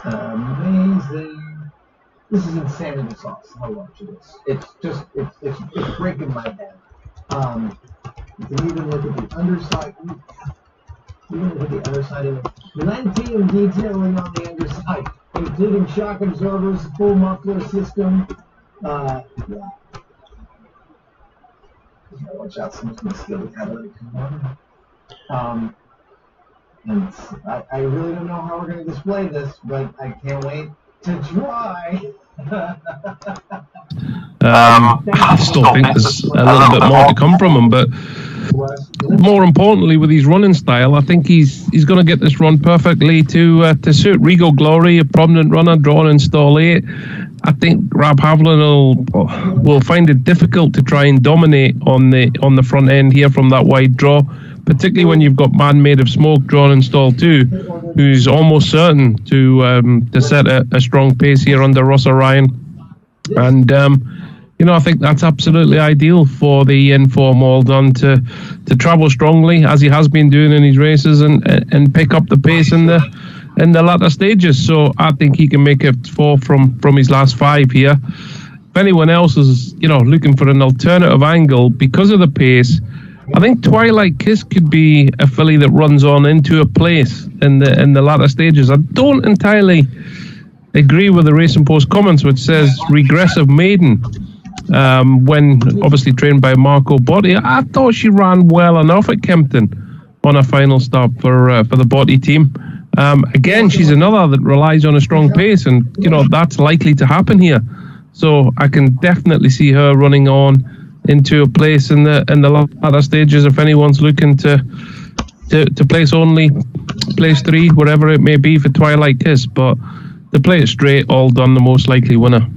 Amazing. This is insanity sauce. How watch this. It's breaking my head. You can even look at the underside. Even look at the underside of it. Plenty of detailing on the underside, including shock absorbers, full muffler system. Yeah. Watch out, someone's going to steal the catalytic converter. And I really don't know how we're going to display this, but I can't wait to try. I still think there's a little bit more to come from him, but more importantly, with his running style, I think he's going to get this run perfectly to suit Regal Glory, a prominent runner, drawn in stall 8. I think Rob Havlin will find it difficult to try and dominate on the front end here from that wide draw, particularly when you've got Man Made of Smoke drawn in stall 2, who's almost certain to set a strong pace here under Ross Orion. And I think that's absolutely ideal for the inform All Done to travel strongly as he has been doing in his races and pick up the pace in the latter stages. So I think he can make it 4 from his last 5 here. If anyone else is looking for an alternative angle because of the pace, I think Twilight Kiss could be a filly that runs on into a place in the latter stages. I don't entirely agree with the Racing Post comments, which says regressive maiden. When obviously trained by Marco Botti, I thought she ran well enough at Kempton on a final stop for the Botti team. Again, she's another that relies on a strong pace, and that's likely to happen here. So I can definitely see her running on into a place in the latter stages if anyone's looking to place 3, whatever it may be for Twilight Kiss. But to play it straight, All Done the most likely winner.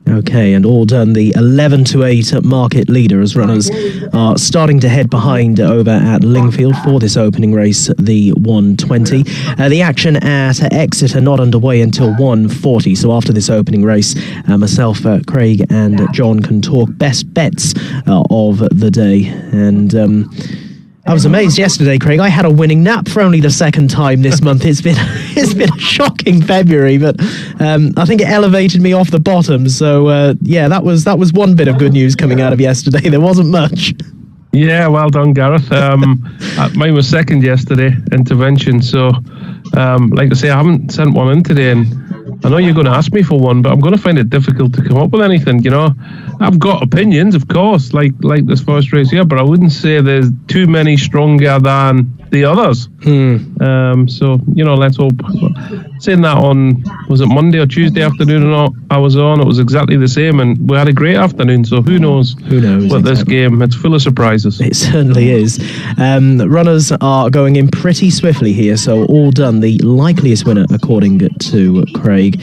Okay, and All Done the 11-8 market leader as runners are starting to head behind over at Lingfield for this opening race, the 120. The action at Exeter not underway until 1:40, so after this opening race, myself, Craig and John can talk best bets of the day. And I was amazed yesterday, Craig. I had a winning nap for only the second time this month. It's been a shocking February, but I think it elevated me off the bottom. So that was one bit of good news coming out of yesterday. There wasn't much. Yeah, well done, Gareth. Mine was second yesterday, intervention. So, like I say, I haven't sent one in today, and I know you're going to ask me for one, but I'm going to find it difficult to come up with anything. I've got opinions, of course, like this first race here, but I wouldn't say there's too many stronger than the others. So let's hope. Saying that on, was it Monday or Tuesday afternoon? I was on. It was exactly the same, and we had a great afternoon. So who knows? What this game? It's full of surprises. It certainly is. Runners are going in pretty swiftly here. So All Done, the likeliest winner according to Craig,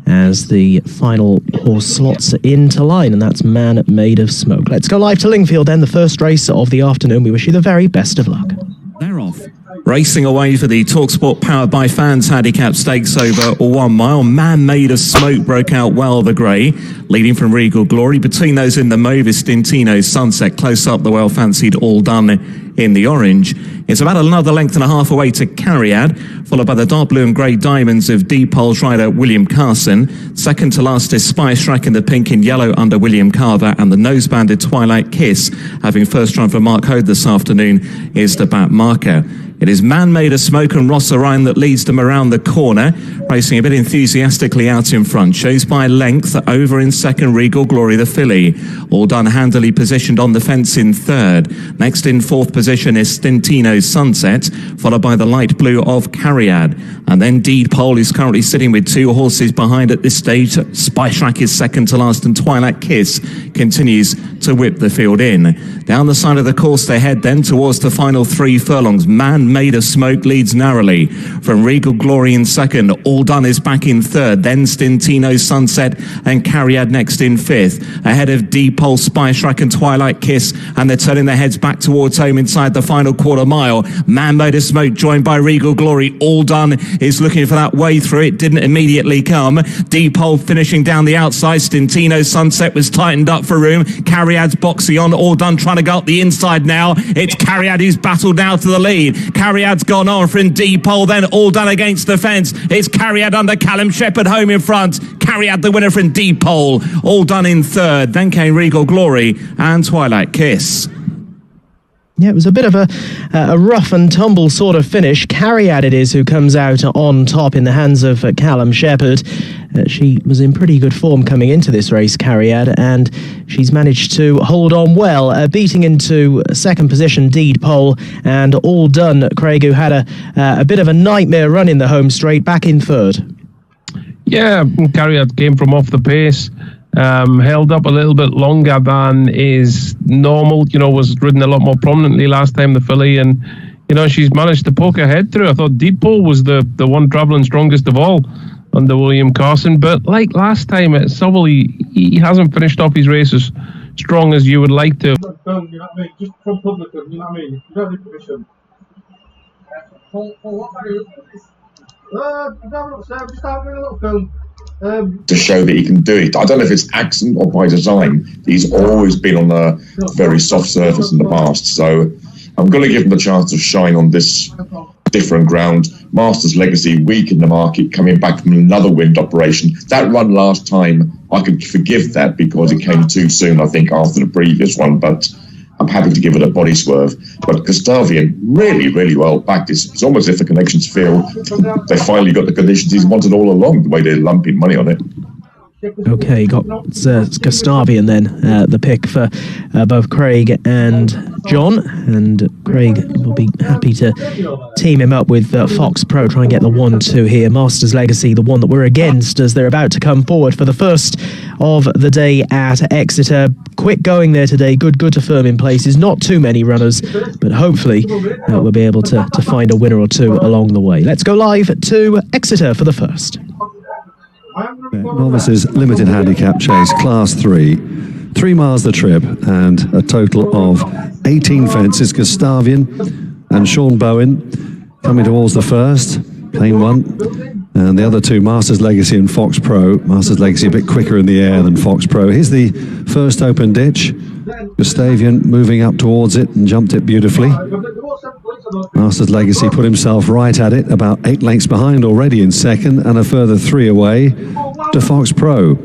as the final horse slots into line, and that's Man Made of Smoke. Let's go live to Lingfield then, the first race of the afternoon. We wish you the very best of luck. They're off. Racing away for the TalkSport powered by Fans handicap stakes over 1 mile. Man Made of Smoke broke out well, the grey, leading from Regal Glory. Between those in the mauve is Stintino's Sunset. Close up, the well-fancied All Done in the orange. It's about another length and a half away to Cariad, followed by the dark blue and grey diamonds of D-Pole's rider William Carson. Second to last is Spice Rack in the pink and yellow under William Carver, and the nose-banded Twilight Kiss, having first run for Mark Hode this afternoon, is the back marker. It is Man Made of Smoke and Ross Orion that leads them around the corner, racing a bit enthusiastically out in front. Shows by length over in second, Regal Glory, the filly. All Done handily positioned on the fence in third. Next in fourth position is Stintino's Sunset, followed by the light blue of Cariad. And then Deed Pole is currently sitting with 2 horses behind at this stage. Spice Rack is second to last, and Twilight Kiss continues to whip the field in. Down the side of the course they head then towards the final 3 furlongs. Man Made of Smoke leads narrowly from Regal Glory in second. All Done is back in third. Then Stintino's Sunset and Cariad next in fifth. Ahead of D-Pole, Spice Rack and Twilight Kiss, and they're turning their heads back towards home inside the final quarter mile. Man Made of Smoke joined by Regal Glory. All Done is looking for that way through. It didn't immediately come. D-Pole finishing down the outside. Stintino's Sunset was tightened up for room. Cariad Cariad's boxing on, all done, trying to go up the inside now. It's Cariad who's battled now to the lead. Cariad's gone on for Indeed Pole, then all done against the fence. It's Cariad under Callum Shepherd home in front. Cariad the winner for Indeed Pole, all done in third. Then came Regal Glory and Twilight Kiss. Yeah, it was a bit of a rough and tumble sort of finish. Cariad it is who comes out on top in the hands of Callum Shepherd. She was in pretty good form coming into this race, Cariad, and she's managed to hold on well, beating into second position Deed Pole and All Done, Craig, who had a bit of a nightmare run in the home straight, back in third. Yeah, Cariad came from off the pace. Held up a little bit longer than is normal, was ridden a lot more prominently last time, the filly, and, she's managed to poke her head through. I thought Deed Pole was the one travelling strongest of all under William Carson, but like last time at Sobble, he hasn't finished off his race as strong as you would like to. You know what I mean? Just from public, you know what I mean? You don't need permission. For what are you looking at this? I'm just having a little film. To show that he can do it. I don't know if it's accident or by design. He's always been on a very soft surface in the past, so I'm going to give him the chance to shine on this different ground. Masters Legacy, weak in the market, coming back from another wind operation. That run last time, I could forgive that because it came too soon, I think, after the previous one, but I'm happy to give it a body swerve. But Gustavian, really, really well backed. It's almost as if the connections feel they finally got the conditions he's wanted all along, the way they're lumping money on it. Okay, got Gustavian then, the pick for both Craig and John, and Craig will be happy to team him up with Fox Pro, try and get the 1-2 here. Masters Legacy, the one that we're against as they're about to come forward for the first of the day at Exeter. Quick going there today, good to firm in places, not too many runners, but hopefully we'll be able to find a winner or two along the way. Let's go live to Exeter for the first. Novices limited handicap chase, class 3, 3 miles the trip, and a total of 18 fences. Gustavian and Sean Bowen coming towards the first, plane 1, and the other 2, Masters Legacy and Fox Pro. Masters Legacy a bit quicker in the air than Fox Pro. Here's the first open ditch. Gustavian moving up towards it and jumped it beautifully. Masters Legacy put himself right at it, about 8 lengths behind already in second, and a further 3 away to Fox Pro.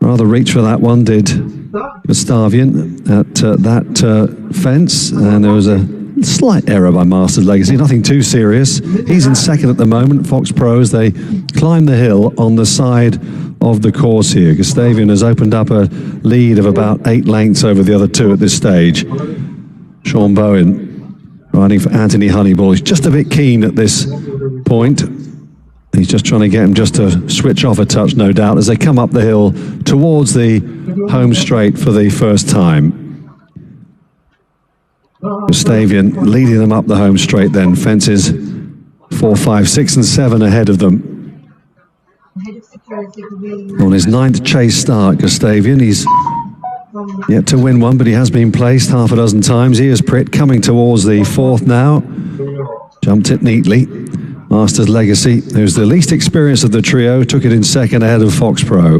Rather reach for that one did Gustavian at that fence, and there was a slight error by Masters Legacy, nothing too serious. He's in second at the moment, Fox Pro, as they climb the hill on the side of the course here. Gustavian has opened up a lead of about 8 lengths over the other 2 at this stage. Sean Bowen riding for Anthony Honeyball. He's just a bit keen at this point. He's just trying to get him just to switch off a touch, no doubt, as they come up the hill towards the home straight for the first time. Gustavian leading them up the home straight then. Fences 4, 5, 6 and 7 ahead of them. On his 9th chase start, Gustavian, he's yet to win one, but he has been placed half a dozen times. Here's Pritt coming towards the 4th now. Jumped it neatly. Masters Legacy, who's the least experienced of the trio, took it in second ahead of Fox Pro.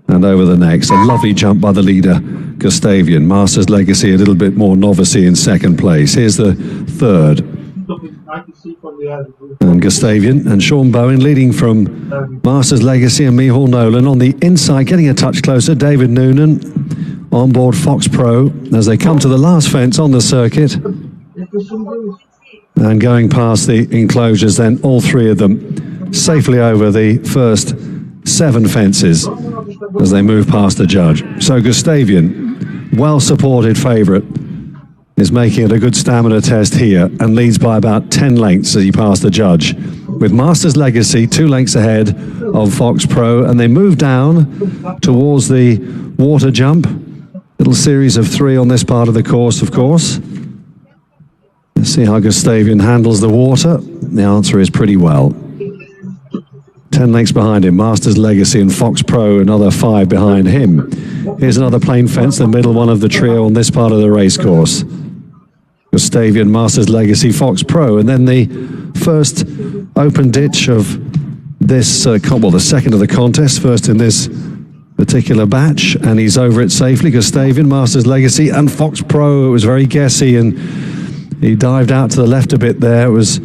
And over the next, a lovely jump by the leader, Gustavian. Masters Legacy a little bit more novice-y in second place. Here's the 3rd. And Gustavian and Sean Bowen leading from Masters Legacy and Mihal Nolan. On the inside, getting a touch closer, David Noonan on board Fox Pro as they come to the last fence on the circuit. And going past the enclosures, then all 3 of them safely over the first 7 fences as they move past the judge. So Gustavian, well-supported favourite, is making it a good stamina test here and leads by about 10 lengths as he passed the judge. With Masters Legacy 2 lengths ahead of Fox Pro, and they move down towards the water jump. Little series of 3 on this part of the course, of course. Let's see how Gustavian handles the water. The answer is pretty well. 10 lengths behind him, Masters Legacy and Fox Pro, another 5 behind him. Here's another plain fence, the middle one of the trio on this part of the race course. Gustavian, Masters Legacy, Fox Pro, and then the first open ditch of this, well, the second of the contest, first in this particular batch, and he's over it safely. Gustavian, Masters Legacy, and Fox Pro. It was very guessy, and he dived out to the left a bit there. It was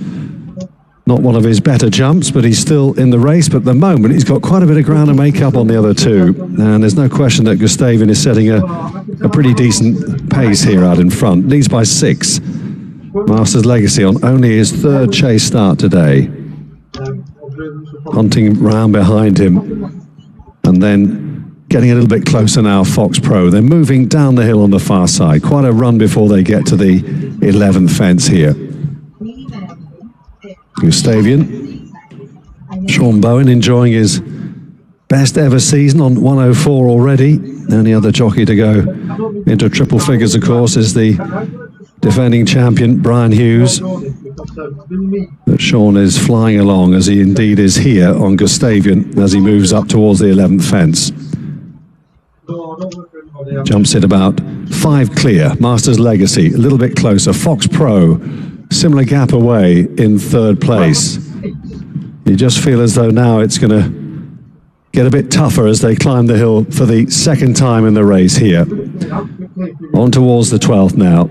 not one of his better jumps, but he's still in the race. But at the moment, he's got quite a bit of ground to make up on the other two, and there's no question that Gustavian is setting a pretty decent pace here out in front. Leads by 6. Masters Legacy on only his 3rd chase start today. Hunting round behind him, and then getting a little bit closer now, Fox Pro. They're moving down the hill on the far side. Quite a run before they get to the 11th fence here. Gustavian. Sean Bowen enjoying his best ever season on 104 already. The only other jockey to go into triple figures, of course, is the defending champion, Brian Hughes. But Sean is flying along, as he indeed is here on Gustavian, as he moves up towards the 11th fence. Jumps it about 5 clear. Masters Legacy a little bit closer. Fox Pro, similar gap away in 3rd place. You just feel as though now it's going to get a bit tougher as they climb the hill for the 2nd time in the race here. On towards the 12th now.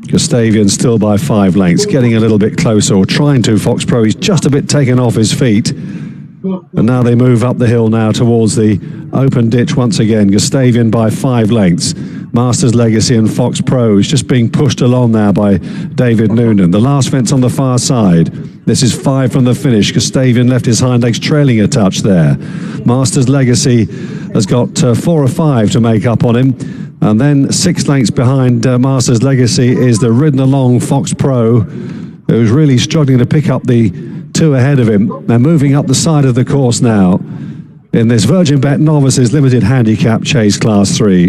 Gustavian still by 5 lengths, getting a little bit closer, or trying to. Fox Pro, he's just a bit taken off his feet. And now they move up the hill now towards the open ditch once again. Gustavian by 5 lengths. Masters Legacy and Fox Pro is just being pushed along now by David Noonan. The last fence on the far side. This is 5 from the finish. Gustavian left his hind legs trailing a touch there. Masters Legacy has got 4 or 5 to make up on him. And then 6 lengths behind Masters Legacy is the ridden along Fox Pro, who's really struggling to pick up the 2 ahead of him. They're moving up the side of the course now in this Virgin Bet Novices Limited Handicap Chase Class 3.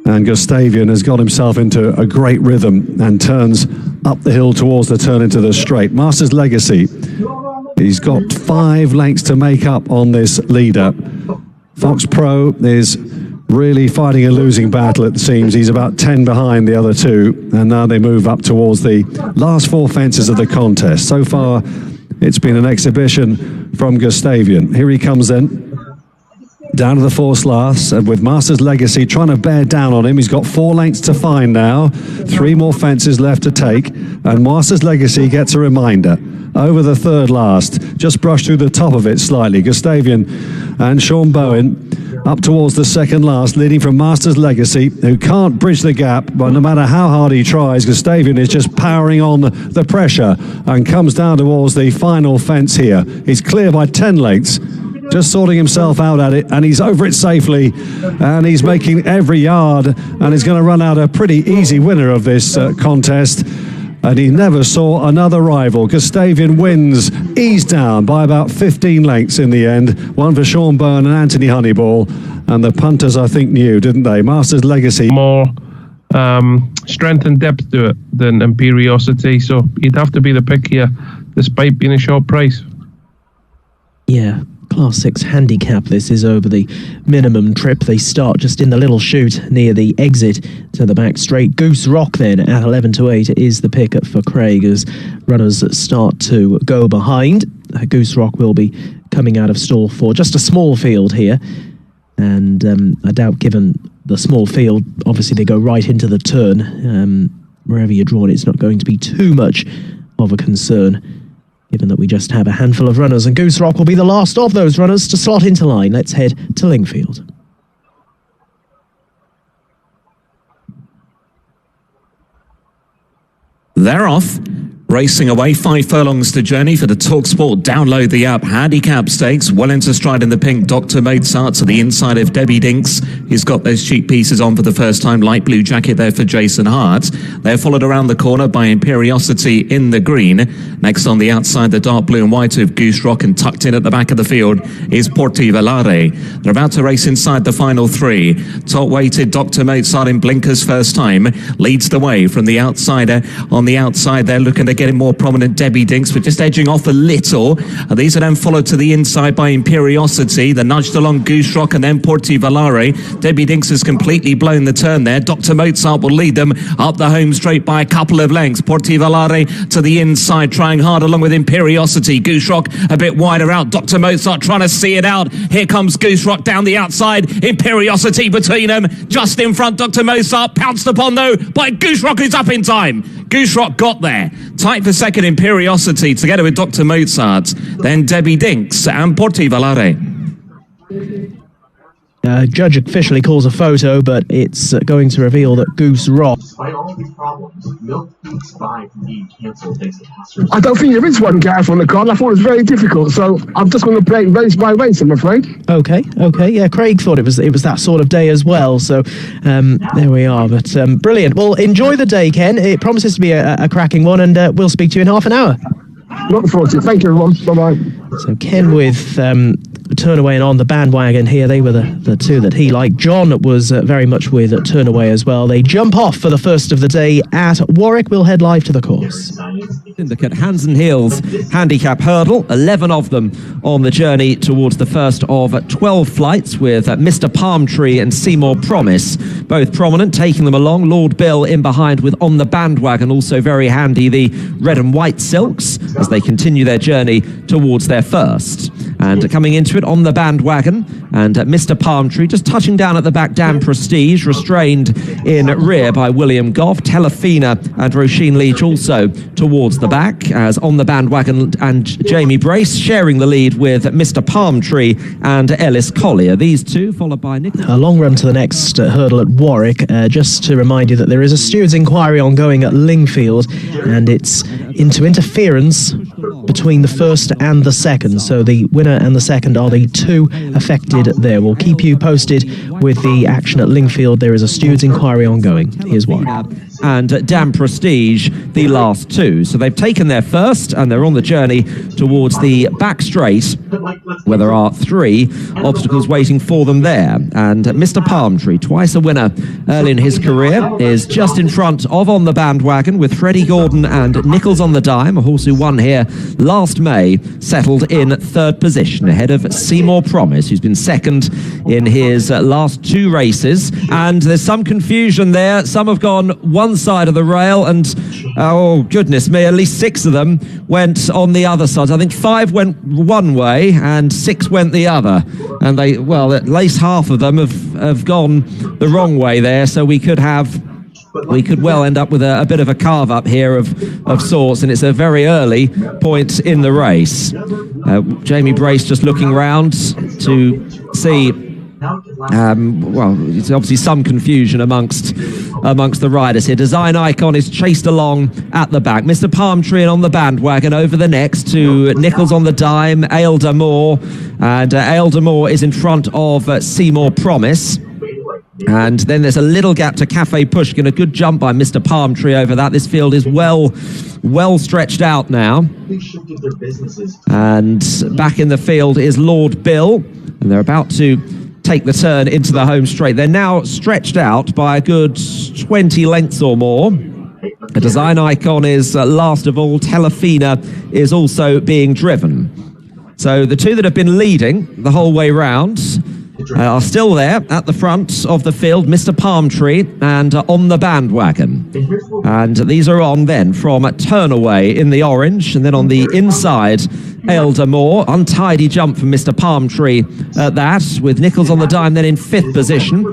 And Gustavian has got himself into a great rhythm and turns up the hill towards the turn into the straight. Masters Legacy, he's got 5 lengths to make up on this leader. Fox Pro is really fighting a losing battle, it seems. He's about 10 behind the other 2, and now they move up towards the last 4 fences of the contest. So far, it's been an exhibition from Gustavian. Here he comes then, down to the 4 last, and with Masters Legacy trying to bear down on him. He's got 4 lengths to find now, 3 more fences left to take, and Masters Legacy gets a reminder. Over the 3rd last, just brushed through the top of it slightly. Gustavian and Sean Bowen up towards the 2nd last, leading from Masters Legacy, who can't bridge the gap, but no matter how hard he tries, Gustavian is just powering on the pressure and comes down towards the final fence here. He's clear by 10 lengths, just sorting himself out at it, and he's over it safely, and he's making every yard, and he's going to run out a pretty easy winner of this contest. And he never saw another rival. Gustavian wins, eased down by about 15 lengths in the end. One for Sean Byrne and Anthony Honeyball. And the punters, I think, knew, didn't they? Masters Legacy. More strength and depth to it than Imperiosity. So he'd have to be the pick here, despite being a short price. Yeah, Class 6 handicap. This is over the minimum trip. They start just in the little chute near the exit to the back straight. Goose Rock then at 11 to 8 is the pick for Craig as runners start to go behind. Goose Rock will be coming out of stall for just a small field here. And I doubt, given the small field, obviously they go right into the turn. Wherever you're drawn, it's not going to be too much of a concern, given that we just have a handful of runners, and Goose Rock will be the last of those runners to slot into line. Let's head to Lingfield. They're off. Racing away, 5 furlongs to journey for the TalkSport Download the App Handicap Stakes. Well into stride in the pink, Dr. Mozart to the inside of Debbie Dinks. He's got those cheap pieces on for the first time. Light blue jacket there for Jason Hart. They're followed around the corner by Imperiosity in the green. Next on the outside, the dark blue and white of Goose Rock, and tucked in at the back of the field is Porti Velare. They're about to race inside the final 3. Top weighted Dr. Mozart in blinkers first time leads the way from the outsider. On the outside, they're looking to getting more prominent, Debbie Dinks, but just edging off a little. These are then followed to the inside by Imperiosity. They're nudged along Goose Rock and then Porti Valare. Debbie Dinks has completely blown the turn there. Dr. Mozart will lead them up the home straight by a couple of lengths. Porti Valare to the inside, trying hard along with Imperiosity. Goose Rock a bit wider out. Dr. Mozart trying to see it out. Here comes Goose Rock down the outside. Imperiosity between them. Just in front, Dr. Mozart pounced upon though by Goose Rock, who's up in time. Goose Rock got there. Tight for second, Imperiosity together with Dr. Mozart. Then Debbie Dinks and Porti Valare. Judge officially calls a photo, but it's going to reveal that Goose Rock. Despite all these problems, Milk Beats 5 from being cancelled thanks to passers. I don't think there is one Gareth on the card. I thought it was very difficult, so I'm just going to play it race by race, I'm afraid. Okay, yeah, Craig thought it was that sort of day as well, so there we are. But brilliant. Well, enjoy the day, Ken. It promises to be a cracking one, and we'll speak to you in half an hour. Look forward to it. Thank you, everyone. Bye-bye. So Ken with Turnaway and On the Bandwagon here. They were the two that he liked. John was very much with Turnaway as well. They jump off for the first of the day at Warwick. We'll head live to the course. Syndicate Hands and Heels handicap hurdle, 11 of them on the journey towards the first of 12 flights with Mr. Palm Tree and Seymour Promise, both prominent, taking them along. Lord Bill in behind with On the Bandwagon, also very handy, the red and white silks, as they continue their journey towards their first. And coming into it, On the Bandwagon and Mr. Palm Tree just touching down at the back. Dan Prestige restrained in rear by William Goff. Telefina and Roisin Leach also towards the back, as On the Bandwagon and Jamie Brace sharing the lead with Mr. Palm Tree and Ellis Collier. These two followed by Nick. A long run to the next hurdle at Warwick. Just to remind you that there is a steward's inquiry ongoing at Lingfield, and it's into interference between the first and the second. So the winner and the second are the two affected there. We'll keep you posted with the action at Lingfield. There is a steward's inquiry ongoing. Here's Warwick. And Dan Prestige, the last two. So they've taken their first and they're on the journey towards the back straight, where there are three obstacles waiting for them there. And Mr. Palm Tree, twice a winner early in his career, is just in front of On the Bandwagon with Freddie Gordon and Nichols on the Dime, a horse who won here last May, settled in third position ahead of Seymour Promise, who's been second in his last two races. And there's some confusion there. Some have gone one side of the rail, and oh goodness me, at least 6 of them went on the other side. I think 5 went one way and 6 went the other, and they, well, at least half of them have gone the wrong way there. So we could well end up with a bit of a carve up here of sorts, and it's a very early point in the race. Jamie Brace just looking round to see. Well, it's obviously some confusion amongst the riders here. Design Icon is chased along at the back. Mr. Palm Tree and On the Bandwagon over the next to Nichols on the Dime, Ailda Moore, and Ailda Moore is in front of Seymour Promise. And then there's a little gap to Cafe Pushkin. A good jump by Mr. Palm Tree over that. This field is well stretched out now. And back in the field is Lord Bill, and they're about to take the turn into the home straight. They're now stretched out by a good 20 lengths or more. A Design Icon is last of all. Telefina is also being driven. So the two that have been leading the whole way round are still there at the front of the field, Mr. Palm Tree and On the Bandwagon. And these are on then from Turnaway in the orange, and then on the inside, Ailda Moore. Untidy jump from Mr. Palm Tree at that, with Nichols on the Dime then in 5th position.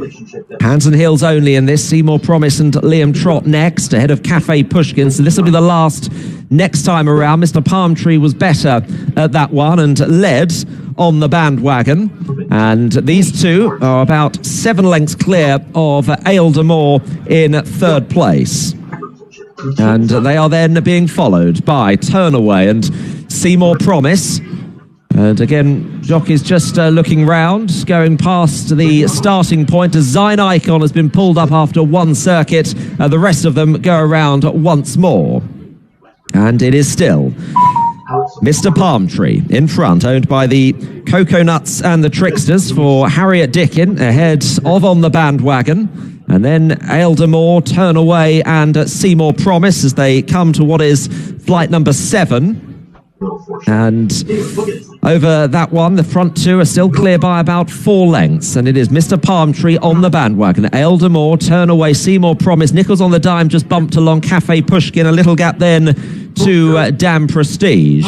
Hands and Heels only in this. Seymour Promise and Liam Trott next, ahead of Cafe Pushkin. So this will be the last next time around. Mr. Palm Tree was better at that one and led On the Bandwagon. And these two are about 7 lengths clear of Ailda Moore in 3rd place. And they are then being followed by Turnaway and Seymour Promise. And again, jockeys just looking round, going past the starting point. Design Icon has been pulled up after one circuit. The rest of them go around once more. And it is still Mr. Palm Tree in front, owned by the Coconuts and the Tricksters for Harriet Dickin, ahead of On the Bandwagon. And then Aildemore, Turn Away, and Seymour Promise as they come to what is flight number 7. And over that one, the front two are still clear by about 4 lengths. And it is Mr. Palm Tree on the bandwagon. Aildemore, Turn Away, Seymour Promise. Nichols on the Dime just bumped along Cafe Pushkin. A little gap then to Dam Prestige.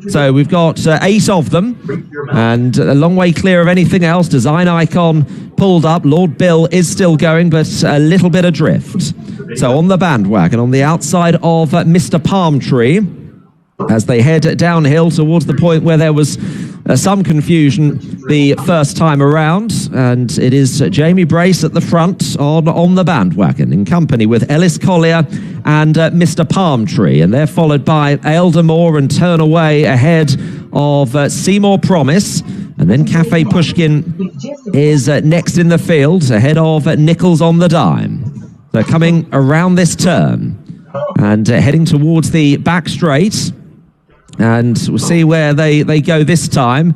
So we've got 8 of them. And a long way clear of anything else. Design Icon pulled up. Lord Bill is still going, but a little bit adrift. So on the bandwagon, on the outside of Mr. Palm Tree, as they head downhill towards the point where there was some confusion the first time around. And it is Jamie Brace at the front on the bandwagon in company with Ellis Collier and Mr. Palm Tree. And they're followed by Aildemore and Turn Away ahead of Seymour Promise. And then Cafe Pushkin is next in the field ahead of Nichols on the Dime. They're coming around this turn and heading towards the back straight. And we'll see where they go this time.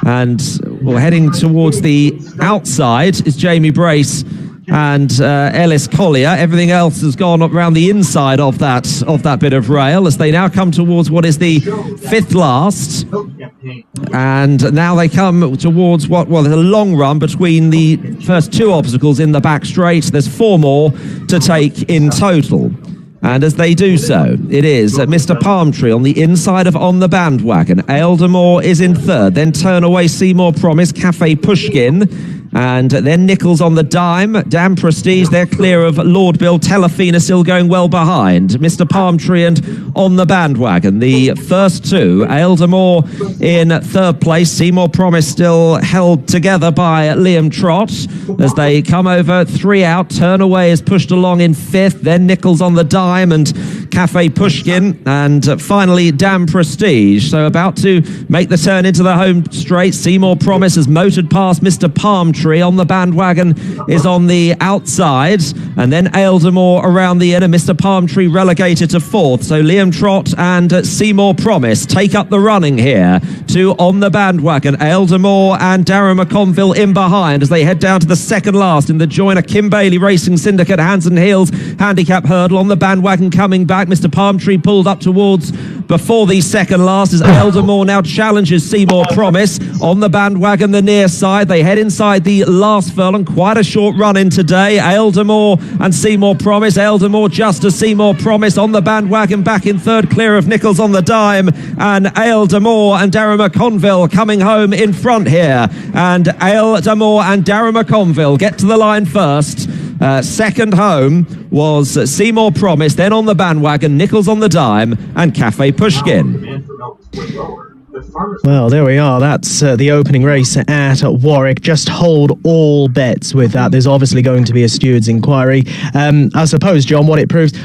And we're heading towards the outside is Jamie Brace and Ellis Collier. Everything else has gone around the inside of that bit of rail as they now come towards what is the 5th last. And now they come towards there's a long run between the first 2 obstacles in the back straight. There's 4 more to take in total. And as they do so, it is Mr. Palm Tree on the inside of On the Bandwagon. Aildemore is in 3rd, then Turn Away, Seymour Promise, Cafe Pushkin, and then Nichols on the Dime. Dam Prestige, they're clear of Lord Bill. Telefina still going well behind. Mr. Palm Tree and On the Bandwagon, the first 2. Aildemore in 3rd place. Seymour Promise still held together by Liam Trott as they come over 3 out. Turn Away is pushed along in 5th, then Nichols on the Dime and Cafe Pushkin, and finally Dam Prestige. So about to make the turn into the home straight. Seymour Promise has motored past Mr. Palm Tree. On the bandwagon is on the outside, and then Aildemore around the inner. Mr. Palm Tree relegated to 4th. So Liam Trott and Seymour Promise take up the running here to On the Bandwagon. Aildemore and Darren McConville in behind as they head down to the 2nd last in the Joiner Kim Bailey Racing Syndicate Hands and Heels handicap hurdle. On the bandwagon coming back, Mr. Palm Tree pulled up towards before the 2nd last as Aildemore now challenges Seymour Promise. On the bandwagon, the near side, they head inside the last furlong. Quite a short run in today. Aildemore and Seymour Promise. Aildemore just as Seymour Promise on the bandwagon back in 3rd, clear of Nichols on the Dime, and Aildemore and Darren McConville coming home in front here. And Aildemore and Darren McConville get to the line first. Second home was Seymour Promise, then on the bandwagon, Nichols on the Dime, and Cafe Pushkin. Well, there we are. That's the opening race at Warwick. Just hold all bets with that. There's obviously going to be a steward's inquiry. I suppose, John, what it proves,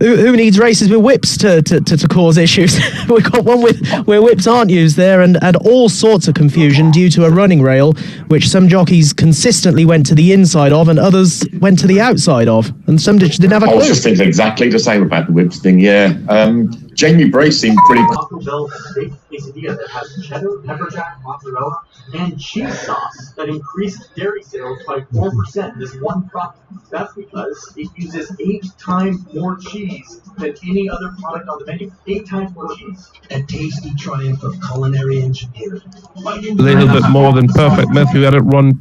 who needs races with whips to cause issues? We've got one where whips aren't used there, and all sorts of confusion due to a running rail, which some jockeys consistently went to the inside of and others went to the outside of. And some didn't have a clue. I was just thinking exactly the same about the whips thing, yeah. Jamie Brace seemed pretty... quesadilla that has cheddar, pepper jack, mozzarella, and cheese sauce that increased dairy sales by 4% this one product. That's because it uses 8 times more cheese than any other product on the menu. 8 times more cheese. A tasty triumph of culinary engineering. A little bit more than perfect. Methd had it run,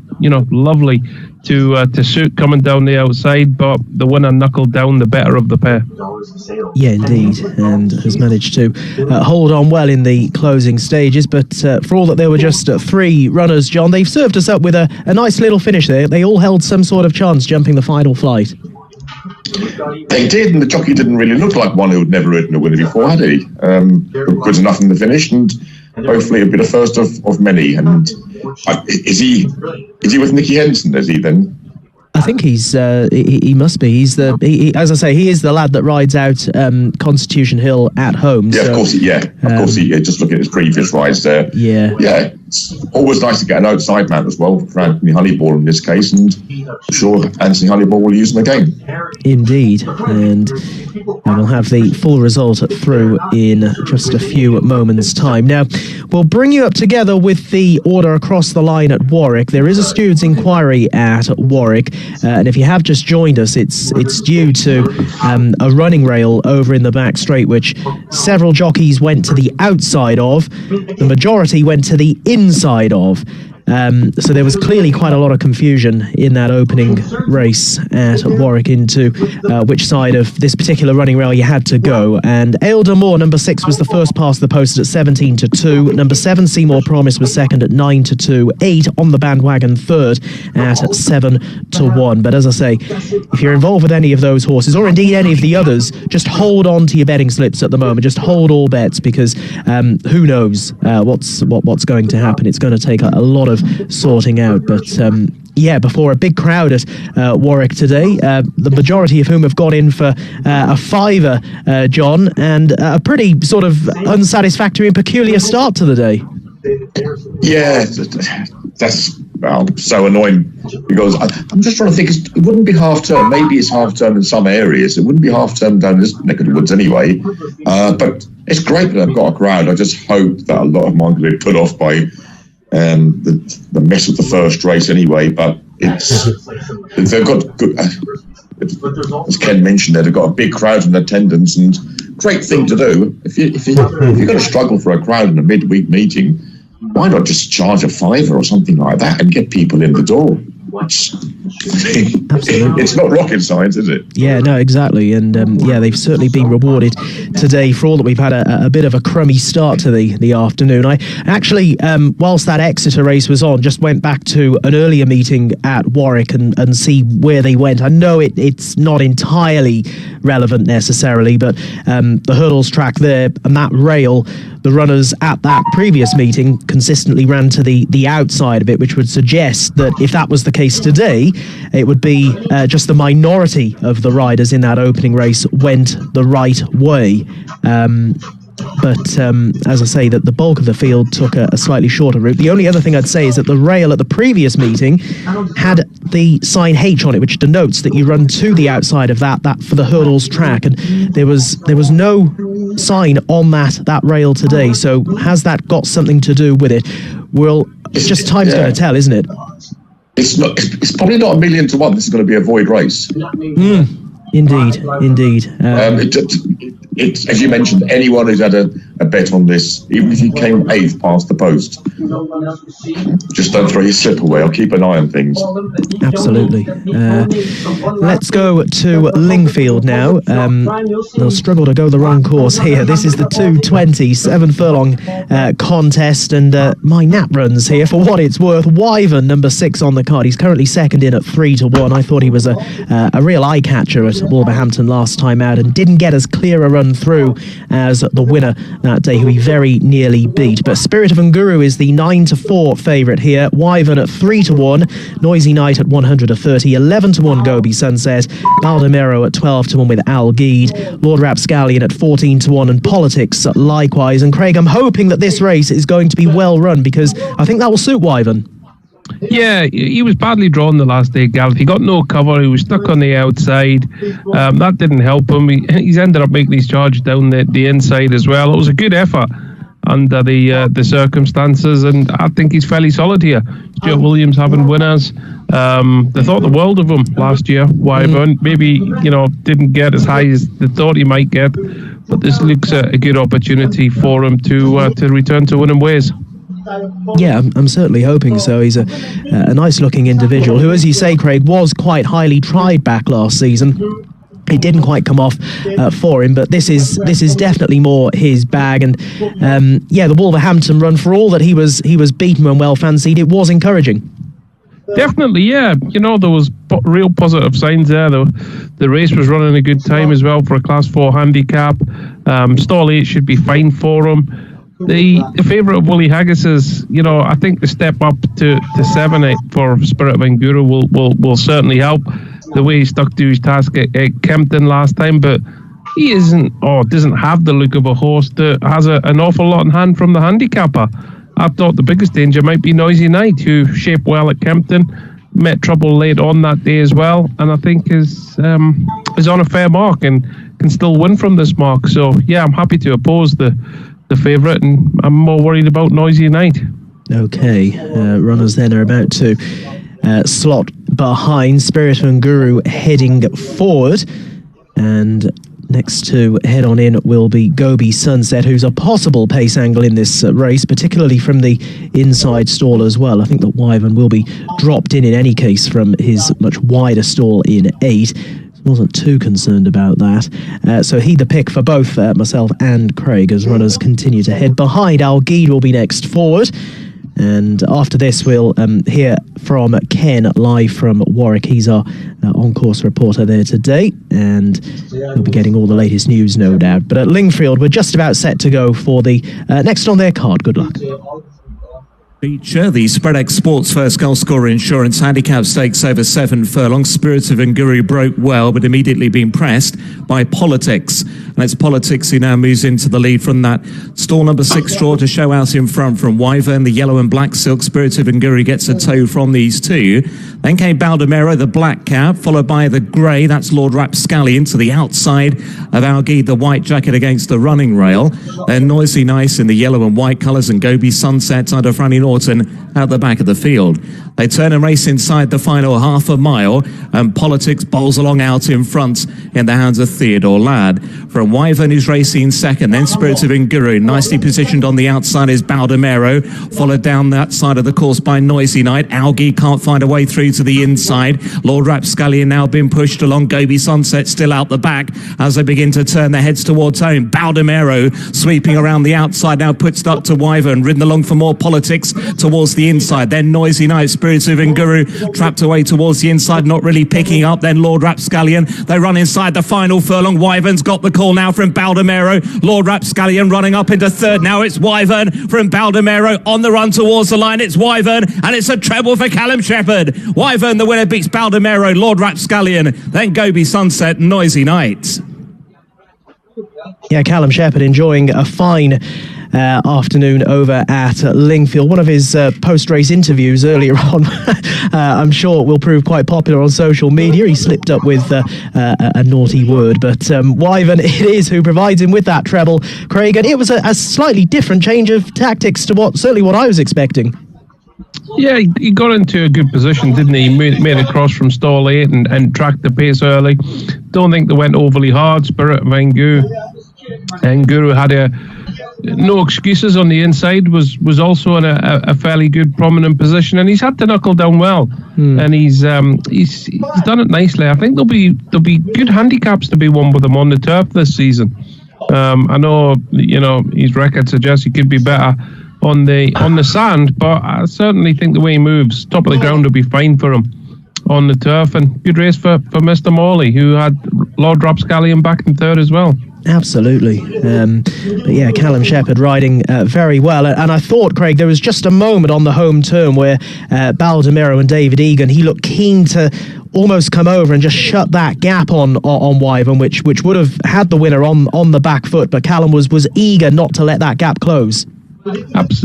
lovely to suit coming down the outside, but the winner knuckled down the better of the pair. Yeah, indeed, and has managed to hold on well in the closing stages. But for all that there were just 3 runners, John, they've served us up with a nice little finish there. They all held some sort of chance jumping the final flight. They did, and the jockey didn't really look like one who had never ridden a winner before, had he? Good enough in the finish, and hopefully it'll be the first of many. And is he with Nicky Henderson? Is he then? I think he must be. He's as I say, he is the lad that rides out Constitution Hill at home. Yeah, so, of course. Of course. Just looking at his previous rides there. Yeah. it's always nice to get an outside man as well for Anthony Honeyball in this case, and I'm sure Anthony Honeyball will use him again. Indeed, and we'll have the full result through in just a few moments' time. Now, we'll bring you up together with the order across the line at Warwick. There is a steward's inquiry at Warwick, and if you have just joined us, it's due to a running rail over in the back straight, which several jockeys went to the outside of. The majority went to the inside of. So there was clearly quite a lot of confusion in that opening race at Warwick into which side of this particular running rail you had to go. And Ailda Moore, number 6, was the first past the post at 17-2. Number 7, Seymour Promise, was second at 9-2. 8 on the bandwagon, third at 7-1. But as I say, if you're involved with any of those horses, or indeed any of the others, just hold on to your betting slips at the moment. Just hold all bets, because who knows what's going to happen. It's going to take a lot of sorting out, but before a big crowd at Warwick today, the majority of whom have got in for a fiver, John, and a pretty sort of unsatisfactory and peculiar start to the day. Yeah, that's so annoying, because I'm just trying to think, it wouldn't be half term. Maybe it's half term in some areas. It wouldn't be half term down this neck of the woods anyway. But it's great that I've got a crowd. I just hope that a lot of mine can be put off by the mess of the first race anyway. But they've got good, as Ken mentioned there, they've got a big crowd in attendance, and great thing to do. If you're going to struggle for a crowd in a midweek meeting, why not just charge a fiver or something like that and get people in the door? It's not rocket science, is it? Yeah, no, exactly. And they've certainly been rewarded today for all that we've had a bit of a crummy start to the afternoon. I actually, whilst that Exeter race was on, just went back to an earlier meeting at Warwick and see where they went. I know it's not entirely relevant necessarily, but the hurdles track there and that rail, the runners at that previous meeting consistently ran to the outside of it, which would suggest that if that was the case today, it would be just the minority of the riders in that opening race went the right way. But as I say, that the bulk of the field took a slightly shorter route. The only other thing I'd say is that the rail at the previous meeting had the sign H on it, which denotes that you run to the outside of that for the hurdles track. And there was no sign on that rail today. So has that got something to do with it? Well, it's just time's going to tell, isn't it? It's probably not 1,000,000 to 1. This is going to be a void race. Indeed. It's as you mentioned, anyone who's had a bet on this, even if you came 8th past the post, just don't throw your slip away. I'll keep an eye on things. Absolutely. Let's go to Lingfield now. They'll struggle to go the wrong course here. This is the 2:20 7-furlong contest, and my nap runs here for what it's worth. Wyvern, number 6 on the card. He's currently second in at 3-1. I thought he was a real eye catcher at Wolverhampton last time out, and didn't get as clear a run through as the winner that day, who he very nearly beat. But Spirit of Nguru is the 9-4 favourite here. Wyvern at 3-1. Noisy Night at 130. 11-1 Gobi Sunset. Baldemero at 12-1 with Al Geed. Lord Rapscallion at 14-1, and Politics likewise. And Craig, I'm hoping that this race is going to be well run, because I think that will suit Wyvern. Yeah, he was badly drawn the last day, Gareth. He got no cover. He was stuck on the outside. That didn't help him. He's ended up making his charge down the inside as well. It was a good effort under the circumstances, and I think he's fairly solid here. Stuart Williams having winners. They thought the world of him last year. Wyvern maybe didn't get as high as they thought he might get, but this looks a good opportunity for him to return to winning ways. Yeah, I'm certainly hoping so. He's a nice-looking individual who, as you say, Craig, was quite highly tried back last season. It didn't quite come off for him, but this is definitely more his bag. And the Wolverhampton run, for all that he was beaten and well fancied, it was encouraging. Definitely, yeah. There was real positive signs there. The race was running a good time as well for a Class 4 handicap. Stall 8 should be fine for him. The favourite of Willie Haggis's, I think the step up to 7 for Spirit of Nguru will certainly help. The way he stuck to his task at Kempton last time, but he doesn't have the look of a horse that has an awful lot in hand from the handicapper. I thought the biggest danger might be Noisy Knight, who shaped well at Kempton, met trouble late on that day as well, and I think is on a fair mark and can still win from this mark. So yeah, I'm happy to oppose the favourite, and I'm more worried about Noisy Knight. Okay, runners then are about to slot behind. Spirit and Guru heading forward, and next to head on in will be Gobi Sunset, who's a possible pace angle in this race, particularly from the inside stall as well. I think that Wyvern will be dropped in any case from his much wider stall in 8. Wasn't too concerned about that. So he the pick for both myself and Craig as runners continue to head behind. Algeed will be next forward. And after this, we'll hear from Ken live from Warwick. He's our on-course reporter there today, and he'll be getting all the latest news, no doubt. But at Lingfield, we're just about set to go for the next on their card. Good luck. Feature the Spreadex Sports First Goal Scorer Insurance Handicap Stakes over 7 furlongs. Spirits of Nguru broke well, but immediately being pressed by Politics. And it's Politics who now moves into the lead from that stall number 6 draw to show out in front from Wyvern. The yellow and black silk. Spirits of Nguru gets a toe from these two. Then came Baldemero, the black cap, followed by the grey. That's Lord Rapscallion to the outside of Algeed, the white jacket against the running rail. Then Noisy Nice in the yellow and white colours, and Gobi Sunset under Franny Norton out the back of the field. They turn and race inside the final half a mile, and Politics bowls along out in front in the hands of Theodore Ladd. From Wyvern, who's racing second, then Spirits of Nguru. Nicely positioned on the outside is Baldemero, followed down that side of the course by Noisy Knight. Algeed can't find a way through to the inside. Lord Rapscallion now been pushed along. Gobi Sunset still out the back as they begin to turn their heads towards home. Baldemero sweeping around the outside, now puts it up to Wyvern, ridden along for more Politics towards the inside. Then Noisy Knight, Spirits of Nguru trapped away towards the inside, not really picking up. Then Lord Rapscallion, they run inside the final furlong. Wyvern's got the call now from Baldemero. Lord Rapscallion running up into third. Now it's Wyvern from Baldemero on the run towards the line. It's Wyvern, and it's a treble for Callum Shepherd. Wyvern, the winner, beats Baldemero, Lord Rapscallion, then Gobi Sunset, Noisy Knight. Yeah, Callum Shepherd enjoying a fine afternoon over at Lingfield. One of his post-race interviews earlier on, I'm sure will prove quite popular on social media. He slipped up with a naughty word, but Wyvern it is who provides him with that treble, Craig, and it was a slightly different change of tactics to what I was expecting. Yeah, he got into a good position, didn't he? He made a cross from stall 8 and tracked the pace early. Don't think they went overly hard. Spirit of Nguru had no excuses on the inside, was also in a fairly good prominent position, and he's had to knuckle down well, and he's done it nicely. I think there'll be good handicaps to be won with him on the turf this season. I know his record suggests he could be better on the sand, but I certainly think the way he moves, top of the ground, will be fine for him on the turf. And good race for Mr. Morley, who had Lord Rapscallion back in third as well. Absolutely. But yeah, Callum Shepherd riding very well. And I thought, Craig, there was just a moment on the home turn where Baldemero and David Egan, he looked keen to almost come over and just shut that gap on Wyvern, which would have had the winner on the back foot. But Callum was eager not to let that gap close.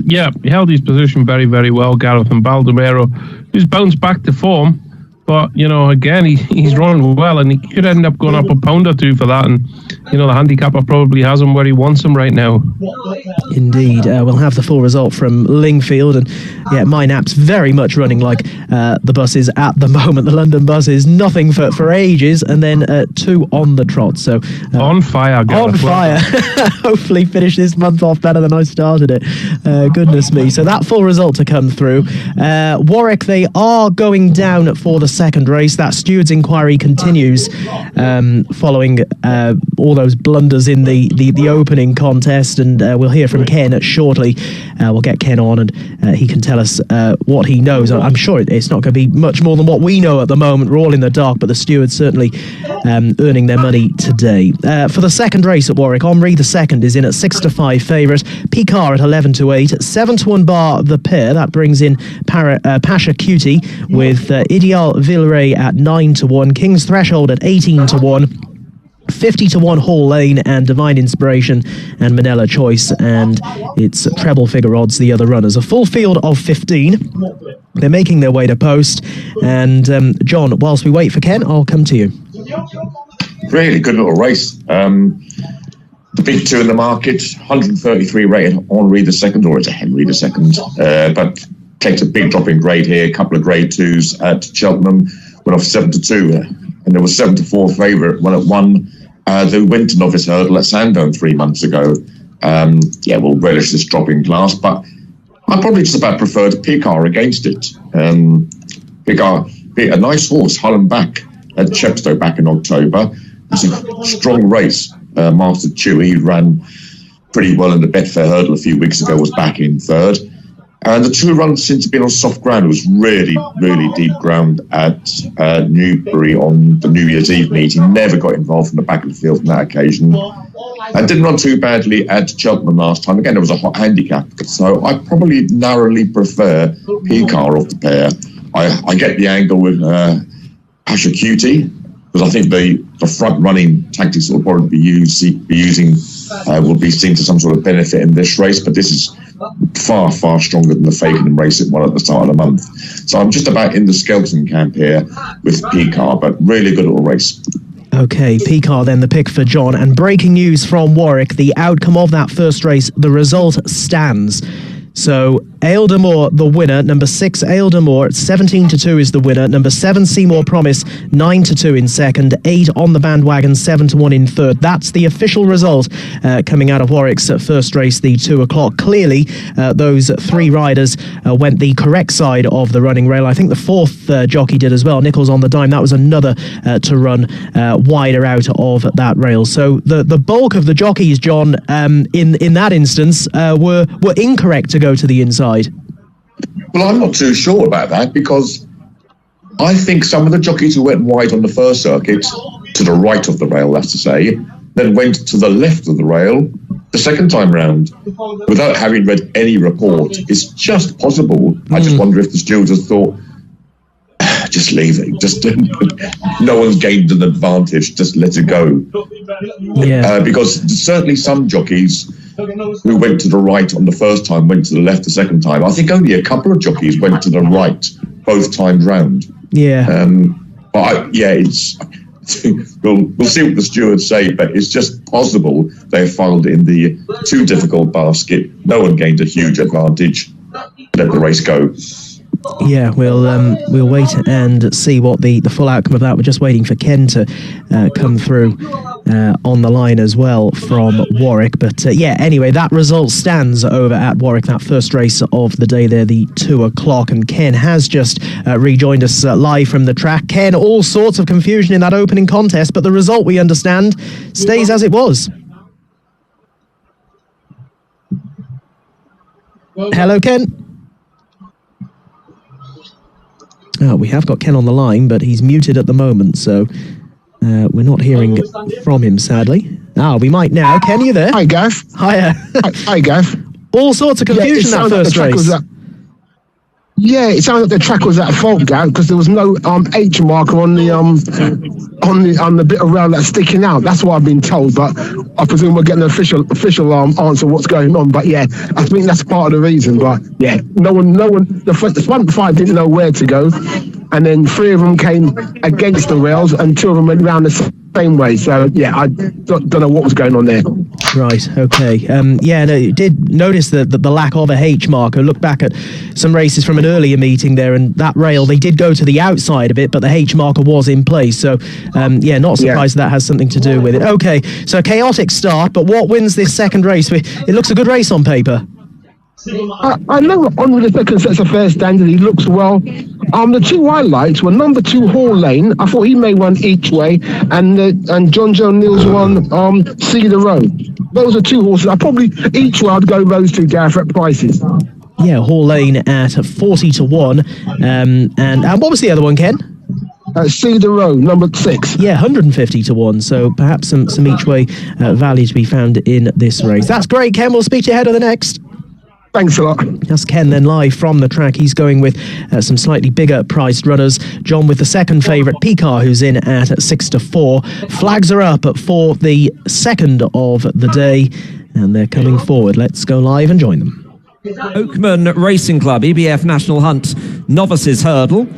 Yeah, he held his position very, very well, Gareth, and Baldemero, who's bounced back to form. But, again, he's running well, and he could end up going up a pound or two for that. And, the handicapper probably has him where he wants him right now. Indeed. We'll have the full result from Lingfield. And, yeah, my nap's very much running like the buses at the moment. The London bus is nothing for ages, and then 2 on the trot. So on fire, Gareth. On fire. Hopefully finish this month off better than I started it. Goodness me. So that full result to come through. Warwick, they are going down for the second race. That steward's inquiry continues following all those blunders in the opening contest, and we'll hear from Ken shortly. We'll get Ken on, and he can tell us what he knows. I'm sure it's not going to be much more than what we know at the moment. We're all in the dark, but the stewards certainly earning their money today. For the second race at Warwick, Omri the second is in at 6-5 favourite, Picard at 11-8, 7-1 bar the pair. That brings in Pasha Cutie with Ideal Villeray at 9-1, King's Threshold at 18-1. 50 to 1 Hall Lane and Divine Inspiration and Manila Choice, and it's treble figure odds, the other runners. A full field of 15. They're making their way to post. And John, whilst we wait for Ken, I'll come to you. Really good little race. The big two in the market, 133 rated Henri the second, or it's a Henry the second, but takes a big drop in grade here. A couple of grade twos at Cheltenham, went off 7 to 2, and there was 7 to 4 favourite when it won the Winter Novice Hurdle at Sandown 3 months ago. We'll relish this drop in class, but I probably just about preferred Picar against it. Picar beat a nice horse, Holland Back, at Chepstow back in October. It's a strong race. Master Chewy ran pretty well in the Betfair Hurdle a few weeks ago, was back in third. And the 2 runs since been on soft ground. It was really, really deep ground at Newbury on the New Year's Eve meet. He never got involved from the back of the field on that occasion. And didn't run too badly at Cheltenham last time. Again, it was a hot handicap. So I probably narrowly prefer Picar of the pair. I get the angle with Pasha Cutie, because I think the front running tactics will probably be using will be seen to some sort of benefit in this race, but this is far, far stronger than the Fakenham race it won at the start of the month. So I'm just about in the Skelton camp here with Picar, but really good little race. Okay, Picar then the pick for John. And breaking news from Warwick, the outcome of that first race, the result stands. So Aildemore, the winner. Number 6, Aildemore, 17 to 2 is the winner. Number 7, Seymour Promise, 9 to 2 in second. 8 on the bandwagon, 7 to 1 in third. That's the official result coming out of Warwick's first race, the 2 o'clock. Clearly, those 3 riders went the correct side of the running rail. I think the 4th jockey did as well. Nichols on the dime. That was another to run wider out of that rail. So the bulk of the jockeys, John, in that instance, were incorrect to go to the inside. Well, I'm not too sure about that, because I think some of the jockeys who went wide on the first circuit, to the right of the rail, that's to say, then went to the left of the rail the second time round without having read any report. It's just possible. I just wonder if the stewards have thought, just leave it. Just no one's gained an advantage. Just let it go. Yeah. Because certainly some jockeys who went to the right on the first time went to the left the second time. I think only a couple of jockeys went to the right both times round. Yeah. It's we'll see what the stewards say, but it's just possible they filed in the too difficult basket. No one gained a huge advantage. Let the race go. Yeah, we'll wait and see what the full outcome of that. We're just waiting for Ken to come through on the line as well from Warwick. But anyway, that result stands over at Warwick, that first race of the day there, the 2 o'clock. And Ken has just rejoined us live from the track. Ken, all sorts of confusion in that opening contest, but the result, we understand, stays as it was. Hello, Ken. We have got Ken on the line, but he's muted at the moment, so we're not hearing from him, sadly. We might now. Ken, are you there? Hi, Gav. Hiya. Hi, Gav. All sorts of confusion that first race. It sounds like the track was at fault, Gav, because there was no H marker on the bit of rail that's sticking out. That's what I've been told, but I presume we're getting an official answer what's going on. But I think that's part of the reason. But no one. The front 5 didn't know where to go, and then 3 of them came against the rails, and 2 of them went round the same way. So I don't know what was going on there. Right. Okay. You did notice the lack of a H marker. Look back at some races from an earlier meeting there, and that rail, they did go to the outside of it, but the H marker was in place. So not surprised that has something to do with it. Okay. So chaotic start, but what wins this second race? It looks a good race on paper. I know Henri the second sets a fair standard. He looks well. The 2 I liked were number 2 Hall Lane. I thought he may run each way, and John Joe Neal's one Cedar Road. Those are 2 horses. I probably each way I'd go those 2 Gareth at prices. Yeah, Hall Lane at 40 to 1, and what was the other one, Ken? Cedar Road, number 6. Yeah, 150 to 1. So perhaps some each way value to be found in this race. That's great, Ken. We'll speak to you ahead of the next. Thanks a lot. That's Ken then live from the track. He's going with some slightly bigger priced runners. John with the second favourite, Picar, who's in at 6-4. Flags are up for the second of the day, and they're coming forward. Let's go live and join them. Oakman Racing Club, EBF National Hunt Novices Hurdle.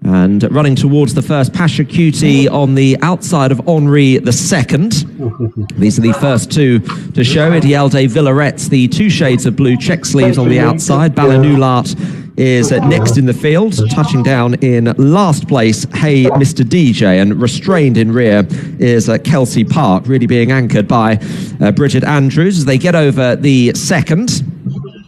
And running towards the first, Pasha Cutie on the outside of Henri II. These are the first two to show. Ideal de Villaret's the two shades of blue check sleeves on the outside. Balanulart is next in the field, touching down in last place, Hey Mr. DJ, and restrained in rear is Kelsey Park, really being anchored by Bridget Andrews as they get over the second.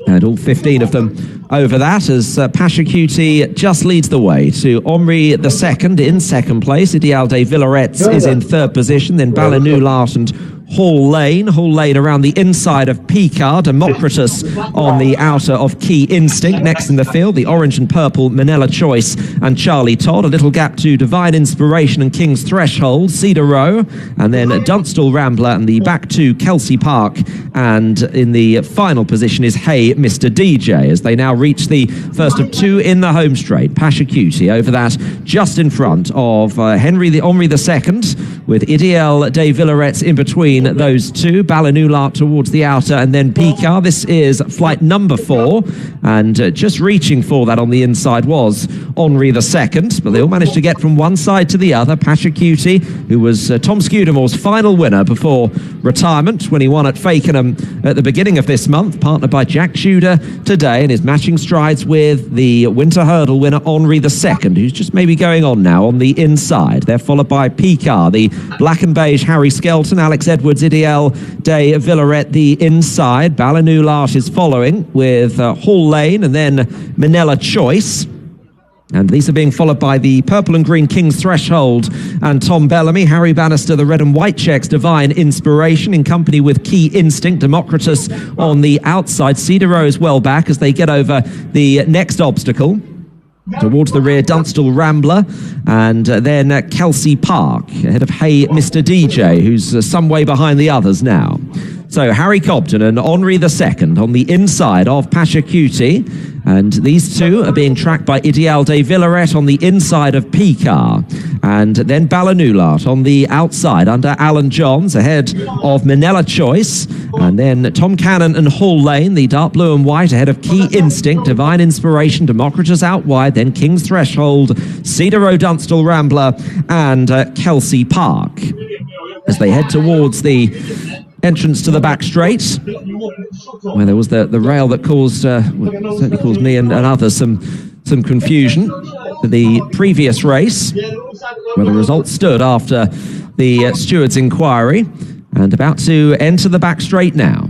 And all 15 of them over that as Pasha Cutie just leads the way to Henri II in second place. Ideal de Villaret's is in third position, then Balanulart and Hall Lane around the inside of Picard, Democritus on the outer of Key Instinct. Next in the field, the orange and purple Manila Choice and Charlie Todd. A little gap to Divine Inspiration and King's Threshold, Cedar Row, and then Dunstall Rambler and the back two Kelsey Park. And in the final position is Hey Mr. DJ as they now reach the first of two in the home straight. Pasha Cutie over that just in front of Henri II with Ideal de Villaret's in between those two. Balanulart towards the outer and then Picard. This is flight number 4 and just reaching for that on the inside was Henri II, but they all managed to get from one side to the other. Pasha Cutie, who was Tom Scudamore's final winner before retirement when he won at Fakenham at the beginning of this month, partnered by Jack Tudor today, and is matching strides with the Winter Hurdle winner Henri II, who's just maybe going on now on the inside. They're followed by Picard, the black and beige Harry Skelton, Alex Edwards, Ideal de Villaret the inside. Balanulart is following with Hall Lane and then Manila Choice. And these are being followed by the purple and green King's Threshold and Tom Bellamy. Harry Bannister, the red and white checks, Divine Inspiration, in company with Key Instinct. Democritus on the outside. Cedar Row is well back as they get over the next obstacle. Towards the rear, Dunstall Rambler, and then Kelsey Park, ahead of Hey Mr. DJ, who's some way behind the others now. So Harry Cobden and Henri II on the inside of Pasha Cutie, and these two are being tracked by Ideal de Villaret on the inside of Picard, and then Balanulart on the outside under Alan Johns, ahead of Manila Choice, and then Tom Cannon and Hall Lane, the dark blue and white, ahead of Key Instinct, Divine Inspiration, Democritus out wide, then King's Threshold, Cedar Row, Dunstall Rambler, and Kelsey Park as they head towards the entrance to the back straight, where there was the rail that caused certainly caused me and others some confusion for the previous race, where the results stood after the steward's inquiry. And about to enter the back straight now,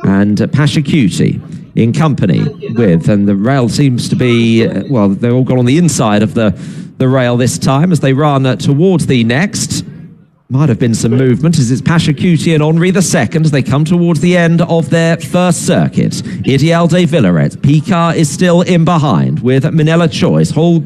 and Pasha Cutie in company with, and the rail seems to be, well, they're all gone on the inside of the rail this time as they run towards the next. Might have been some movement as it's Pasha Cutie and Henri II as they come towards the end of their first circuit. Ideal de Villaret, Picard is still in behind with Manila Choice. Hall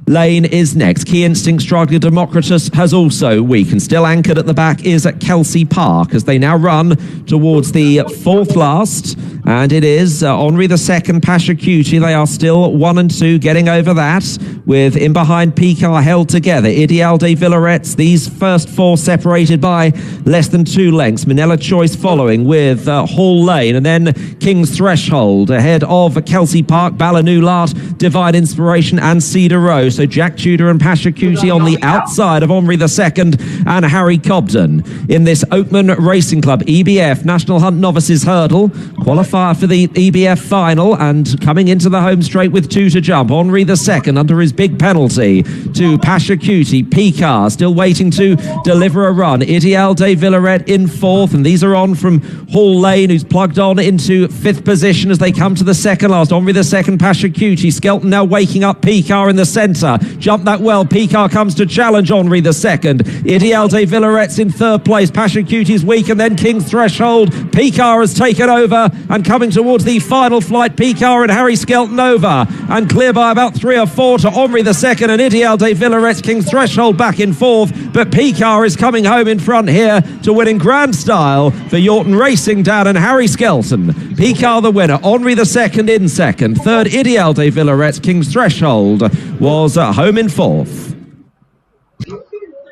Lane is next. Key Instinct struggling. Democritus has also weakened. Still anchored at the back is at Kelsey Park as they now run towards the fourth last. And it is Henri II, Pasha Cutie. They are still 1 and 2, getting over that with in behind Picard held together. Ideal de Villaret's, these first four separated by less than 2 lengths. Manila Choice following with Hall Lane, and then King's Threshold ahead of Kelsey Park, Balanulart, Divine Inspiration and Cedar Row. So Jack Tudor and Pasha Cutie on the outside of Henri II and Harry Cobden in this Oakman Racing Club EBF National Hunt Novices Hurdle. Qualifier for the EBF final and coming into the home straight with 2 to jump. Henri II under his big penalty to Pasha Cutie. Picard still waiting to deliver a run. Ideal de Villaret in 4th, and these are on from Hall Lane, who's plugged on into 5th position as they come to the second last. Henri II, Pasha Cutie. Skelton now waking up Picard in the centre. Jumped that well. Picard comes to challenge Henri II. Ideal de Villaret's in 3rd place. Pasha Cutie's weak, and then King's Threshold. Picard has taken over and coming towards the final flight. Picard and Harry Skelton over and clear by about 3 or 4 to Henri II and Ideal de Villaret. King's Threshold back in 4th, but Picard is coming home in front here to win in grand style for Yorton Racing, Dan and Harry Skelton. Picard the winner, Henri the second in second, third Ideal de Villaret, King's Threshold was home in fourth.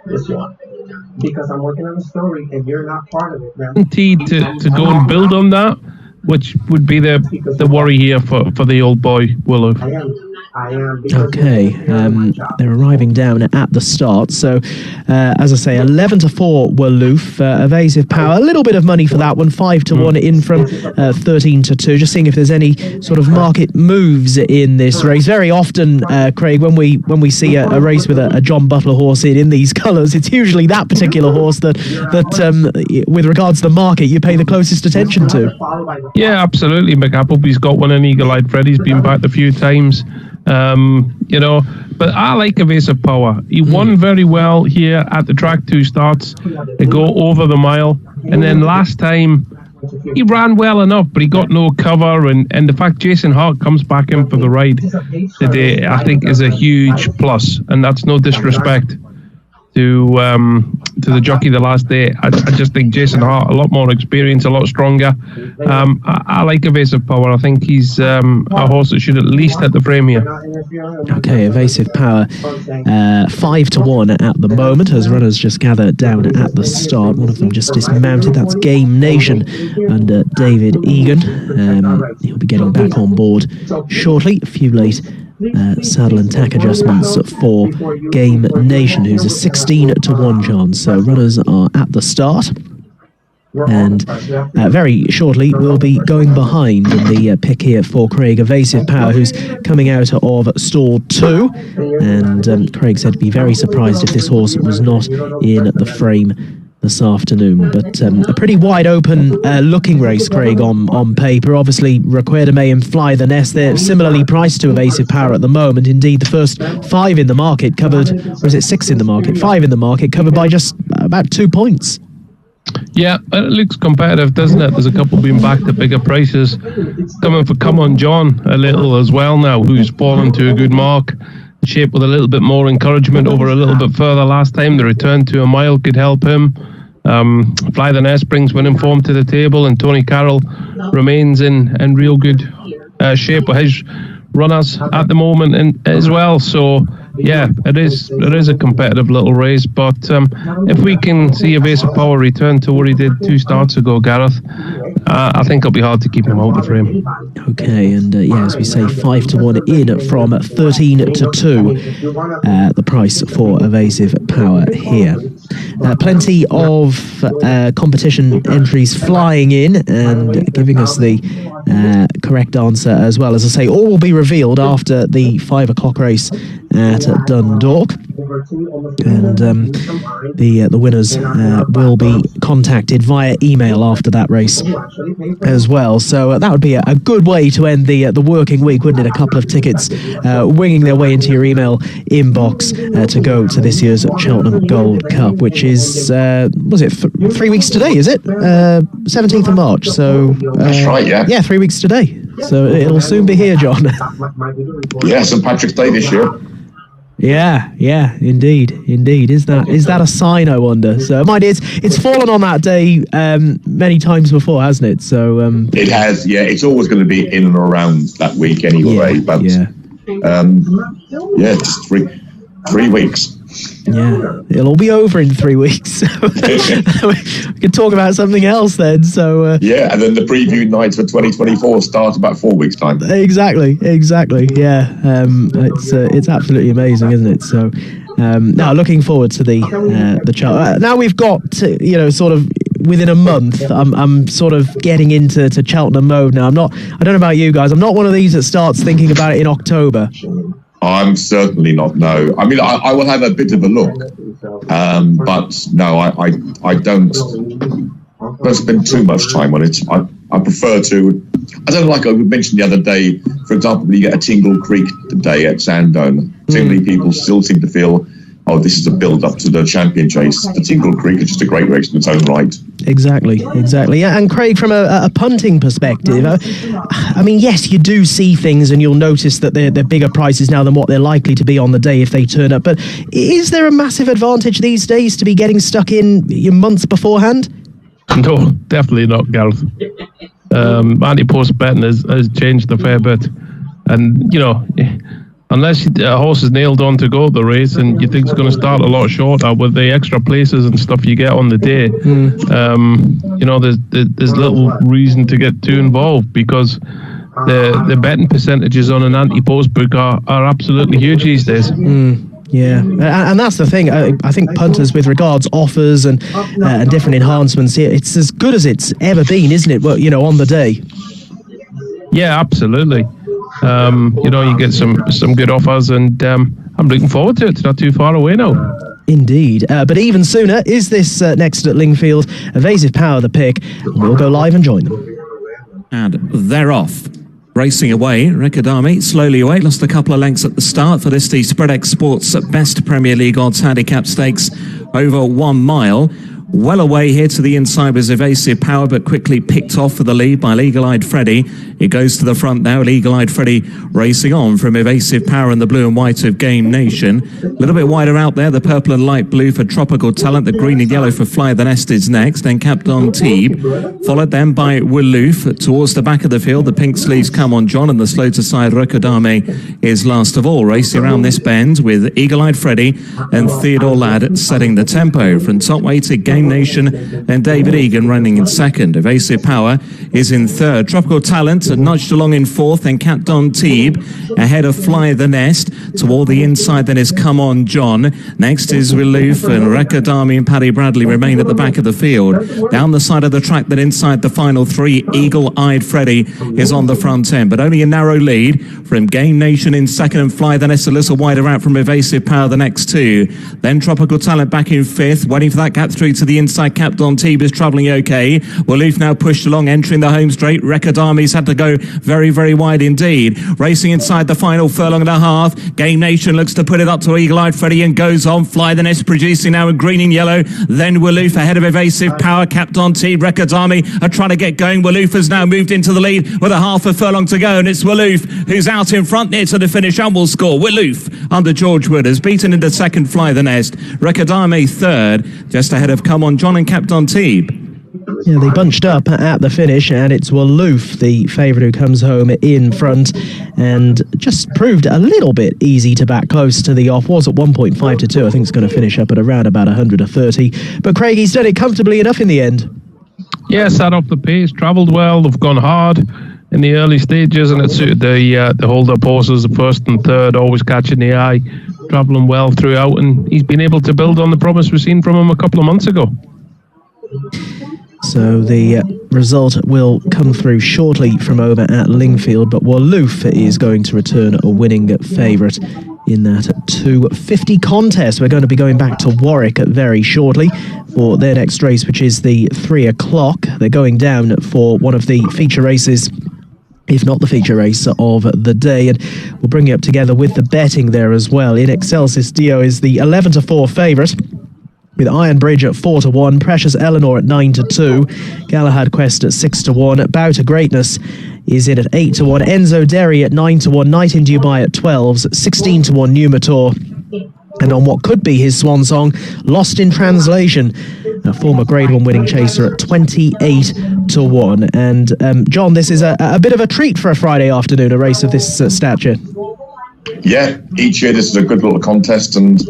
This one. Because I'm working on a story and you're not part of it, man. Guaranteed to go and build on that, which would be the worry here for the old boy, Willow. I am. Okay, they're arriving down at the start. So, as I say, 11-4 Walloof. Evasive Power, a little bit of money for that one. 5-1 in from 13-2. Just seeing if there's any sort of market moves in this race. Very often, Craig, when we see a race with a John Butler horse in these colours, it's usually that particular horse that with regards to the market, you pay the closest attention to. Yeah, absolutely. McAppleby's got one, and Eagle-Eyed Freddy's been backed a few times. But I like Evasive Power. He won very well here at the track, 2 starts. They go over the mile, and then last time he ran well enough, but he got no cover, and the fact Jason Hart comes back in for the ride today, I think, is a huge plus, and that's no disrespect to the jockey the last day. I just think Jason Hart, a lot more experience, a lot stronger. I like Evasive Power. I think he's a horse that should at least hit the frame here. Okay, Evasive Power 5-1 at the moment as runners just gather down at the start. One of them just dismounted. That's Game Nation under David Egan. He'll be getting back on board shortly. A few late saddle and tack adjustments for Game Nation, who's a 16-1 chance. So runners are at the start, and very shortly we'll be going behind in the pick here for Craig. Evasive Power, who's coming out of stall 2, and Craig said to be very surprised if this horse was not in the frame this afternoon. But a pretty wide open looking race, Craig, on paper. Obviously, Recuerdame and Fly the Nest, they're similarly priced to Evasive Power at the moment. Indeed, the first 5 in the market covered, or is it 6 in the market? 5 in the market covered by just about 2 points. Yeah, it looks competitive, doesn't it? There's a couple being backed at bigger prices. Coming for Come On John a little as well now, who's fallen to a good mark. Shape with a little bit more encouragement over a little bit further last time. The return to a mile could help him. Fly the Nest brings winning form to the table, and Tony Carroll remains in real good shape with his runners at the moment as well. So yeah, it is a competitive little race, but if we can see Evasive Power return to what he did 2 starts ago, Gareth, I think it'll be hard to keep him out the frame. Okay, and as we say, 5-1 in from 13-2, the price for Evasive Power here. Plenty of competition entries flying in and giving us the correct answer as well. As I say, all will be revealed after the 5 o'clock race at Dundalk, and the winners will be contacted via email after that race as well. So that would be a good way to end the working week, wouldn't it? A couple of tickets winging their way into your email inbox to go to this year's Cheltenham Gold Cup, which is 3 weeks today, is it? 17th of March. So that's right, yeah, 3 weeks today. So it'll soon be here, John. Yeah, St. Patrick's Day this year. Yeah, indeed. Is that a sign, I wonder? So, mind it's fallen on that day many times before, hasn't it? So it has, yeah. It's always going to be in and around that week anyway. It's 3 weeks. Yeah, it'll all be over in 3 weeks. We can talk about something else then. So and then the preview nights for 2024 start about 4 weeks' time. Exactly. Yeah, it's absolutely amazing, isn't it? So now looking forward to the chart. Now we've got sort of within a month. I'm sort of getting into Cheltenham mode now. I don't know about you guys. I'm not one of these that starts thinking about it in October. I'm certainly not, no. I mean, I will have a bit of a look, but no, I don't spend too much time on it. I prefer to, I don't like, I mentioned the other day, for example, when you get a Tingle Creek day at Sandown, too many people still seem to feel, oh, this is a build-up to the champion chase. The Tingle Creek is just a great race in its own right. Exactly. Yeah, and Craig, from a punting perspective, I mean, yes, you do see things and you'll notice that they're bigger prices now than what they're likely to be on the day if they turn up. But is there a massive advantage these days to be getting stuck in months beforehand? No, definitely not, Gareth. Anti-post betting has changed a fair bit. And, you know, unless a horse is nailed on to go at the race and you think it's going to start a lot shorter with the extra places and stuff you get on the day, you know, there's little reason to get too involved, because the betting percentages on an anti-post book are absolutely huge these days. Yeah, and that's the thing. I think punters, with regards offers and different enhancements, it's as good as it's ever been, isn't it? Well, you know, on the day. Yeah, absolutely. You know, you get some good offers, and I'm looking forward to it. It's not too far away now. Indeed. But even sooner is this next at Lingfield. Evasive Power, the pick. We'll go live and join them. And they're off. Racing away, Rekadami slowly away, lost a couple of lengths at the start for this, the Spreadex Sports Best Premier League Odds Handicap Stakes over 1 mile. Well away here to the inside was Evasive Power, but quickly picked off for the lead by Eagle-Eyed Freddy. It goes to the front now, Eagle-Eyed Freddy racing on from Evasive Power and the blue and white of Game Nation. A little bit wider out there, the purple and light blue for Tropical Talent, the green and yellow for Fly the Nest is next, then Captain Teeb, followed then by Willoof. Towards the back of the field, the pink sleeves Come On John, and the slow to side Rokodame is last of all. Racing around this bend with Eagle-Eyed Freddy and Theodore Ladd setting the tempo. From top weighted Game Nation and David Egan running in second. Evasive Power is in third. Tropical Talent nudged along in fourth, then Captain Teeb ahead of Fly the Nest. Toward the inside then is Come On John. Next is Willoof, and Rekadami and Paddy Bradley remain at the back of the field. Down the side of the track, then inside the final three, Eagle-Eyed Freddy is on the front end, but only a narrow lead from Game Nation in second, and Fly the Nest a little wider out from Evasive Power the next two. Then Tropical Talent back in fifth, waiting for that gap through to the inside. Captain Teeb is travelling okay. Willoof now pushed along, entering the home straight. Rekadami's had to go very, very wide indeed. Racing inside the final furlong and a half. Game Nation looks to put it up to Eagle-Eyed Freddy and goes on. Fly the Nest producing now in green and yellow. Then Willoof ahead of Evasive Power. Captain Teeb, Rekadami are trying to get going. Willoof has now moved into the lead with a half a furlong to go, and it's Willoof who's out in front near to the finish and will score. Willoof under George Wood has beaten into second Fly the Nest. Rekadami third, just ahead of Come On John and Captain Teeb. Yeah, they bunched up at the finish, and it's Willoof, the favourite, who comes home in front and just proved a little bit easy to back close to the off. Was at 1.5 to 2. I think it's going to finish up at around about 130. But Craig, he's done it comfortably enough in the end. Yeah, sat off the pace, travelled well. They've gone hard in the early stages, and it suited the hold-up horses, the first and third, always catching the eye, travelling well throughout, and he's been able to build on the promise we've seen from him a couple of months ago. So the result will come through shortly from over at Lingfield, but Willoof is going to return a winning favourite in that 250 contest. We're going to be going back to Warwick very shortly for their next race, which is the 3 o'clock. They're going down for one of the feature races, if not the feature race of the day, and we'll bring you up together with the betting there as well. In Excelsis Dio is the 11 to 4 favourite, with Iron Bridge at 4 to 1, Precious Eleanor at 9 to 2, Galahad Quest at 6 to 1, Bow to Greatness is in at 8 to 1, Enzo Derry at 9 to 1, Night in Dubai at 12s, 16 to 1 Numator, and on what could be his swan song, Lost in Translation, a former Grade 1 winning chaser at 28 to 1. And John, this is a bit of a treat for a Friday afternoon, a race of this stature. Yeah, each year this is a good little contest, and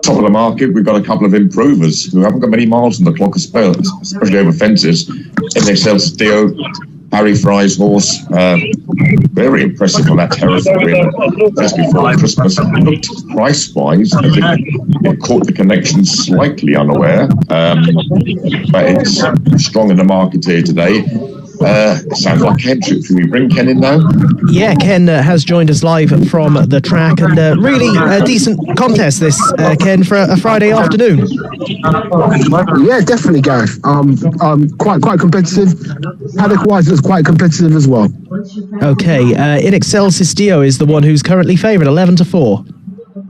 top of the market, we've got a couple of improvers who haven't got many miles on the clock, especially over fences. In Excelsis Dio, Harry Fry's horse, very impressive on that Hereford win just before Christmas. It looked price-wise as if it caught the connection slightly unaware, but it's strong in the market here today. It sounds like Ken. Should we bring Ken in now? Yeah, Ken has joined us live from the track, and really a decent contest this, Ken, for a Friday afternoon. Yeah, definitely, Gareth. Quite competitive. Paddock-wise, it was quite competitive as well. Okay, In Excelsis Dio is the one who's currently favourite, 11 to 4.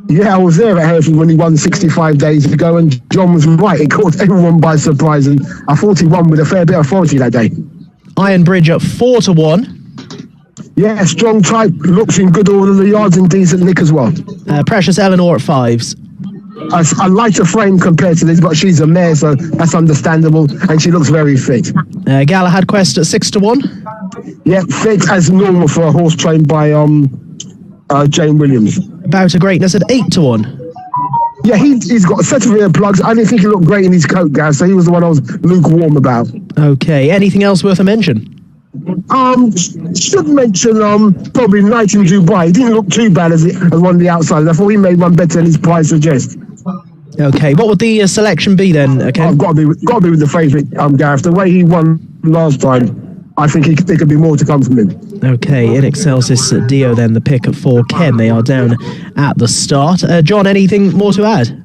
Yeah, I was there at Hereford when he won 65 days ago, and John was right. It caught everyone by surprise, and I thought he won with a fair bit of authority that day. Iron Bridge at 4 to 1. Yeah, strong type, looks in good order, the yards in decent nick as well. Precious Eleanor at 5s. a lighter frame compared to this, but she's a mare, so that's understandable, and she looks very fit. Galahad Quest at 6-1. Yeah, fit as normal for a horse trained by Jane Williams. Bout of Greatness at 8-1. Yeah, he's got a set of earplugs. I didn't think he looked great in his coat, Gav, so he was the one I was lukewarm about. Okay, anything else worth a mention? Should mention probably Night in Dubai. He didn't look too bad as one of the outsiders. I thought he made one better than his price suggests. Okay, what would the selection be then? Okay, I've got to be with the favourite, Gareth. The way he won last time, I think there could be more to come from him. Okay, In Excelsis Dio then the pick for Ken. They are down at the start. John, anything more to add?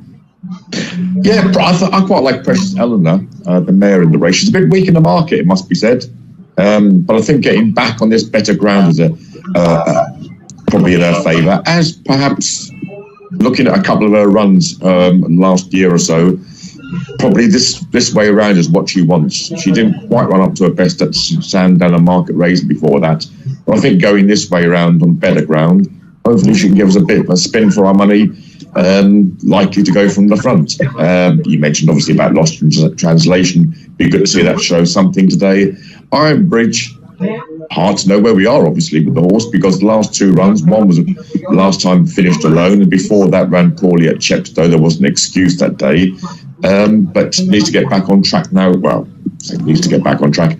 Yeah, I quite like Precious Eleanor, the mare in the race. She's a bit weak in the market, it must be said. But I think getting back on this better ground is probably in her favour, as perhaps looking at a couple of her runs last year or so, probably this way around is what she wants. She didn't quite run up to her best at Sandown and Market Race before that. But I think going this way around on better ground, hopefully she can give us a bit of a spin for our money, likely to go from the front. You mentioned obviously about Lost in Translation. Be good to see that show something today. Iron Bridge, hard to know where we are obviously with the horse, because the last two runs, one was last time finished alone, and before that ran poorly at Chepstow. There was an excuse that day, but needs to get back on track now. Well, needs to get back on track.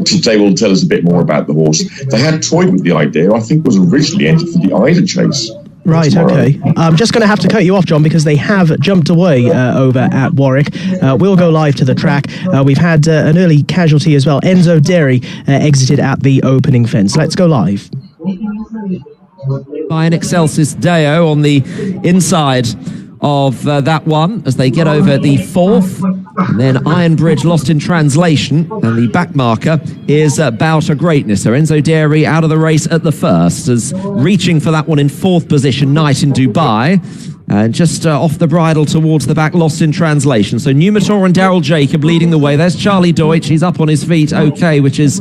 Today will tell us a bit more about the horse. They had toyed with the idea. I think was originally entered for the Ida Chase. Right, tomorrow. okay. I'm just going to have to cut you off, John, because they have jumped away over at Warwick. We'll go live to the track. We've had an early casualty as well. Enzo Derry exited at the opening fence. Let's go live. By In Excelsis Deo on the inside of that one as they get over the fourth. And then Iron Bridge Lost in Translation, and the back marker is Bout of Greatness. So Enzo Derry out of the race at the first, as reaching for that one in fourth position, Night in Dubai. And just off the bridle towards the back, Lost in Translation. So Numitor and Daryl Jacob leading the way. There's Charlie Deutsch. He's up on his feet, okay, which is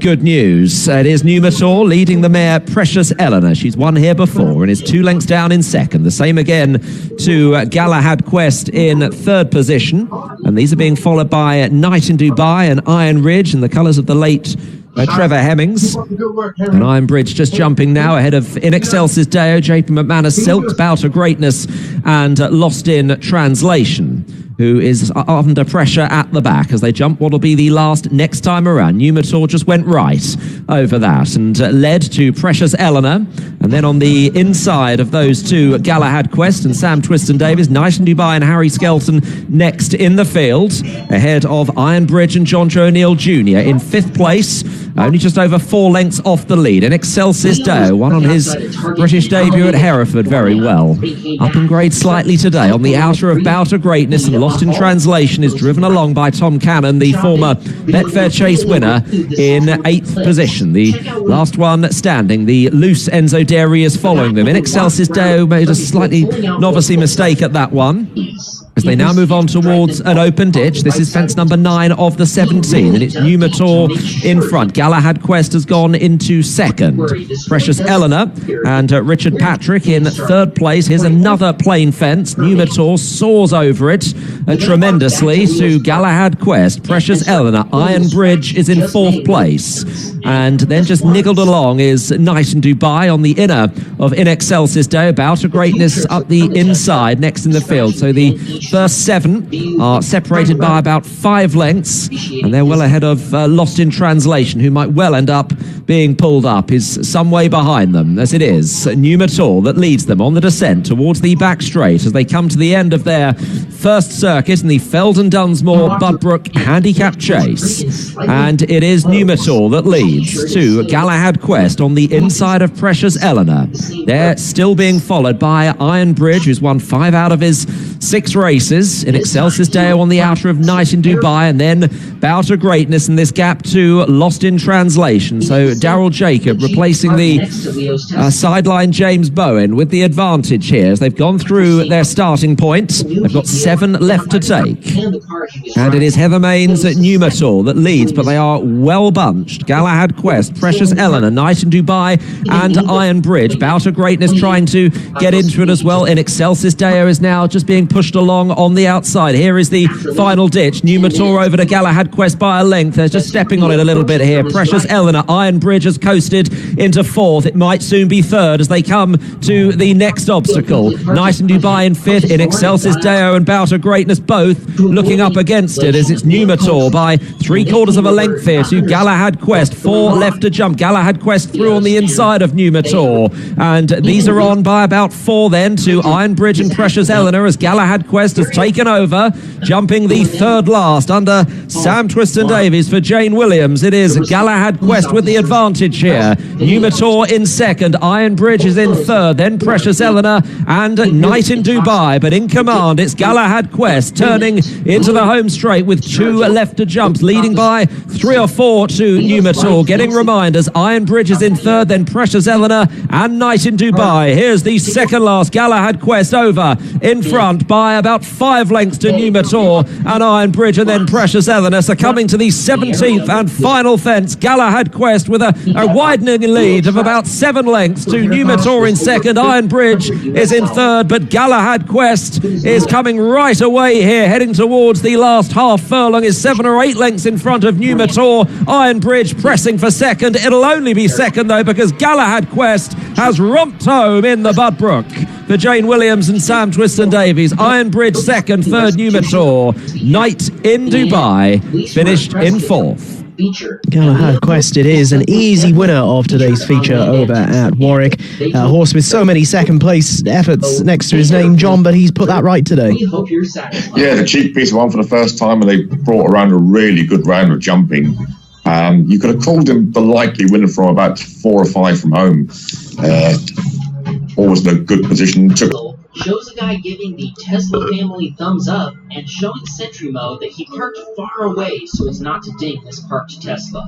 good news. It is Numitor leading the mare Precious Eleanor. She's won here before and is 2 lengths down in second. The same again to Galahad Quest in third position. And these are being followed by Night in Dubai and Iron Ridge in the colours of the late Trevor Hemmings. And Iron Bridge just jumping now ahead of In Excelsis Deo, JP McManus, Silk, Bout of Greatness, and Lost in Translation, who is under pressure at the back as they jump what will be the last next time around. Numitor just went right over that and led to Precious Eleanor. And then on the inside of those two, Galahad Quest and Sam Twiston Davies, Night in Dubai and Harry Skelton next in the field, ahead of Iron Bridge and John Joe O'Neill Jr. in fifth place, only just over 4 lengths off the lead. In Excelsis Deo, won on his British debut at Hereford very well. Up in grade slightly today on the outer of Bout of Greatness, and Lost in Translation is driven along by Tom Cannon, the former Betfair Chase winner, in 8th position. The last one standing, the loose Enzo Derry, is following them. In Excelsis Deo made a slightly novice mistake at that one, as they now move on towards an open ditch. This is fence number 9 of the 17, and it's Numitor in front. Galahad Quest has gone into second. Precious Eleanor and Richard Patrick in third place. Here's another plain fence. Numitor soars over it tremendously to Galahad Quest. Precious Eleanor. Iron Bridge is in fourth place. And then just niggled along is Night in Dubai on the inner of In Excelsis Deo. Bout of Greatness up the inside next in the field. So the first 7 are separated by about 5 lengths, and they're well ahead of Lost in Translation, who might well end up being pulled up, is some way behind them, as it is Numitor that leads them on the descent towards the back straight as they come to the end of their first circuit in the Feldon Dunsmore Budbrook Handicap Chase. And it is Numitor that leads to Galahad Quest on the inside of Precious Eleanor. They're still being followed by Iron Bridge, who's won 5 out of his 6 races in Excelsis Deo on the outer of Night in Dubai, and then Bow to Greatness in this gap to Lost in Translation. So Daryl Jacob replacing the sideline James Bowen with the advantage here as they've gone through their starting points. They've got 7 left to take. And it is Heather Mains at Numator that leads, but they are well bunched. Galahad Quest, Precious Eleanor, Night in Dubai, and Iron Bridge. Bow to Greatness trying to get into it as well. In Excelsis Deo is now just being pushed along on the outside. Here is the final ditch. Numator over to Galahad Quest by a length. They're just stepping on it a little bit here. Precious Eleanor, Iron Bridge has coasted into 4th. It might soon be 3rd as they come to the next obstacle. Night in Dubai in 5th. In Excelsis Deo and Bow to Greatness both looking up against it as it's Numator by 3/4 of a length here to Galahad Quest. 4 left to jump. Galahad Quest through on the inside of Numator. And these are on by about 4 then to Iron Bridge and Precious Eleanor as Galahad Quest has taken over, jumping the 3rd last under Sam Twiston-Davies for Jane Williams. It is Galahad Quest with the advantage here. Numator in 2nd, Iron Bridge is in 3rd, then Precious Eleanor and Night in Dubai. But in command, it's Galahad Quest turning into the home straight with 2 left to jump, leading by 3 or 4 to Numator. Getting reminders, Iron Bridge is in 3rd, then Precious Eleanor and Night in Dubai. Here's the 2nd last, Galahad Quest over in front by about 5 lengths to Numator and Iron Bridge, and then Precious Eleanor. So coming to the 17th and final fence, Galahad Quest with a widening lead of about 7 lengths to Numator in 2nd. Iron Bridge is in 3rd, but Galahad Quest is coming right away here, heading towards the last half furlong, is 7 or 8 lengths in front of Numator. Iron Bridge pressing for 2nd. It'll only be 2nd though, because Galahad Quest has romped home in the Budbrook for Jane Williams and Sam Twiston-Davies. Iron Bridge 2nd, 3rd Numator. Night in Dubai finished in 4th. Galahad Quest it is, an easy winner of today's feature over at Warwick. A horse with so many second place efforts next to his name, John, but he's put that right today. Yeah, the cheek piece won for the first time, and they brought around a really good round of jumping. You could have called him the likely winner from about 4 or 5 from home. Always in a good position. Shows a guy giving the Tesla family thumbs up and showing Sentry Mode that he parked far away so as not to ding this parked Tesla.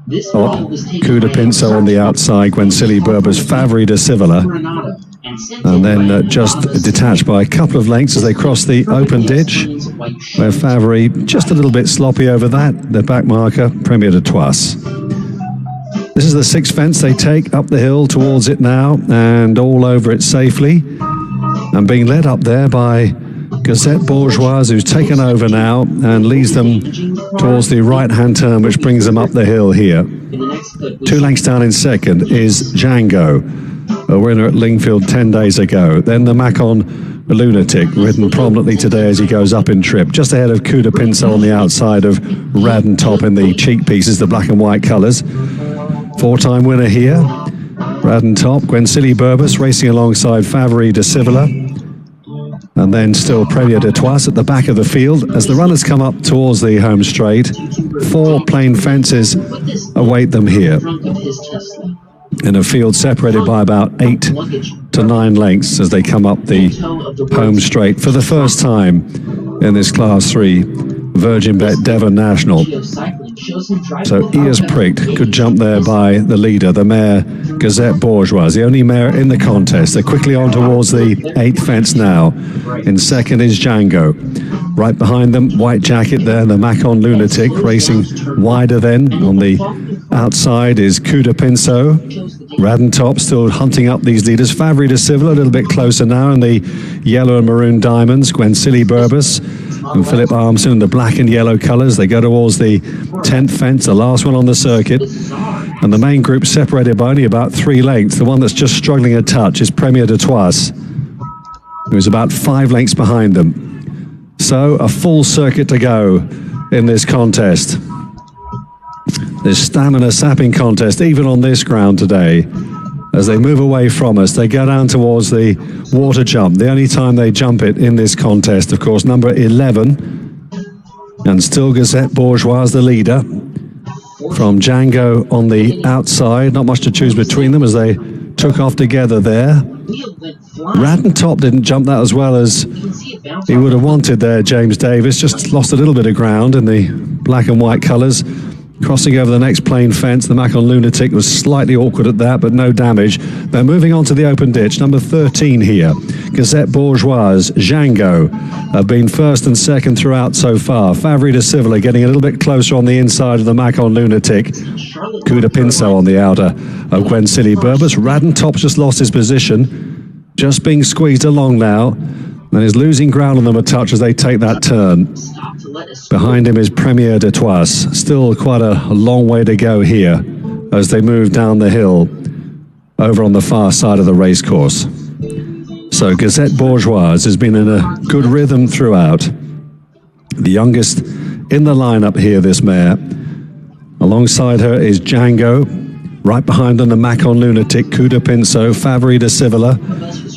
This Kuda Pinso on the outside, Gwensili Berber's Favre de Civila, and then just detached by a couple of lengths as they cross the open ditch, where Favre just a little bit sloppy over that. The back marker, Premier de Toise. This is the 6th fence they take up the hill towards it now, and all over it safely, and being led up there by Gazette Bourgeoise, who's taken over now and leads them towards the right-hand turn, which brings them up the hill here. 2 lengths down in 2nd is Django, a winner at Lingfield 10 days ago. Then the Macon Lunatic, ridden prominently today as he goes up in trip, just ahead of Kuda Pinso on the outside of Radden Top in the cheek pieces, the black and white colours. 4-time winner here, Radden Top. Gwensili Berbus racing alongside Favre de Civila. And then still Premier de Toise at the back of the field. As the runners come up towards the home straight, 4 plain fences await them here, in a field separated by about 8 to 9 lengths as they come up the home straight for the first time in this Class 3 Virgin Bet Devon National. So ears pricked, good jump there by the leader, the mare Gazette Bourgeoise, the only mare in the contest. They're quickly on towards the 8th fence now. In 2nd is Django. Right behind them, White Jacket there, the Macon Lunatic, racing wider then. On the outside is Kuda Pinso. Radden Top still hunting up these leaders. Favre de Civila a little bit closer now in the yellow and maroon diamonds. Gwensili Berbus and Philip Armson in the black and yellow colours. They go towards the 10th fence, the last one on the circuit. And the main group separated by only about 3 lengths. The one that's just struggling a touch is Premier de Toise, who's about 5 lengths behind them. So a full circuit to go in this contest. This stamina sapping contest, even on this ground today. As they move away from us, they go down towards the water jump. The only time they jump it in this contest, of course, number 11. And still Gazette Bourgeois the leader. from Django on the outside. Not much to choose between them as they took off together there. Top didn't jump that as well as he would have wanted there, James Davis. Just lost a little bit of ground in the black and white colours. Crossing over the next plain fence, the Macon Lunatic was slightly awkward at that, but no damage. They're moving on to the open ditch, number 13 here. Gazette Bourgeoise, Django have been first and second throughout so far. Favre de Civiler getting a little bit closer on the inside of the Macon Lunatic. Cuda Pinso on the outer of Gwen Silly Burbus. Top's just lost his position, just being squeezed along now, and is losing ground on them a touch as they take that turn. Behind him is Premier de Toise. Still quite a long way to go here as they move down the hill over on the far side of the racecourse. So Gazette Bourgeoise has been in a good rhythm throughout. The youngest in the lineup here, this mare. Alongside her is Django. Right behind them, the Macon Lunatic, Cuda Pinso, Favre de Civiler.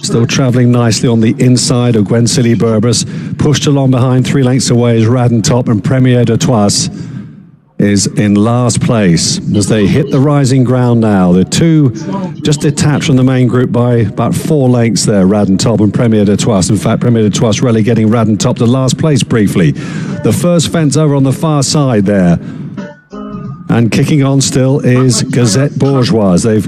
Still travelling nicely on the inside of Gwen Silly Burbus. Pushed along behind, 3 lengths away is Top, and Premier de Toise is in last place as they hit the rising ground now. The two just detached from the main group by about 4 lengths there, Top and Premier de Toise. In fact, Premier de Toise really getting Top to last place briefly. The first fence over on the far side there. And kicking on still is Gazette Bourgeoise. They've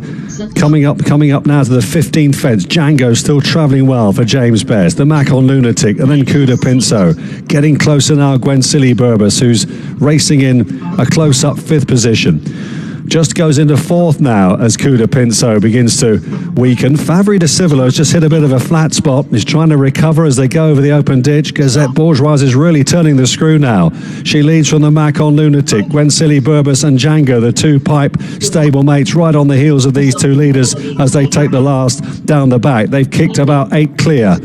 coming up now to the 15th fence. Django still travelling well for James Best. The Macon Lunatic and then Cuda Pinso. Getting closer now, Gwen Silly Burbus, who's racing in a close-up 5th position. Just goes into 4th now as Cuda Pinso begins to weaken. Favre de Civiler has just hit a bit of a flat spot. He's trying to recover as they go over the open ditch. Gazette Bourgeoise is really turning the screw now. She leads from the Macon Lunatic. Gwen Silly Burbus and Django, the 2 pipe stable mates, right on the heels of these 2 leaders as they take the last down the back. They've kicked about 8 clear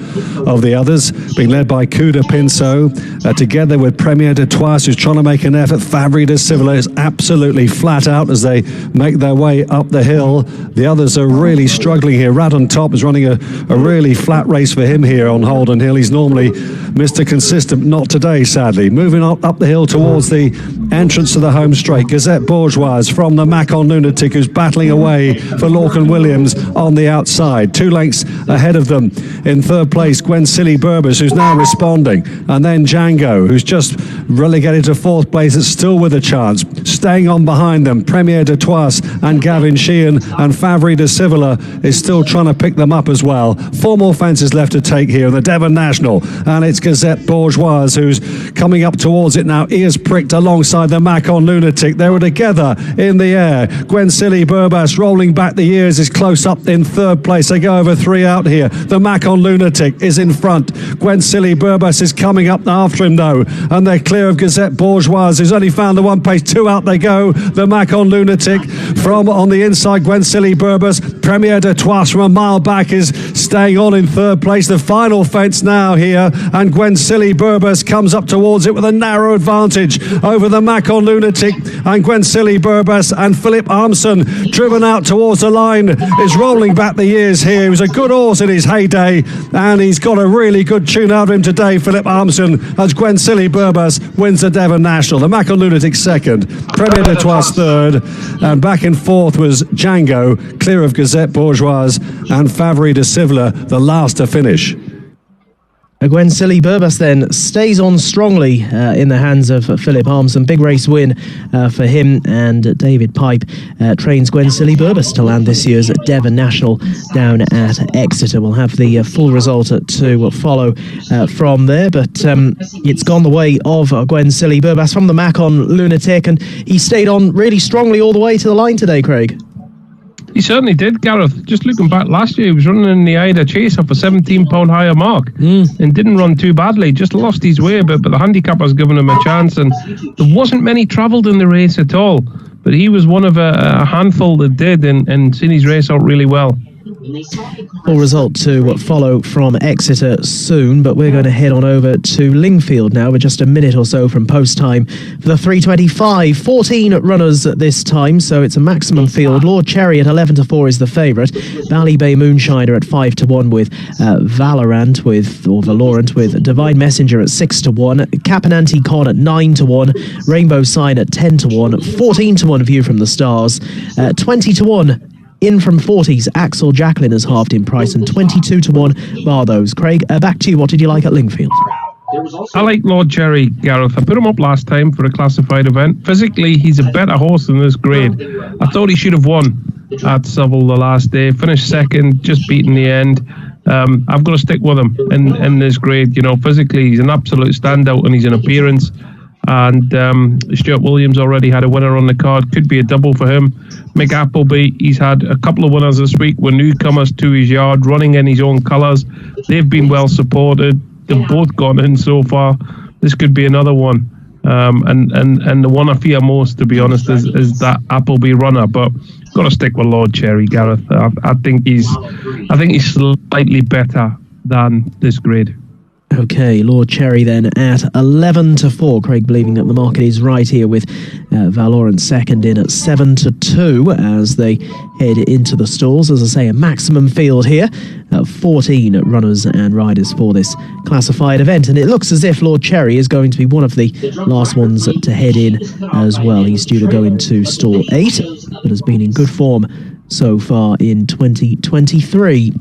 of the others, being led by Cuda Pinso, together with Premier de Toise, who's trying to make an effort. Favre de Civiler is absolutely flat out as they make their way up the hill. The others are really struggling here. Top is running a really flat race for him here on Holden Hill. He's normally Mr. Consistent, not today, sadly. Moving up the hill towards the entrance to the home straight. Gazette Bourgeoise from the Macon Lunatic, who's battling away for Lorcan Williams on the outside. 2 lengths ahead of them in 3rd place, Gwen Silly Burbus, who's now responding. And then Django, who's just relegated to 4th place. It's still with a chance. Staying on behind them, Premier de Toise and Gavin Sheehan, and Favre de Civiler is still trying to pick them up as well. 4 more fences left to take here in the Devon National, and it's Gazette Bourgeoise who's coming up towards it now, ears pricked alongside the Macon Lunatic. They were together in the air. Gwen Silly Burbus rolling back the years is close up in 3rd place. They go over 3 out here. The Macon Lunatic is in front. Gwen Silly Burbus is coming up after him though, and they're clear of Gazette Bourgeoise, who's only found the 1 pace. 2 out they go. The Macon Lunatic from on the inside, Gwen Silly Burbus. Premier de Toise from a mile back is staying on in 3rd place. The final fence now here, and Gwen Silly Burbus comes up towards it with a narrow advantage over the Macon Lunatic, and Gwen Silly Burbus and Philip Armson, driven out towards the line, is rolling back the years here. He was a good horse in his heyday, and he's got a really good tune out of him today, Philip Armson, as Gwen Silly Burbus wins the Devon National. The Macon Lunatic 2nd, Premier de Toise 3rd, and back in 4th was Django, clear of Gazette Bourgeoise, and Favre de Civiler, the last to finish. Gwen Silly Burbus then stays on strongly in the hands of Philip Armson. Big race win for him, and David Pipe trains Gwen Silly Burbus to land this year's Devon National down at Exeter. We'll have the full result to follow from there, but it's gone the way of Gwen Silly Burbus from the Macon Lunatic, and he stayed on really strongly all the way to the line today, Craig. He certainly did, Gareth. Just looking back last year, he was running in the Ida Chase off a 17-pound higher mark and didn't run too badly. Just lost his way a bit, but the handicapper's given him a chance, and there wasn't many travelled in the race at all. But he was one of a handful that did and seen his race out really well. Full result to follow from Exeter soon, but we're going to head on over to Lingfield now. We're just a minute or so from post time for the 3:25. 14 runners at this time, so it's a maximum field. Lord Cherry at 11-4 is the favourite. Valley Bay Moonshiner at 5-1 with Valorant with Divine Messenger at 6-1. Capananti Con at 9-1. Rainbow Sign at 10-1. 14-1 View from the Stars. 20-1 in from 40s. Axel Jacqueline has halved in price, and 22-1 Barthos. Craig, back to you. What did you like at Lingfield? I like Lord Cherry, Gareth. I put him up last time for a classified event. Physically, he's a better horse than this grade. I thought he should have won at Seville the last day. Finished second, just beaten the end. I've got to stick with him in this grade. You know, physically, he's an absolute standout, and he's an appearance. And Stuart Williams already had a winner on the card. Could be a double for him. Mick Appleby, he's had a couple of winners this week. Were newcomers to his yard, running in his own colours. They've been well supported. They've both gone in so far. This could be another one. And the one I fear most, to be honest, is that Appleby runner. But got to stick with Lord Cherry, Gareth. I think he's slightly better than this grade. Okay, Lord Cherry then at 11-4. Craig believing that the market is right here with Valorant second in at 7-2 as they head into the stalls. As I say, a maximum field here. 14 runners and riders for this classified event, and it looks as if Lord Cherry is going to be one of the last ones to head in as well. He's due to go into stall 8, but has been in good form so far in 2023.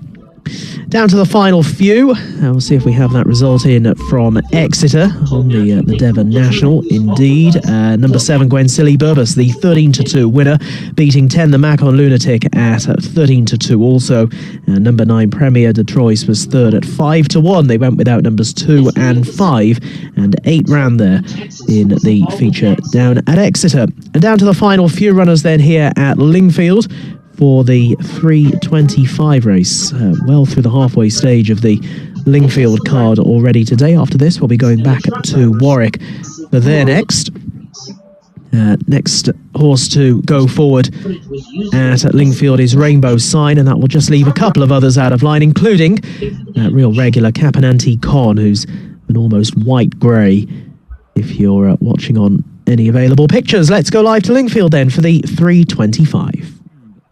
Down to the final few. We'll see if we have that result in from Exeter on the Devon National. Indeed, number 7 Gwen Silly Burbus, the 13-2 winner, beating 10 the Macon Lunatic at 13-2 also. Number 9 Premier de Troyes was third at 5-1. They went without numbers 2 and 5, and 8 ran there in the feature down at Exeter. And down to the final few runners then here at Lingfield for the 3:25 race. Well through the halfway stage of the Lingfield card already today. After this, we'll be going back to Warwick for their next horse to go forward at Lingfield is Rainbow Sign, and that will just leave a couple of others out of line, including real regular Capananti Con, who's an almost white grey if you're watching on any available pictures. Let's go live to Lingfield then for the 3:25.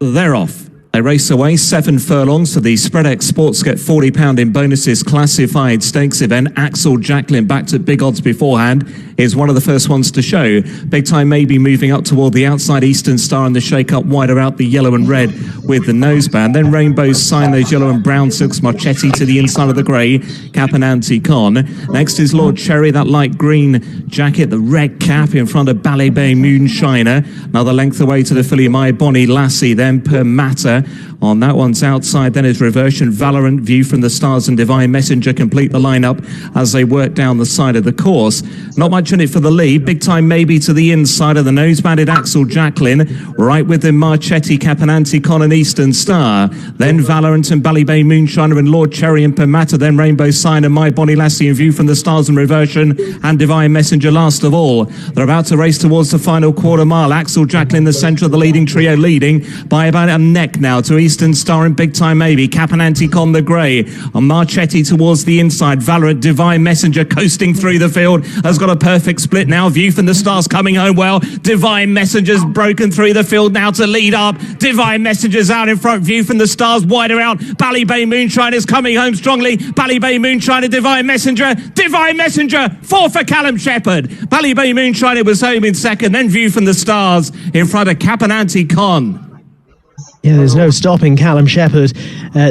They're off. They race away 7 furlongs to the SpreadX Sports Get £40 in bonuses classified stakes event. Axel Jacqueline, backed at big odds beforehand, is one of the first ones to show. Big Time Maybe moving up toward the outside. Eastern Star and the shake-up wider out the yellow and red with the noseband. Then Rainbow Sign, those yellow and brown silks. Marchetti to the inside of the grey. Capananti Con. Next is Lord Cherry, that light green jacket, the red cap in front of Ballet Bay Moonshiner. Another length away to the filly My Bonnie Lassie. Then Per Matter on that one's outside. Then is Reversion, Valorant, View from the Stars and Divine Messenger complete the lineup as they work down the side of the course. Not much in it for the lead. Big Time Maybe to the inside of the nose-banded Axel Jacqueline. Right with them Marchetti, Capananti Con and Eastern Star. Then Valorant and Ballet Bay Moonshiner and Lord Cherry and Permata. Then Rainbow Sign and My Bonnie Lassie and View from the Stars and Reversion and Divine Messenger last of all. They're about to race towards the final quarter mile. Axel Jacqueline, the centre of the leading trio, leading by about a neck now to Eastern Star and Big Time Maybe. Capananti Con the grey. On Marchetti towards the inside. Valorant, Divine Messenger coasting through the field. Has got a perfect split now. View from the Stars coming home well. Divine Messenger's broken through the field now to lead up. Divine Messenger's out in front. View from the Stars wider out. Ballet Bay Moonshiner's coming home strongly. Ballet Bay Moonshiner, Divine Messenger. Divine Messenger, 4 for Callum Shepherd. Ballet Bay Moonshiner was home in second. Then View from the Stars in front of Capananti Con. Yeah, there's no stopping Callum Shepherd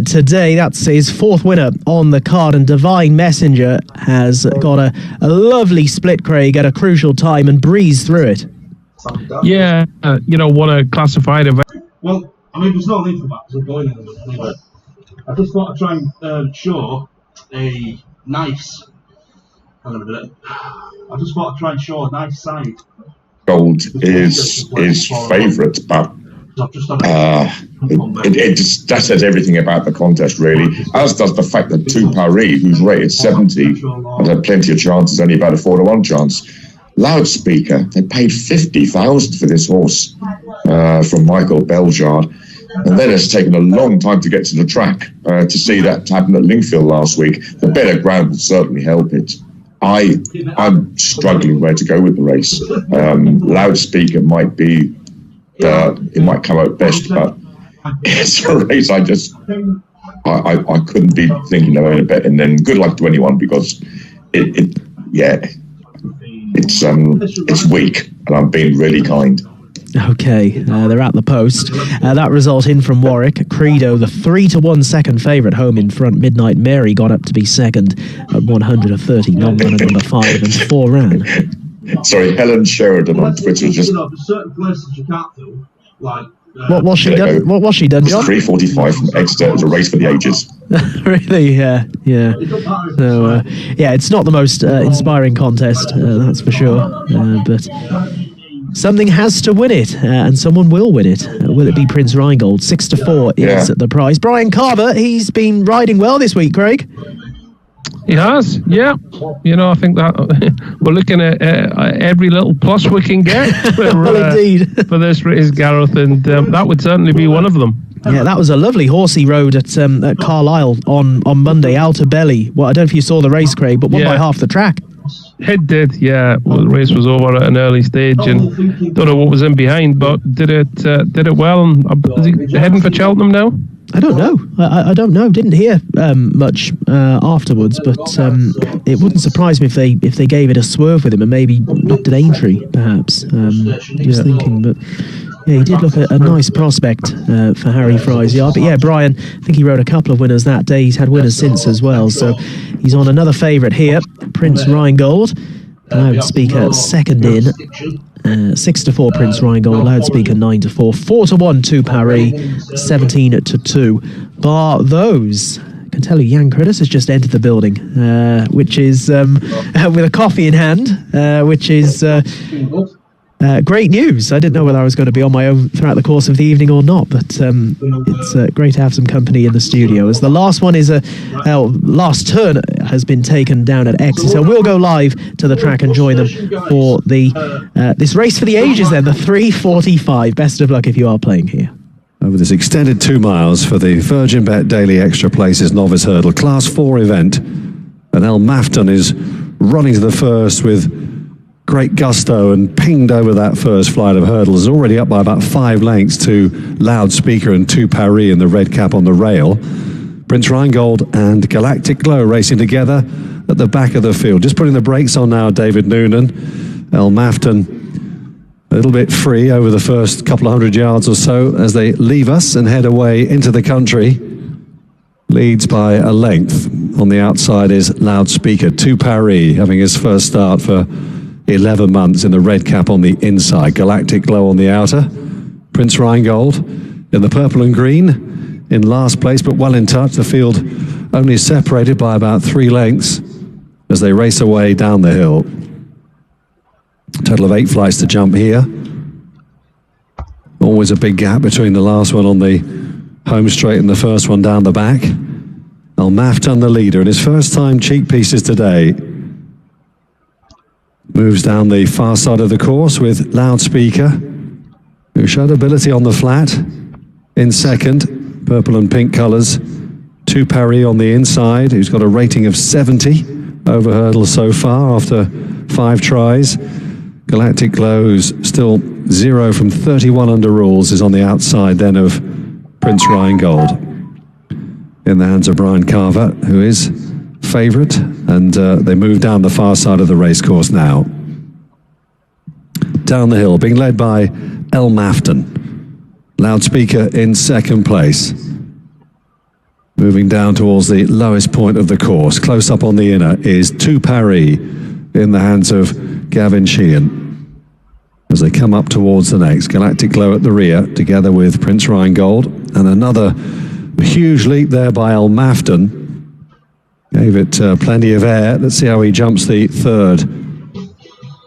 today. That's his 4th winner on the card, and Divine Messenger has got a lovely split, Craig, at a crucial time and breezed through it. Yeah, won a classified event. Well, I mean, there's no need for that. There's no point in it. I just thought I'd try and show a nice. Hang on a minute. I just thought I'd try and show a nice side. Gold is favourite, but that says everything about the contest, really, as does the fact that 2 Paris, who's rated 70, has had plenty of chances, only about a 4-1 chance. Loudspeaker, they paid 50,000 for this horse from Michael Bellegarde. And then it's taken a long time to get to the track. To see that happen at Lingfield last week, the better ground will certainly help it. I'm struggling where to go with the race. Loudspeaker might be, it might come out best, but it's a race I couldn't be thinking of any better. And then good luck to anyone, because it's weak, and I'm being really kind. Okay, they're at the post. That result in from Warwick. Credo, the 3-1 second favourite, home in front. Midnight Mary got up to be second at 130. Non-runner number 5 and 4 ran. Sorry, Helen Sheridan on Twitter just. There's certain places you can't do, like. What was she done? What was she done, John? 3:45 from Exeter. It was a race for the ages. Really? Yeah. So, it's not the most inspiring contest, that's for sure. But something has to win it, and someone will win it. Will it be Prince Rheingold? 6-4 is the prize. Brian Carver, he's been riding well this week, Craig. He has, yeah. I think that we're looking at every little plus we can get for, indeed. for this race, Gareth, and that would certainly be one of them. Yeah, that was a lovely horse he rode at Carlisle on Monday, Outer Belly. Well, I don't know if you saw the race, Craig, but won by half the track. It did, yeah. Well, the race was over at an early stage, and don't know what was in behind, but did it well. And is he heading for Cheltenham now? I don't know. I don't know. Didn't hear much afterwards, but it wouldn't surprise me if they gave it a swerve with him and maybe looked at Aintree, perhaps. Just thinking, but yeah, he did look a nice prospect for Harry Fry's yard. But yeah, Brian, I think he rode a couple of winners that day. He's had winners since as well, so he's on another favourite here, Prince Rheingold. Loudspeaker second in. 6-4 Prince Rheingold, Loudspeaker 9-4, 4-1 to Paris, 17-2. Bar those. I can tell you, Jan Curtis has just entered the building, which is with a coffee in hand, which is great news. I didn't know whether I was going to be on my own throughout the course of the evening or not, but it's great to have some company in the studio. As the last one is last turn has been taken down at Exeter. We'll go live to the track and join them for the this race for the ages. Then the 3:45. Best of luck if you are playing here. Over this extended 2 miles for the Virgin Bet Daily Extra Places Novice Hurdle Class 4 event, and El Mafton is running to the first with great gusto and pinged over that first flight of hurdles, already up by about 5 lengths to Loudspeaker and to Paris in the red cap on the rail. Prince Rheingold and Galactic Glow racing together at the back of the field. Just putting the brakes on now, David Noonan. El Mafton a little bit free over the first couple of 100 yards or so as they leave us and head away into the country. Leads by a length. On the outside is Loudspeaker to Paris, having his first start for 11 months in the red cap on the inside. Galactic Glow on the outer. Prince Rheingold in the purple and green in last place, but well in touch. The field only separated by about 3 lengths as they race away down the hill. Total of 8 flights to jump here. Always a big gap between the last one on the home straight and the first one down the back. El Mafton the leader in his first time cheek pieces today. Moves down the far side of the course with Loudspeaker, who showed ability on the flat. In second, purple and pink colours. To Paris on the inside, who's got a rating of 70 over hurdles so far after 5 tries. Galactic Glow, who's still 0 from 31 under rules, is on the outside then of Prince Rheingold. In the hands of Brian Carver, who is favourite, and they move down the far side of the racecourse now. Down the hill, being led by El Mafton. Loudspeaker in second place. Moving down towards the lowest point of the course. Close up on the inner is To Paris in the hands of Gavin Sheehan. As they come up towards the next, Galactic Glow at the rear, together with Prince Rheingold, and another huge leap there by El Mafton. Gave it plenty of air. Let's see how he jumps the third.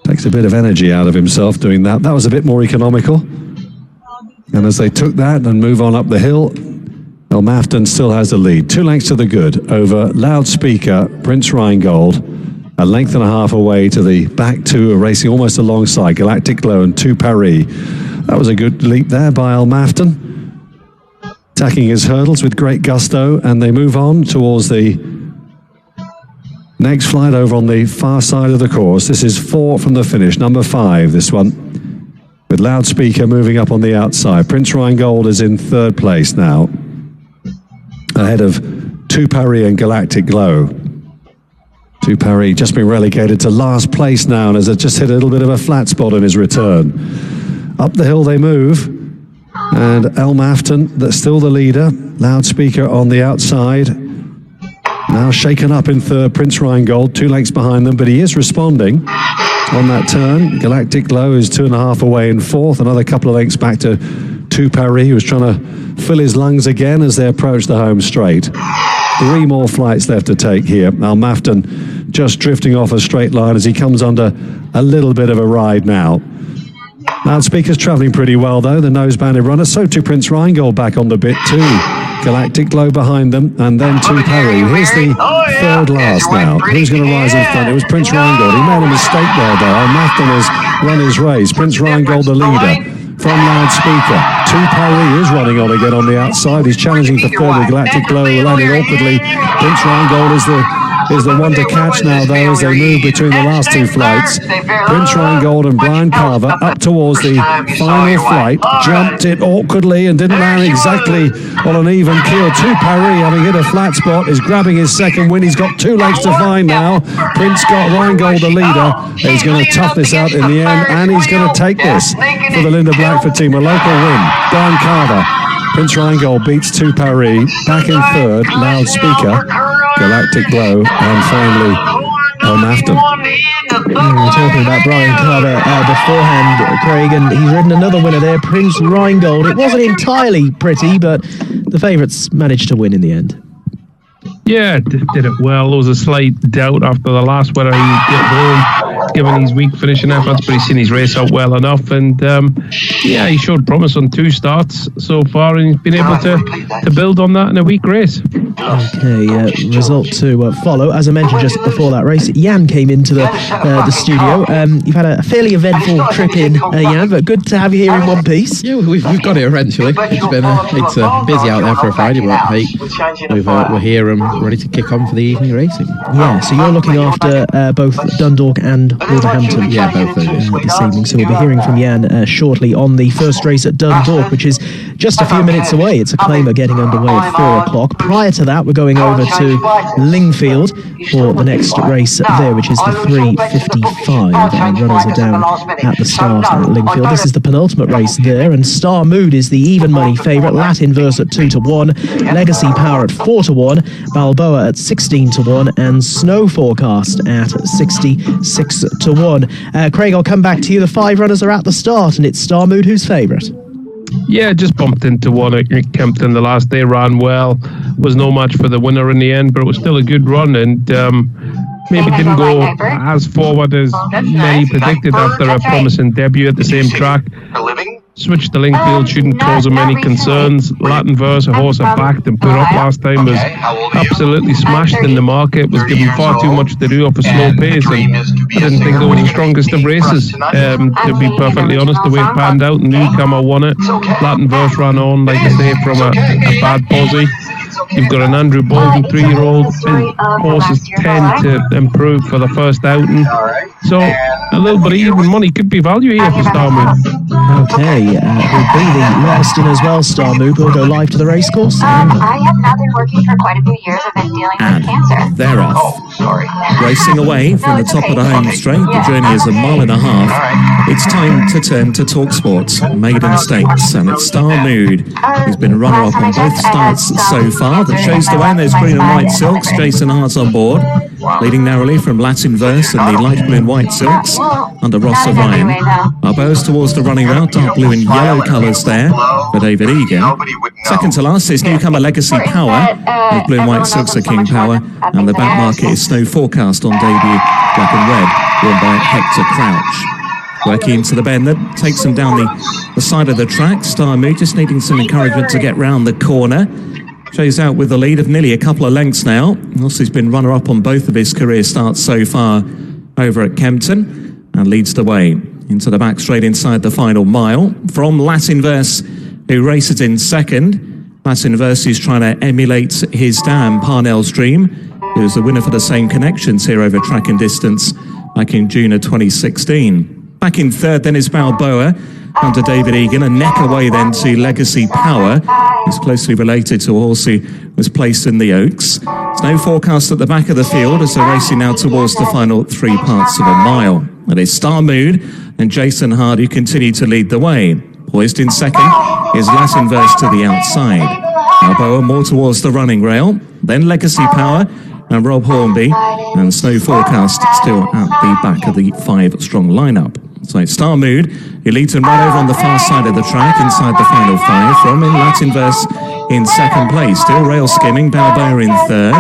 Takes a bit of energy out of himself doing that. That was a bit more economical. And as they took that and move on up the hill, El Mafton still has the lead. 2 lengths to the good over Loudspeaker, Prince Rheingold. A length and a half away to the back 2, racing almost alongside Galactic Glow and To Paris. That was a good leap there by El Mafton. attacking his hurdles with great gusto, and they move on towards the next flight over on the far side of the course. This is 4 from the finish, number 5, this one, with Loudspeaker moving up on the outside. Prince Rheingold is in 3rd place now, ahead of Two Paris and Galactic Glow. Two Paris just been relegated to last place now and has just hit a little bit of a flat spot in his return. Up the hill they move, and Methd, that's still the leader. Loudspeaker on the outside. Now shaken up in 3rd, Prince Rheingold, 2 lengths behind them, but he is responding on that turn. Galactic Glow is 2.5 away in 4th, another couple of lengths back to Two Paris, who was trying to fill his lungs again as they approach the home straight. 3 more flights left to take here. Methd just drifting off a straight line as he comes under a little bit of a ride now. Loudspeaker's travelling pretty well though, the nose-banded runner. So too Prince Rheingold back on the bit too. Galactic Glow behind them, and then Two Paris. Here's the 3rd last now. Who's going to rise in front? It was Prince Rheingold. He made a mistake there though. Methd has run his race. Prince Rheingold the leader from Loudspeaker. Two Paris is running on again on the outside. He's challenging for 3rd with Galactic Glow, landing awkwardly. Prince Rheingold is the one to catch now though as they move between the last 2 flights. Prince Rheingold and Brian Carver up towards the final flight, jumped it awkwardly and didn't land exactly on an even keel. Two Paris, having hit a flat spot, is grabbing his 2nd win. He's got 2 legs to find now. Prince got Rheingold the leader. He's going to tough this out in the end, and he's going to take this for the Linda Blackford team. A local win. Brian Carver. Prince Rheingold beats Two Paris, back in 3rd, Loudspeaker, Galactic Glow, and finally Methd. We were talking about Brian Carver beforehand, Craig, and he's ridden another winner there, Prince Rheingold. It wasn't entirely pretty, but the favourites managed to win in the end. Yeah, did it well. There was a slight doubt after the last whether he'd get home, given his weak finishing efforts, but he's seen his race out well enough. And yeah, he showed promise on 2 starts so far, and he's been able to build on that in a weak race. Okay, result to follow. As I mentioned just before that race, Jan came into the studio. You've had a fairly eventful trip in, Jan, but good to have you here in one piece. Yeah, we've got it eventually. It's been busy out there for a Friday, but hey, we're here and ready to kick on for the evening racing. Yeah, so you're looking after both Dundalk and Wolverhampton. Yeah, both of them. This evening, so we'll be hearing from Jan shortly on the first race at Dundalk, which is just a few minutes away. It's a claimer getting underway at 4 o'clock. Prior to that, we're going over to Lingfield for the next race there, which is the 3:55, and runners are down at the start at Lingfield. This is the penultimate race there, and Star Mood is the even money favourite. Latin Verse at 2-1, Legacy Power at 4-1, Balboa at 16-1, and Snow Forecast at 66-1. Craig, I'll come back to you. The 5 runners are at the start, and it's Star Mood who's favourite. Yeah, just bumped into one at Kempton the last day, ran well, was no match for the winner in the end, but it was still a good run, and maybe didn't go as forward as many predicted after a promising debut at the same track. Switched to Lingfield shouldn't cause him any concerns. Latin Verse, a horse I backed and put up last time, was absolutely smashed in the market, was given far too much to do off a slow pace, and I didn't think it was the strongest of races. To be perfectly honest, the way it panned out, Newcomer won it. Latin Verse ran on, like I say, from a bad posse. You've got an Andrew Bolden 3-year-old. Horses tend to improve for the first outing. So a little bit of even money could be value here for Star Mood. Okay, will be the last in as well, Star Mood. We'll go live to the racecourse. I have not been working for quite a few years. I've been dealing with cancer. They're off. Racing away from the top of the home straight. The journey is a mile and a half. It's time to turn to TalkSport's maiden stakes, and it's Star Mood, who's been runner-up on both starts so far. That shows the way, and there's green and white silks. Jason Hart's on board, leading narrowly from Latin Verse and the light blue and white silks under Ross O'Brien. Our bows towards the running route, dark blue and yellow colours there for David Egan. Second to last is newcomer Legacy Power, with blue and white silks are King Power, and the back market is Snow Forecast on debut, black and red, worn by Hector Crouch. Working into the bend that takes him down the side of the track. Star Mood just needing some encouragement to get round the corner. Shows out with the lead of nearly a couple of lengths now. Also, he's been runner-up on both of his career starts so far over at Kempton, and leads the way into the back straight inside the final mile. From Latin Verse, who races in second, Latin Versus trying to emulate his dam, Parnell's Dream, who was the winner for the same connections here over track and distance back in June of 2016. Back in third then is Balboa under David Egan, a neck away then to Legacy Power. He's closely related to a horse who was placed in the Oaks. There's no forecast at the back of the field as they're racing now towards the final 3 parts of a mile. It is Star Mood and Jason Hard who continue to lead the way. Poised in second is Latin Verse to the outside. Balboa more towards the running rail, then Legacy Power and Rob Hornby, and Snow Forecast still at the back of the 5-strong lineup. So it's Star Mood, who leads and right over on the far side of the track inside the final 5 from in Latin Verse in second place. Still rail skimming, Balboa in third.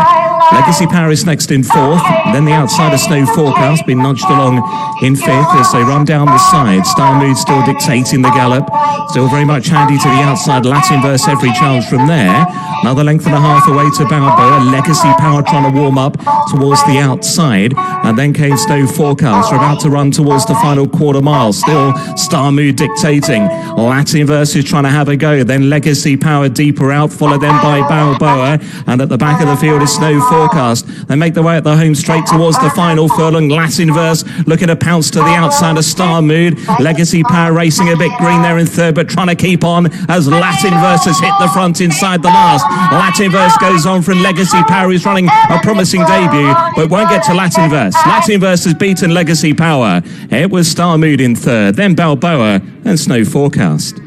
Legacy Power is next in fourth. Then the outsider Snow Forecast being nudged along in fifth as they run down the side. Star Mood still dictating the gallop. Still very much handy to the outside. Latin Verse every chance from there. Another length and a half away to Balboa. Legacy Power trying to warm up towards the outside. And then came Snow Forecast. We're about to run towards the final quarter mile. Still Star Mood dictating. Latin Verse is trying to have a go. Then Legacy Power deeper out, followed then by Balboa. And at the back of the field is Snow Forecast. They make their way at the home straight towards the final furlong. Latin Verse looking to pounce to the outside of Star Mood. Legacy Power racing a bit green there in third, but trying to keep on as Latin Verse has hit the front inside the last. Latin Verse goes on from Legacy Power, who's running a promising debut, but won't get to Latin Verse. Latin Verse has beaten Legacy Power. It was Star Mood in third, then Balboa and Snow Forecast.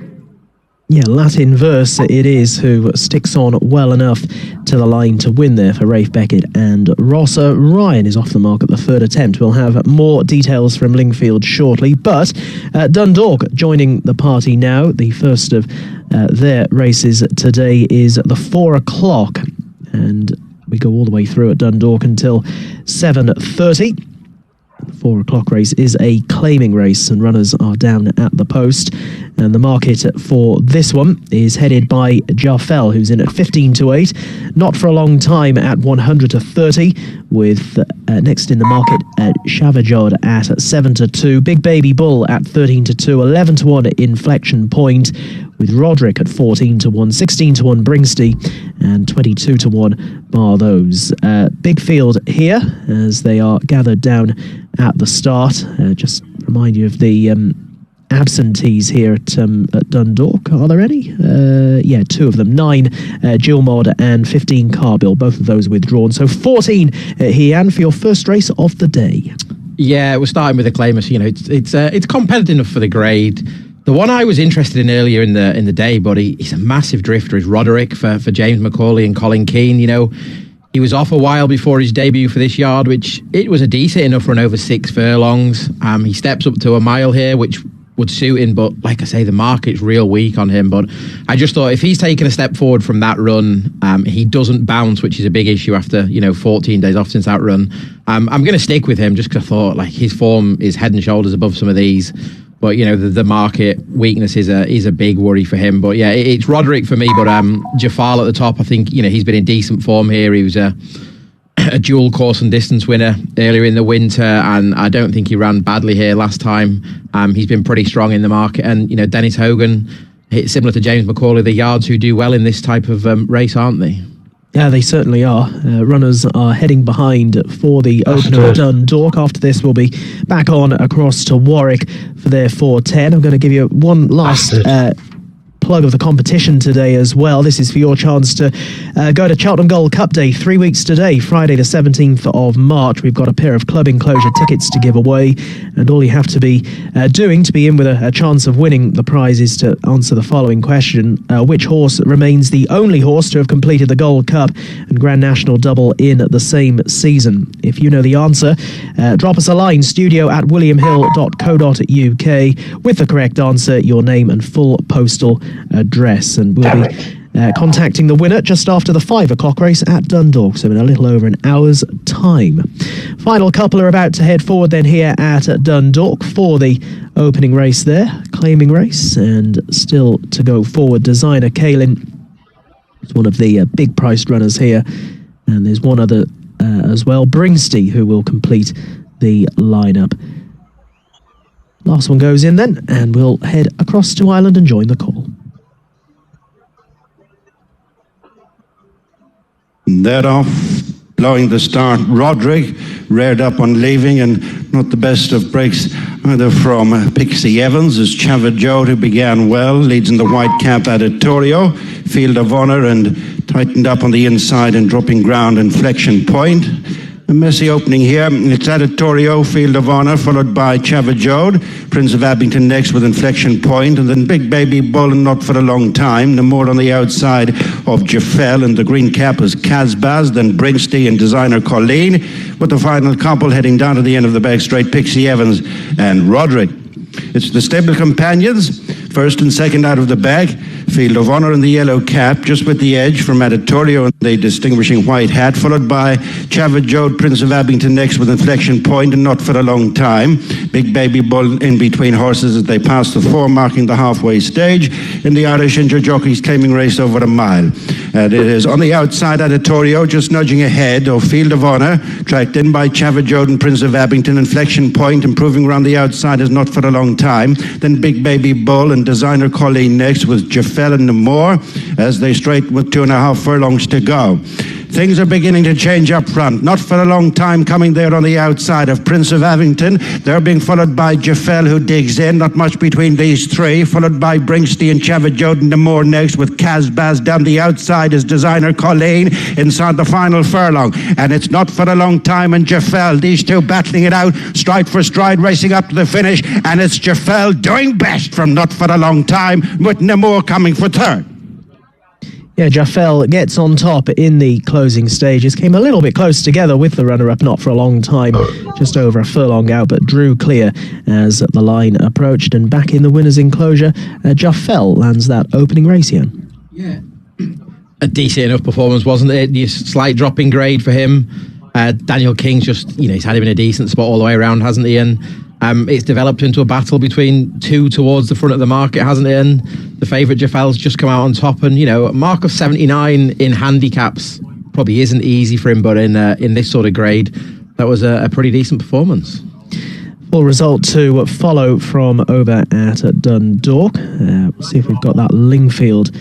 Yeah, Latin Verse it is who sticks on well enough to the line to win there for Rafe Beckett and Rossa. Ryan is off the mark at the third attempt. We'll have more details from Lingfield shortly, but Dundalk joining the party now. The first of their races today is at the 4 o'clock, and we go all the way through at Dundalk until 7:30. The 4 o'clock race is a claiming race and runners are down at the post, and the market for this one is headed by Jarfel, who's in at 15-8, not for a long time at 100-30, with next in the market at Shavajod at 7-2, Big Baby Bull at 13-2, 11-1 Inflection Point, with Roderick at 14-1, 16-1 Bringsty, and 22-1 Bar Those. Big field here as they are gathered down at the start. Just remind you of the absentees here at Dundalk. Are there any? Yeah, 2 of them. 9 Jill Mod and 15 Carbill. Both of those withdrawn. So 14 here, and for your first race of the day. Yeah, we're starting with the claimers. You know, it's competitive enough for the grade. The one I was interested in earlier in the day, but he's a massive drifter, is Roderick for James McCauley and Colin Keane. You know, he was off a while before his debut for this yard, which it was a decent enough run over 6 furlongs. He steps up to a mile here, which would suit him, but like I say, the market's real weak on him. But I just thought if he's taken a step forward from that run, he doesn't bounce, which is a big issue after 14 days off since that run. I'm going to stick with him just because I thought like his form is head and shoulders above some of these. But the market weakness is a big worry for him. But yeah, it's Roderick for me. But Jafal at the top, I think he's been in decent form here. He was a dual course and distance winner earlier in the winter, and I don't think he ran badly here last time. He's been pretty strong in the market, and Dennis Hogan, similar to James McCauley, the yards who do well in this type of race, aren't they? Yeah, they certainly are. Runners are heading behind for the opener of Dundalk. After this, we'll be back on across to Warwick for their 4:10. I'm going to give you one last plug of the competition today as well. This is for your chance to go to Cheltenham Gold Cup Day 3 weeks today, Friday the 17th of March. We've got a pair of club enclosure tickets to give away, and all you have to be doing to be in with a chance of winning the prize is to answer the following question. Which horse remains the only horse to have completed the Gold Cup and Grand National double in the same season? If you know the answer, drop us a line, studio@williamhill.co.uk with the correct answer, your name and full postal address, and we'll be contacting the winner just after the 5 o'clock race at Dundalk, so in a little over an hour's time. Final couple are about to head forward then here at Dundalk for the opening race there, claiming race, and still to go forward, Designer Kalin is one of the big priced runners here, and there's one other as well, Bringsty, who will complete the lineup. Last one goes in then, and we'll head across to Ireland and join the call. They're off, blowing the start. Roderick reared up on leaving, and not the best of breaks either from Pixie Evans as Chavajod, who began well, leads in the white cap Aditorio, Field of Honor, and tightened up on the inside and dropping ground Inflection Point. A messy opening here. It's Aditorio, Field of Honor, followed by Chavajod, Prince of Abington next with Inflection Point, and then Big Baby Bull and Not for a Long Time. Namor on the outside of Jafel, and the green cap is Casbaz, then Brinsty and Designer Colleen, with the final couple heading down to the end of the back straight, Pixie Evans and Roderick. It's the stable companions, first and second out of the bag. Field of Honor in the yellow cap, just with the edge from Aditorio and the distinguishing white hat, followed by Chavajod, Prince of Abington next with Inflection Point and Not for a Long Time. Big Baby Bull in between horses as they pass the 4, marking the halfway stage. In the Irish Injured Jockeys claiming race over a mile. And it is on the outside, Aditorio just nudging ahead of Field of Honor, tracked in by Chavajod and Prince of Abington. Inflection Point improving around the outside is Not for a Long Time. Then Big Baby Bull and Designer Colleen next with Jafel and Namor as they straighten with 2.5 furlongs to go. Things are beginning to change up front. Not for a long time coming there on the outside of Prince of Abington. They're being followed by Jafel, who digs in. Not much between these three. Followed by Bringsty and Chavajod and Namor next with Casbaz. Down the outside is Designer Colleen inside the final furlong. And it's Not for a Long Time and Jafel. These two battling it out, stride for stride, racing up to the finish. And it's Jafel doing best from Not for a Long Time, with Namor coming for third. Yeah, Jafel gets on top in the closing stages. Came a little bit close together with the runner-up, Not for a Long Time, just over a furlong out, but drew clear as the line approached. And back in the winner's enclosure, Jafel lands that opening race here. Yeah, a decent enough performance, wasn't it? A slight drop in grade for him. Daniel King's just, he's had him in a decent spot all the way around, hasn't he? And it's developed into a battle between two towards the front of the market, hasn't it? And the favourite Jafel's just come out on top. And, a mark of 79 in handicaps probably isn't easy for him, but in this sort of grade, that was a pretty decent performance. Full result to follow from over at Dundalk. We'll see if we've got that Lingfield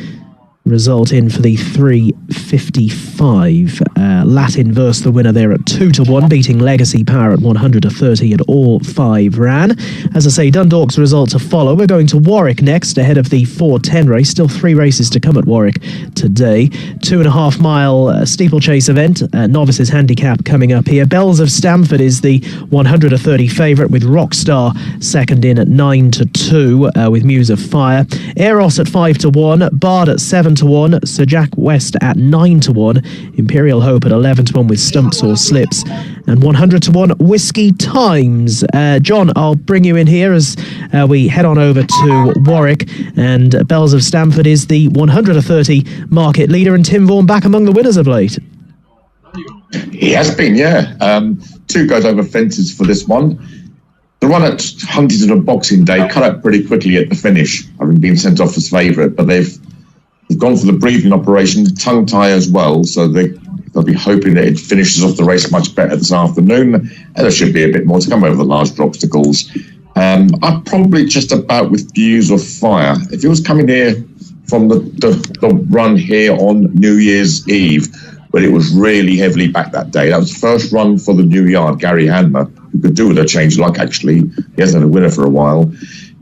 result in for the 3:55. Latin versus the winner there at 2-1, beating Legacy Power at 100-30, and all 5 ran. As I say, Dundalk's result to follow. We're going to Warwick next, ahead of the 4:10 race. Still 3 races to come at Warwick today. 2.5 mile steeplechase event. Novices handicap coming up here. Bells of Stamford is the 100-30 favourite, with Rockstar second in at 9-2, with Muse of Fire. Eros at 5-1, Bard at 7-1, Sir Jack West at 9-1, Imperial Hope at 11-1 with Stumps or Slips, and 100-1 Whiskey Times. John, I'll bring you in here as we head on over to Warwick, and Bells of Stamford is the 100-30 market leader, and Tim Vaughan back among the winners of late. He has been, yeah. 2 goes over fences for this one. The run at Huntington on Boxing Day cut out pretty quickly at the finish, having been sent off as favourite, but they've gone for the breathing operation, tongue tie as well, so they'll be hoping that it finishes off the race much better this afternoon, and there should be a bit more to come over the last obstacles. I'm probably just about with Muse of Fire. If it was coming here from the run here on New Year's Eve, but it was really heavily back that day. That was the first run for the new yard, Gary Hanmer, who could do with a change luck, actually. He hasn't had a winner for a while.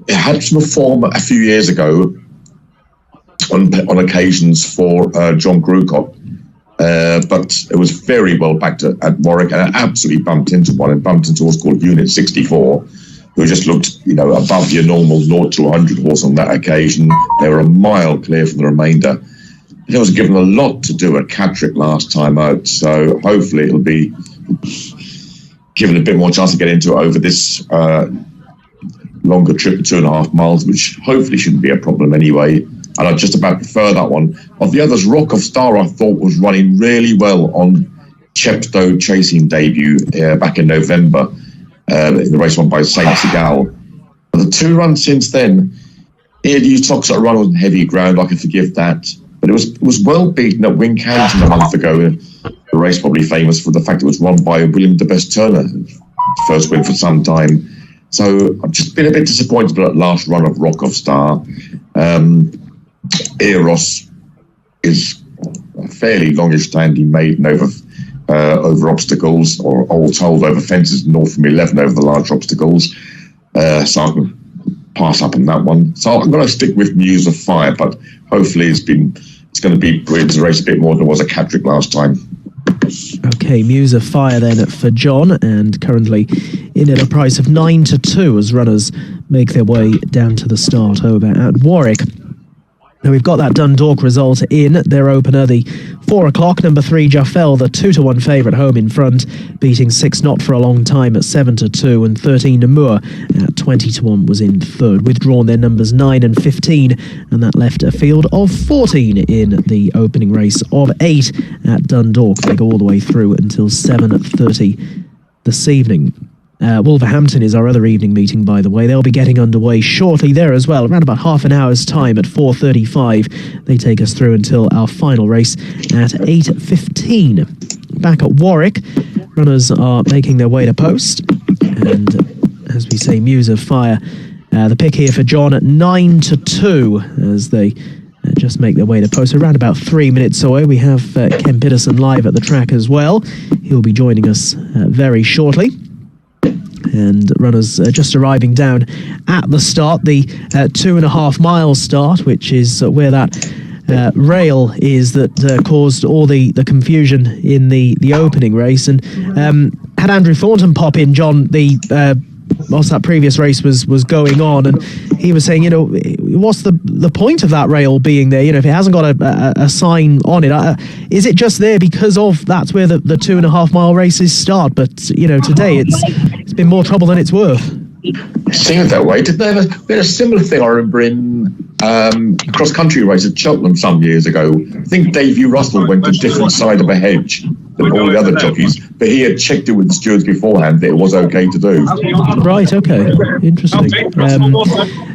It had some form a few years ago on occasions for John Grewcock, but it was very well backed at Warwick, and it absolutely bumped into what's called Unit 64, who just looked, above your normal 0 to 100 horse on that occasion. They were a mile clear from the remainder. It was given a lot to do at Catterick last time out, so hopefully it'll be given a bit more chance to get into it over this longer trip of 2.5 miles, which hopefully shouldn't be a problem anyway. And I just about prefer that one. Of the others, Rock of Star I thought was running really well on Chepstow Chasing debut back in November, in the race won by Saint Seagal. The 2 runs since then, you talk sort of run on heavy ground, I can forgive that. But it was well beaten at Wincanton a month ago. The race probably famous for the fact it was run by William de Best Turner, first win for some time. So I've just been a bit disappointed with that last run of Rock of Star. Eros is fairly longish standing maiden over obstacles, or all told over fences north from 11 over the large obstacles. So I can pass up on that one. So I'm going to stick with Muse of Fire, but hopefully it's going to be the race a bit more than it was a Catrick last time. Okay, Muse of Fire then for John, and currently in at a price of 9-2 as runners make their way down to the start over at Warwick. Now we've got that Dundalk result in their opener, the 4 o'clock, number 3 Jaffel, the 2-1 favourite home in front, beating 6 Not for a long time at 7-2, and 13 Namur at 20-1 was in third. Withdrawn their numbers 9 and 15, and that left a field of 14 in the opening race of 8 at Dundalk. They go all the way through until 7:30 this evening. Wolverhampton is our other evening meeting, by the way. They'll be getting underway shortly there as well, around about half an hour's time at 4:35. They take us through until our final race at 8:15. Back at Warwick, runners are making their way to post, and as we say, Muse of Fire, the pick here for John at 9-2 as they just make their way to post. Around about 3 minutes away, we have Ken Pitterson live at the track as well. He'll be joining us very shortly. And runners just arriving down at the start, the 2.5 mile start, which is where that rail is that caused all the confusion in the opening race. And had Andrew Thornton pop in, John, whilst that previous race was going on, and he was saying, what's the point of that rail being there? If it hasn't got a sign on it, is it just there because of that's where the 2.5 mile races start? But today it's been more trouble than it's worth. It seemed that way. Did they have a similar thing? I remember in cross-country race at Cheltenham some years ago. I think Davey Russell went to a different side of a hedge than all the other jockeys, but he had checked it with the stewards beforehand that it was okay to do. Right, okay. Interesting.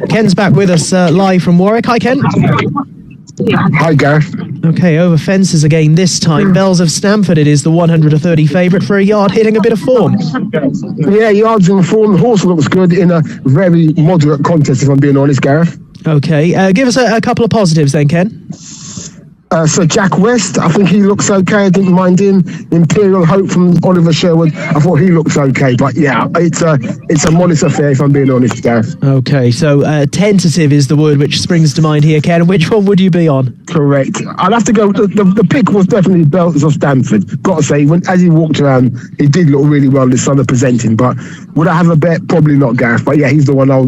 Ken's back with us live from Warwick. Hi, Ken. Hi, Gareth. Okay, over fences again this time. Bells of Stamford, it is the 130 favourite for a yard hitting a bit of form. Yeah, yards in form. The horse looks good in a very moderate contest, if I'm being honest, Gareth. Okay, give us a couple of positives then, Ken. So Jack West, I think he looks okay. I didn't mind him. Imperial Hope from Oliver Sherwood, I thought he looks okay. But yeah, it's a modest affair, if I'm being honest, Gareth. Okay, so tentative is the word which springs to mind here, Ken. Which one would you be on? Correct. I'd have to go. The pick was definitely Bells of Stamford. Got to say, as he walked around, he did look really well this Sunday presenting. But would I have a bet? Probably not, Gareth. But yeah, he's the one I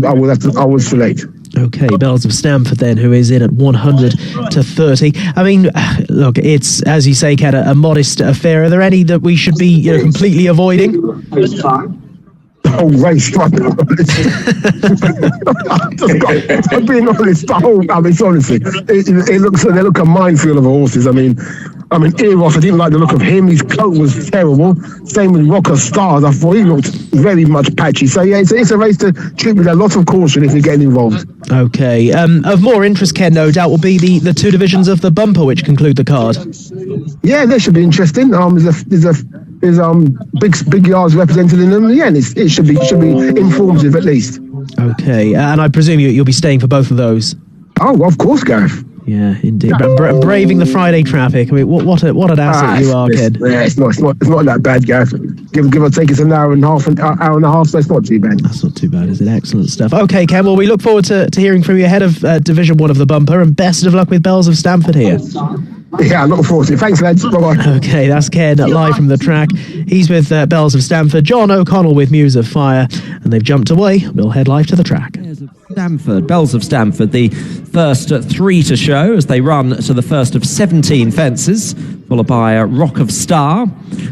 would select. Okay, Bells of Stamford then, who is in at 100-30. I mean, look, it's, as you say, Ken, a modest affair. Are there any that we should be completely avoiding? Oh, race, I'm being honest. Honestly, they look a minefield of horses. I mean, Eros, I didn't like the look of him. His coat was terrible. Same with Rocker Stars. I thought he looked very much patchy. So yeah, it's a race to treat with a lot of caution if you're getting involved. Okay. Of more interest, Ken, no doubt, will be the two divisions of the bumper which conclude the card. Yeah, that should be interesting. There's big yards represented in them. Yeah, and it should be informative at least. Okay, and I presume you'll be staying for both of those. Oh, of course, Gareth. Yeah, indeed. Braving the Friday traffic. I mean, what an asset you are, Ken. Yeah, it's not that bad, Gareth. Give or take, it's an hour and a half, so it's not too bad. That's not too bad, is it? Excellent stuff. Okay, Ken, well, we look forward to hearing from you ahead of Division 1 of the bumper, and best of luck with Bells of Stamford here. Yeah, I'm looking forward to it. Thanks, lads. Bye-bye. Okay, that's Ken live from the track. He's with Bells of Stamford, John O'Connell with Muse of Fire, and they've jumped away. We'll head live to the track. Bells of Stamford, the first 3 to show as they run to the first of 17 fences, followed by Rock of Star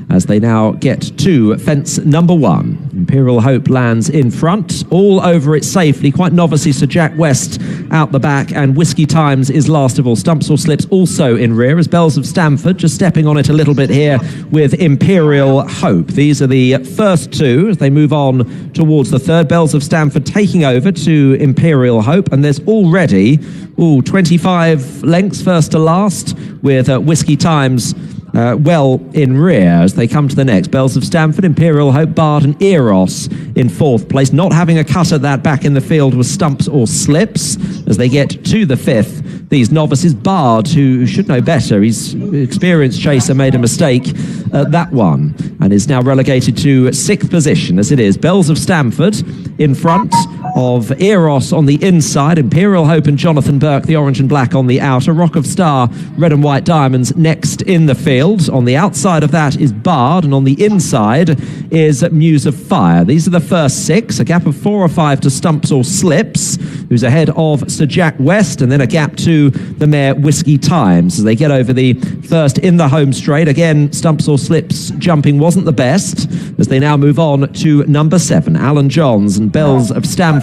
as they now get to fence number 1. Imperial Hope lands in front, all over it safely, quite novicey, so Jack West out the back, and Whiskey Times is last of all. Stumps or Slips also in rear as Bells of Stamford just stepping on it a little bit here with Imperial Hope. These are the first 2 as they move on towards the third. Bells of Stamford taking over to Imperial Hope, and there's already 25 lengths first to last with Whiskey Times well in rear as they come to the next. Bells of Stamford, Imperial Hope, Bard and Eros in 4th place. Not having a cut at that back in the field was Stumps or Slips as they get to the 5th. these novices. Bard, who should know better, he's experienced chaser, made a mistake at that one and is now relegated to 6th position as it is. Bells of Stamford in front of Eros on the inside, Imperial Hope and Jonathan Burke, the orange and black on the outer, Rock of Star, red and white diamonds next in the field. On the outside of that is Bard, and on the inside is Muse of Fire. These are the first 6, a gap of 4 or 5 to Stumps or Slips, who's ahead of Sir Jack West, and then a gap to the mare Whiskey Times as they get over the first in the home straight. Again, Stumps or Slips jumping wasn't the best as they now move on to number 7, Alan Johns and Bells of Stamford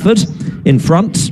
in front.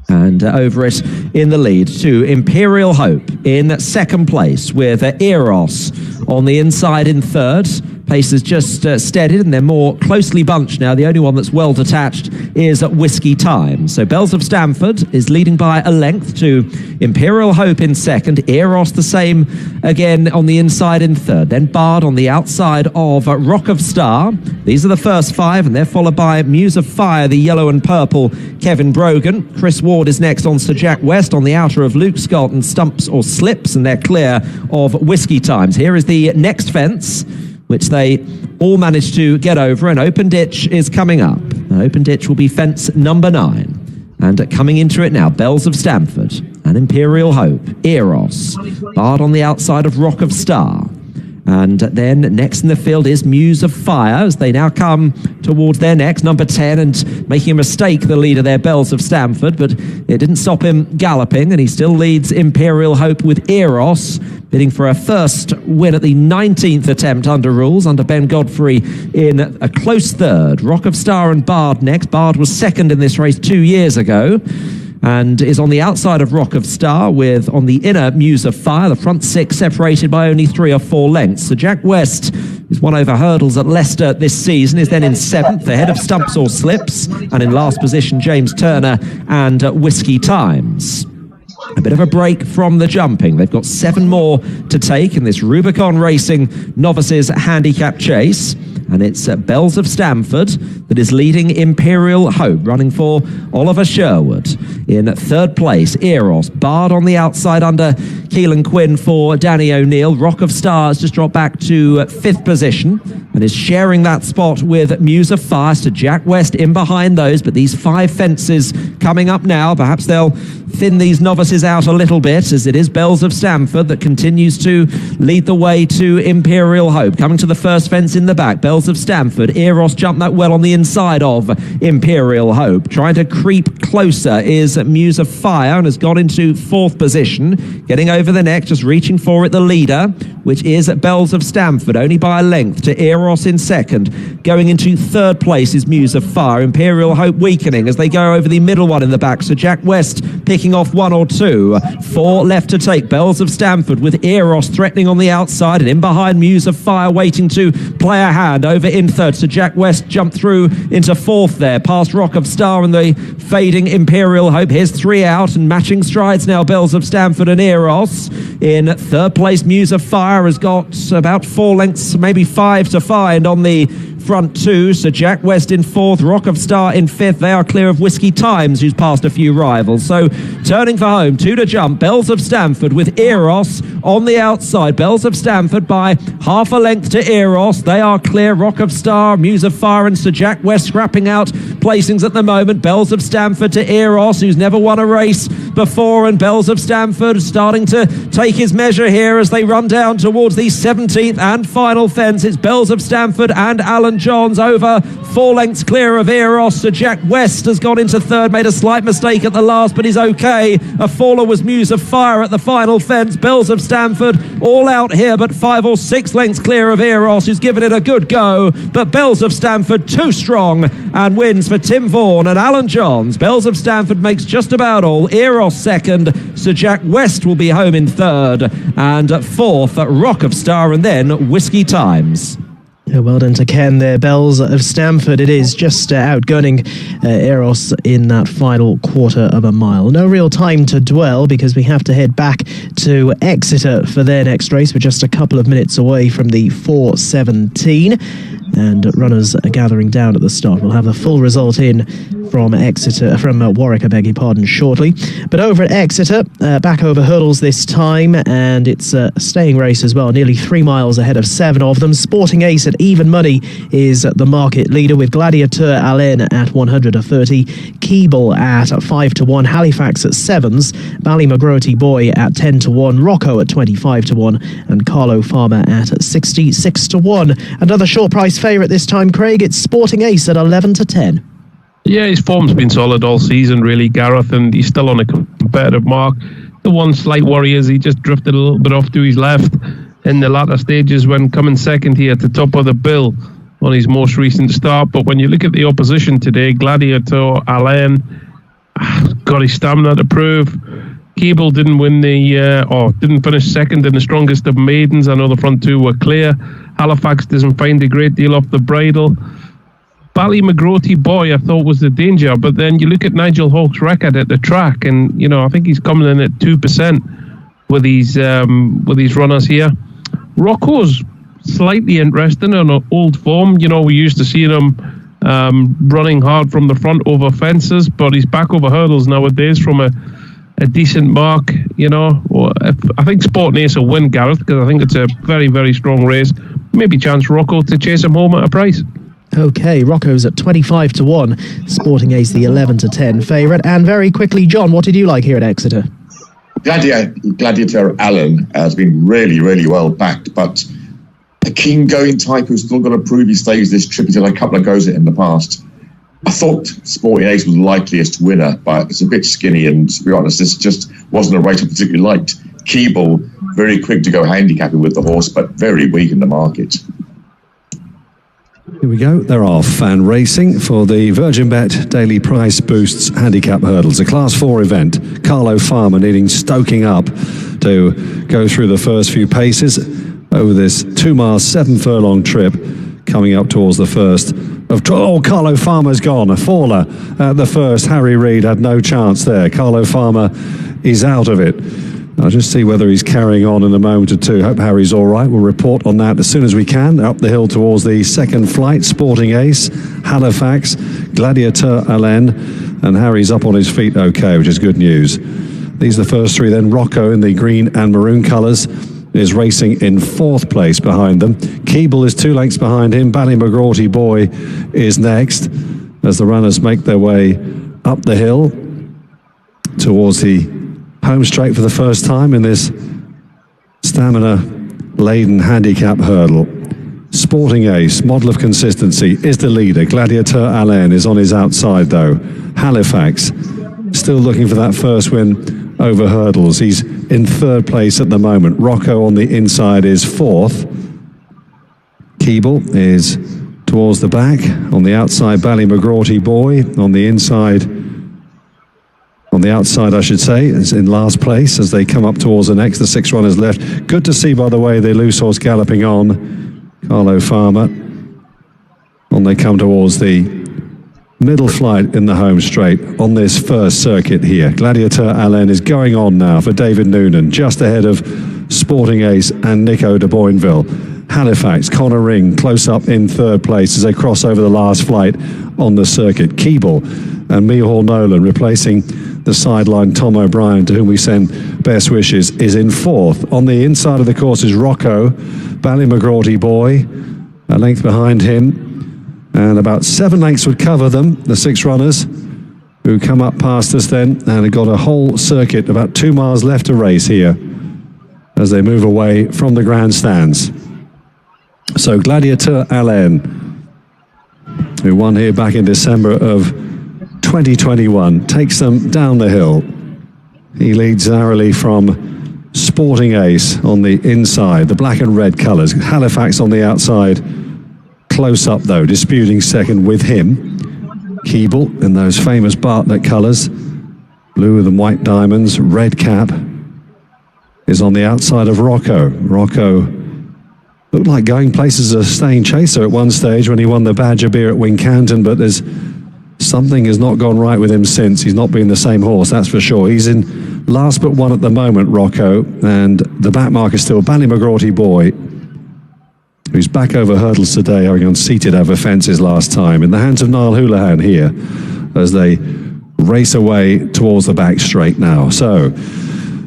And over it in the lead to Imperial Hope in 2nd place with Eros on the inside in 3rd. Pace is just steadied and they're more closely bunched now. The only one that's well detached is Whiskey Time. So Bells of Stamford is leading by a length to Imperial Hope in 2nd. Eros the same again on the inside in 3rd. Then Bard on the outside of Rock of Star. These are the first 5 and they're followed by Muse of Fire, the yellow and purple Kevin Brogan. Chris Ward is next on Sir Jack West on the outer of Luke Scott and Stumps or Slips, and they're clear of Whiskey Times. Here is the next fence, which they all managed to get over, and Open Ditch is coming up. Open Ditch will be fence number 9. And coming into it now, Bells of Stamford and Imperial Hope, Eros, Bard on the outside of Rock of Star. And then next in the field is Muse of Fire as they now come towards their next, number 10, and making a mistake, the leader there, Bells of Stamford, but it didn't stop him galloping, and he still leads Imperial Hope with Eros, bidding for a first win at the 19th attempt under rules, under Ben Godfrey in a close 3rd. Rock of Star and Bard next. Bard was 2nd in this race 2 years ago, and is on the outside of Rock of Star with on the inner Muse of Fire. The front 6 separated by only 3 or 4 lengths. So Jack West, who's won over hurdles at Leicester this season, is then in 7th, ahead of Stumps or Slips, and in last position James Turner and Whiskey Times. A bit of a break from the jumping. They've got 7 more to take in this Rubicon Racing Novices Handicap Chase. And it's Bells of Stamford that is leading Imperial Hope, running for Oliver Sherwood. In 3rd place, Eros. Bard on the outside under Keelan Quinn for Danny O'Neill. Rock of Stars just dropped back to 5th position and is sharing that spot with Muse of Fire. To Jack West in behind those, but these 5 fences coming up now. Perhaps they'll thin these novices out a little bit, as it is Bells of Stamford that continues to lead the way to Imperial Hope. Coming to the first fence in the back, Bells of Stamford. Eros jumped that well on the inside of Imperial Hope. Trying to creep closer is Muse of Fire and has got into 4th position. Getting over the neck, just reaching for it, the leader, which is Bells of Stamford, only by a length to Eros in 2nd. Going into 3rd place is Muse of Fire. Imperial Hope weakening as they go over the middle one in the back. So Jack West picking off 1 or 2. 4 left to take. Bells of Stamford with Eros threatening on the outside, and in behind Muse of Fire waiting to play a hand over in 3rd. So Jack West jumped through into 4th there, past Rock of Star and the fading Imperial Hope. Here's 3 out and matching strides now, Bells of Stamford and Eros. In 3rd place, Muse of Fire has got about 4 lengths, maybe 5 to find on the front 2. So Jack West in 4th, Rock of Star in 5th. They are clear of Whiskey Times, who's passed a few rivals. So turning for home, 2 to jump. Bells of Stamford with Eros on the outside. Bells of Stamford by half a length to Eros. They are clear. Rock of Star, Muse of Fire and Sir Jack West scrapping out placings at the moment. Bells of Stamford to Eros, who's never won a race before, and Bells of Stamford starting to take his measure here as they run down towards the 17th and final fence. It's Bells of Stamford and Alan Johns over 4 lengths clear of Eros. Sir Jack West has gone into 3rd, made a slight mistake at the last, but he's okay. A faller was Muse of Fire at the final fence. Bells of Stamford all out here, but 5 or 6 lengths clear of Eros, who's given it a good go. But Bells of Stamford too strong and wins for Tim Vaughan and Alan Johns. Bells of Stamford makes just about all. Eros 2nd. Sir Jack West will be home in 3rd. And 4th, Rock of Star, and then Whiskey Times. Yeah, well done to Ken there. Bells of Stamford, it is just outgunning Eros in that final quarter of a mile. No real time to dwell because we have to head back to Exeter for their next race. We're just a couple of minutes away from the 4:17. and runners are gathering down at the start. We'll have the full result in from Warwick, I beg your pardon, shortly. But over at Exeter, back over hurdles this time, and it's a staying race as well, nearly 3 miles ahead of 7 of them. Sporting Ace at even money is the market leader, with Gladiateur Alain at 130, Keeble at 5-1, Halifax at 7s, Ballymagroti Boy at 10-1, Rocco at 25-1, and Carlo Farmer at 66-1. Another short price favourite this time, Craig. It's Sporting Ace at 11-10. Yeah, his form's been solid all season, really, Gareth, and he's still on a competitive mark. The one slight worry is he just drifted a little bit off to his left in the latter stages when coming second here at the top of the bill on his most recent start. But when you look at the opposition today, Gladiator Alain got his stamina to prove. Keeble didn't win didn't finish second in the strongest of maidens. I know the front two were clear. Halifax doesn't find a great deal off the bridle. Ballymagroti Boy, I thought, was the danger, but then you look at Nigel Hawke's record at the track, and I think he's coming in at 2% with these runners here. Rocco's slightly interesting on old form. We used to see him running hard from the front over fences, but he's back over hurdles nowadays from a decent mark. I think Sporting Ace will win, Gareth, because I think it's a very, very strong race. Maybe chance Rocco to chase him home at a price. Okay, Rocco's at 25-1, Sporting Ace the 11-10 favourite. And very quickly, John, what did you like here at Exeter? Gladiator Allen has been really, really well backed, but a keen going type who's still got to prove he stays this trip. He's had a couple of goes at it in the past. I thought Sporting Ace was likeliest winner, but it's a bit skinny, and to be honest, this just wasn't a race I particularly liked. Keeble, very quick to go handicapping with the horse, but very weak in the market. Here we go. There are fan racing for the Virgin Bet Daily Price Boosts Handicap Hurdles, a Class 4 event. Carlo Farmer needing stoking up to go through the first few paces over this 2 mile, 7 furlong trip, coming up towards the first of... Carlo Farmer's gone. A faller at the first. Harry Reid had no chance there. Carlo Farmer is out of it. I'll just see whether he's carrying on in a moment or two. Hope Harry's all right. We'll report on that as soon as we can. Up the hill towards the second flight, Sporting Ace, Halifax, Gladiateur Alain, and Harry's up on his feet okay, which is good news. These are the first three then. Rocco in the green and maroon colours is racing in 4th place behind them. Keeble is 2 lengths behind him. Ballymagroti Boy is next as the runners make their way up the hill towards the home straight for the first time in this stamina-laden handicap hurdle. Sporting Ace, model of consistency, is the leader. Gladiateur Alain is on his outside, though. Halifax, still looking for that first win over hurdles. He's in 3rd place at the moment. Rocco on the inside is 4th. Keeble is towards the back. On the outside, Ballymagroti Boy. On the inside... On the outside, I should say, is in last place as they come up towards the next. The 6 runners left. Good to see, by the way, the loose horse galloping on. Carlo Farmer. On they come towards the middle flight in the home straight on this first circuit here. Gladiateur Alain is going on now for David Noonan, just ahead of Sporting Ace and Nico de Boinville. Halifax, Connor Ring, close up in 3rd place as they cross over the last flight on the circuit. Keeble and Mihal Nolan replacing the sideline Tom O'Brien, to whom we send best wishes, is in 4th. On the inside of the course is Rocco, Ballymagroti Boy, a length behind him, and about 7 lengths would cover them, the 6 runners, who come up past us then, and have got a whole circuit, about 2 miles left to race here, as they move away from the grandstands. So Gladiateur Alain, who won here back in December of 2021, takes them down the hill. He leads narrowly from Sporting Ace on the inside, the black and red colours. Halifax on the outside, close up though, disputing second with him. Keeble in those famous Bartlett colours, blue and white diamonds, red cap, is on the outside of Rocco. Rocco looked like going places as a staying chaser at one stage when he won the Badger Beer at Wincanton, but something has not gone right with him since. He's not been the same horse, that's for sure. He's in last but one at the moment, Rocco, and the back mark is still Ballymagroti Boy, who's back over hurdles today, having unseated over fences last time. In the hands of Niall Houlihan here, as they race away towards the back straight now. So,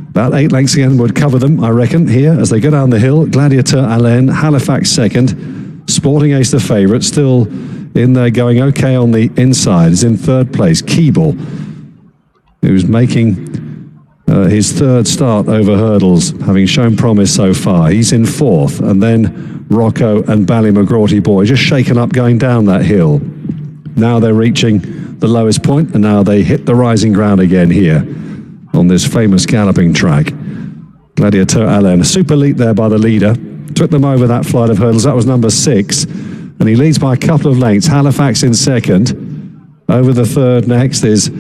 about 8 lengths again would cover them, I reckon, here as they go down the hill. Gladiateur Alain, Halifax second, Sporting Ace the favourite, still in there going okay on the inside, is in third place. Keeble, who's making his third start over hurdles, having shown promise so far. He's in fourth, and then Rocco and Ballymcgrawty Boy just shaken up going down that hill. Now they're reaching the lowest point, and now they hit the rising ground again here on this famous galloping track. Gladiateur Alain, a super leap there by the leader, took them over that flight of hurdles. That was number 6, and he leads by a couple of lengths. Halifax in second. Over the third next is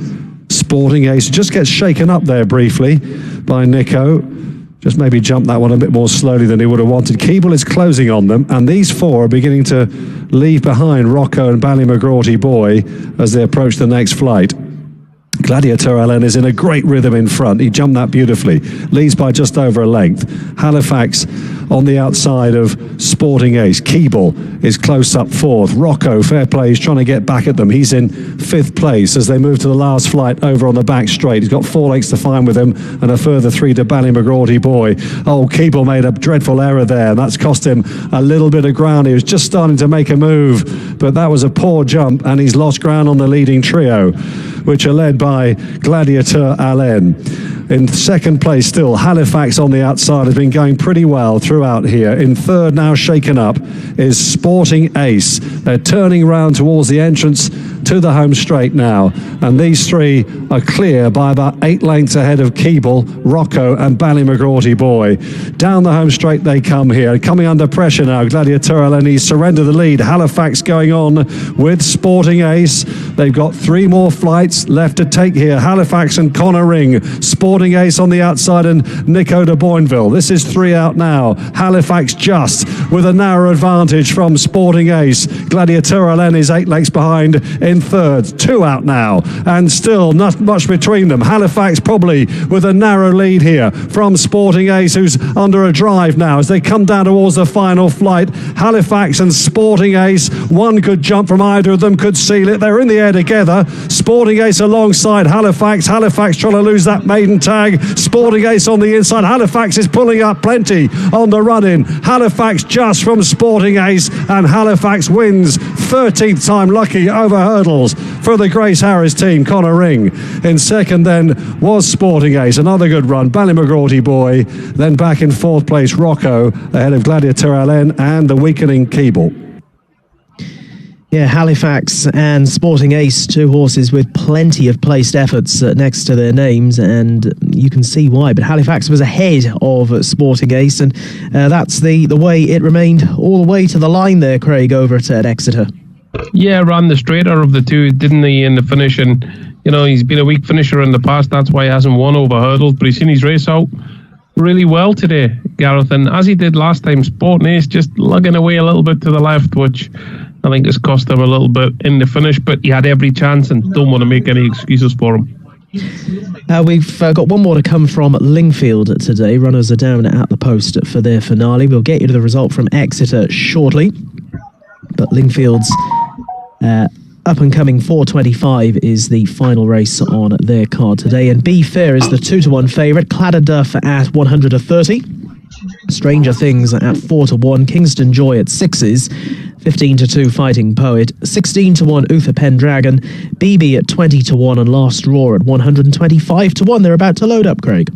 Sporting Ace. Just gets shaken up there briefly by Nico. Just maybe jumped that one a bit more slowly than he would have wanted. Keeble is closing on them, and these 4 are beginning to leave behind Rocco and Ballymcgrawty Boy as they approach the next flight. Gladiateur Alain is in a great rhythm in front. He jumped that beautifully. Leads by just over a length. Halifax on the outside of Sporting Ace. Keeble is close up fourth. Rocco, fair play, he's trying to get back at them. He's in 5th place as they move to the last flight over on the back straight. He's got 4 lengths to find with him and a further 3 to Ballymcgrawty Boy. Oh, Keeble made a dreadful error there, and that's cost him a little bit of ground. He was just starting to make a move, but that was a poor jump, and he's lost ground on the leading trio, which are led by Gladiateur Alain. In second place still, Halifax on the outside has been going pretty well throughout here. In third, now shaken up, is Sporting Ace. They're turning round towards the entrance to the home straight now, and these 3 are clear by about 8 lengths ahead of Keeble, Rocco and Ballymcgrawty Boy. Down the home straight they come here, coming under pressure now. Gladiateur Alain, he's surrendered the lead. Halifax going on with Sporting Ace. They've got 3 more flights left to take here. Halifax and Connor Ring. Sporting Ace on the outside and Nico de Boinville. This is 3 out now. Halifax just with a narrow advantage from Sporting Ace. Gladiateur Alain is 8 lengths behind in third. 2 out now, and still not much between them. Halifax probably with a narrow lead here from Sporting Ace, who's under a drive now as they come down towards the final flight. Halifax and Sporting Ace, one good jump from either of them could seal it. They're in the air together. Sporting Ace alongside Halifax. Halifax trying to lose that maiden tag. Sporting Ace on the inside. Halifax is pulling up plenty on the run-in. Halifax just from Sporting Ace, and Halifax wins 13th time lucky over hurdles for the Grace Harris team. Connor Ring in second then was Sporting Ace. Another good run. Ballymcgrawty Boy then back in 4th place. Rocco ahead of Gladiateur Alain and the weakening Keeble. Yeah, Halifax and Sporting Ace, 2 horses with plenty of placed efforts next to their names, and you can see why. But Halifax was ahead of Sporting Ace, and that's the way it remained all the way to the line there, Craig, over at Exeter. Yeah, ran the straighter of the 2, didn't he, in the finish? And, you know, he's been a weak finisher in the past. That's why he hasn't won over hurdles, but he's seen his race out really well today, Gareth. And as he did last time, Sporting Ace just lugging away a little bit to the left, which I think has cost him a little bit in the finish, but he had every chance and don't want to make any excuses for him. We've got one more to come from Lingfield today. Runners are down at the post for their finale. We'll get you to the result from Exeter shortly. But Lingfield's up-and-coming 425 is the final race on their card today. And Be Fair is the 2-1 favourite. Claddaduff at 130. Stranger Things at 4-1. Kingston Joy at 6s. 15-2 Fighting Poet, 16-1 Uther Pendragon, BB at 20-1, and Last Straw at 125-1. They're about to load up, Craig.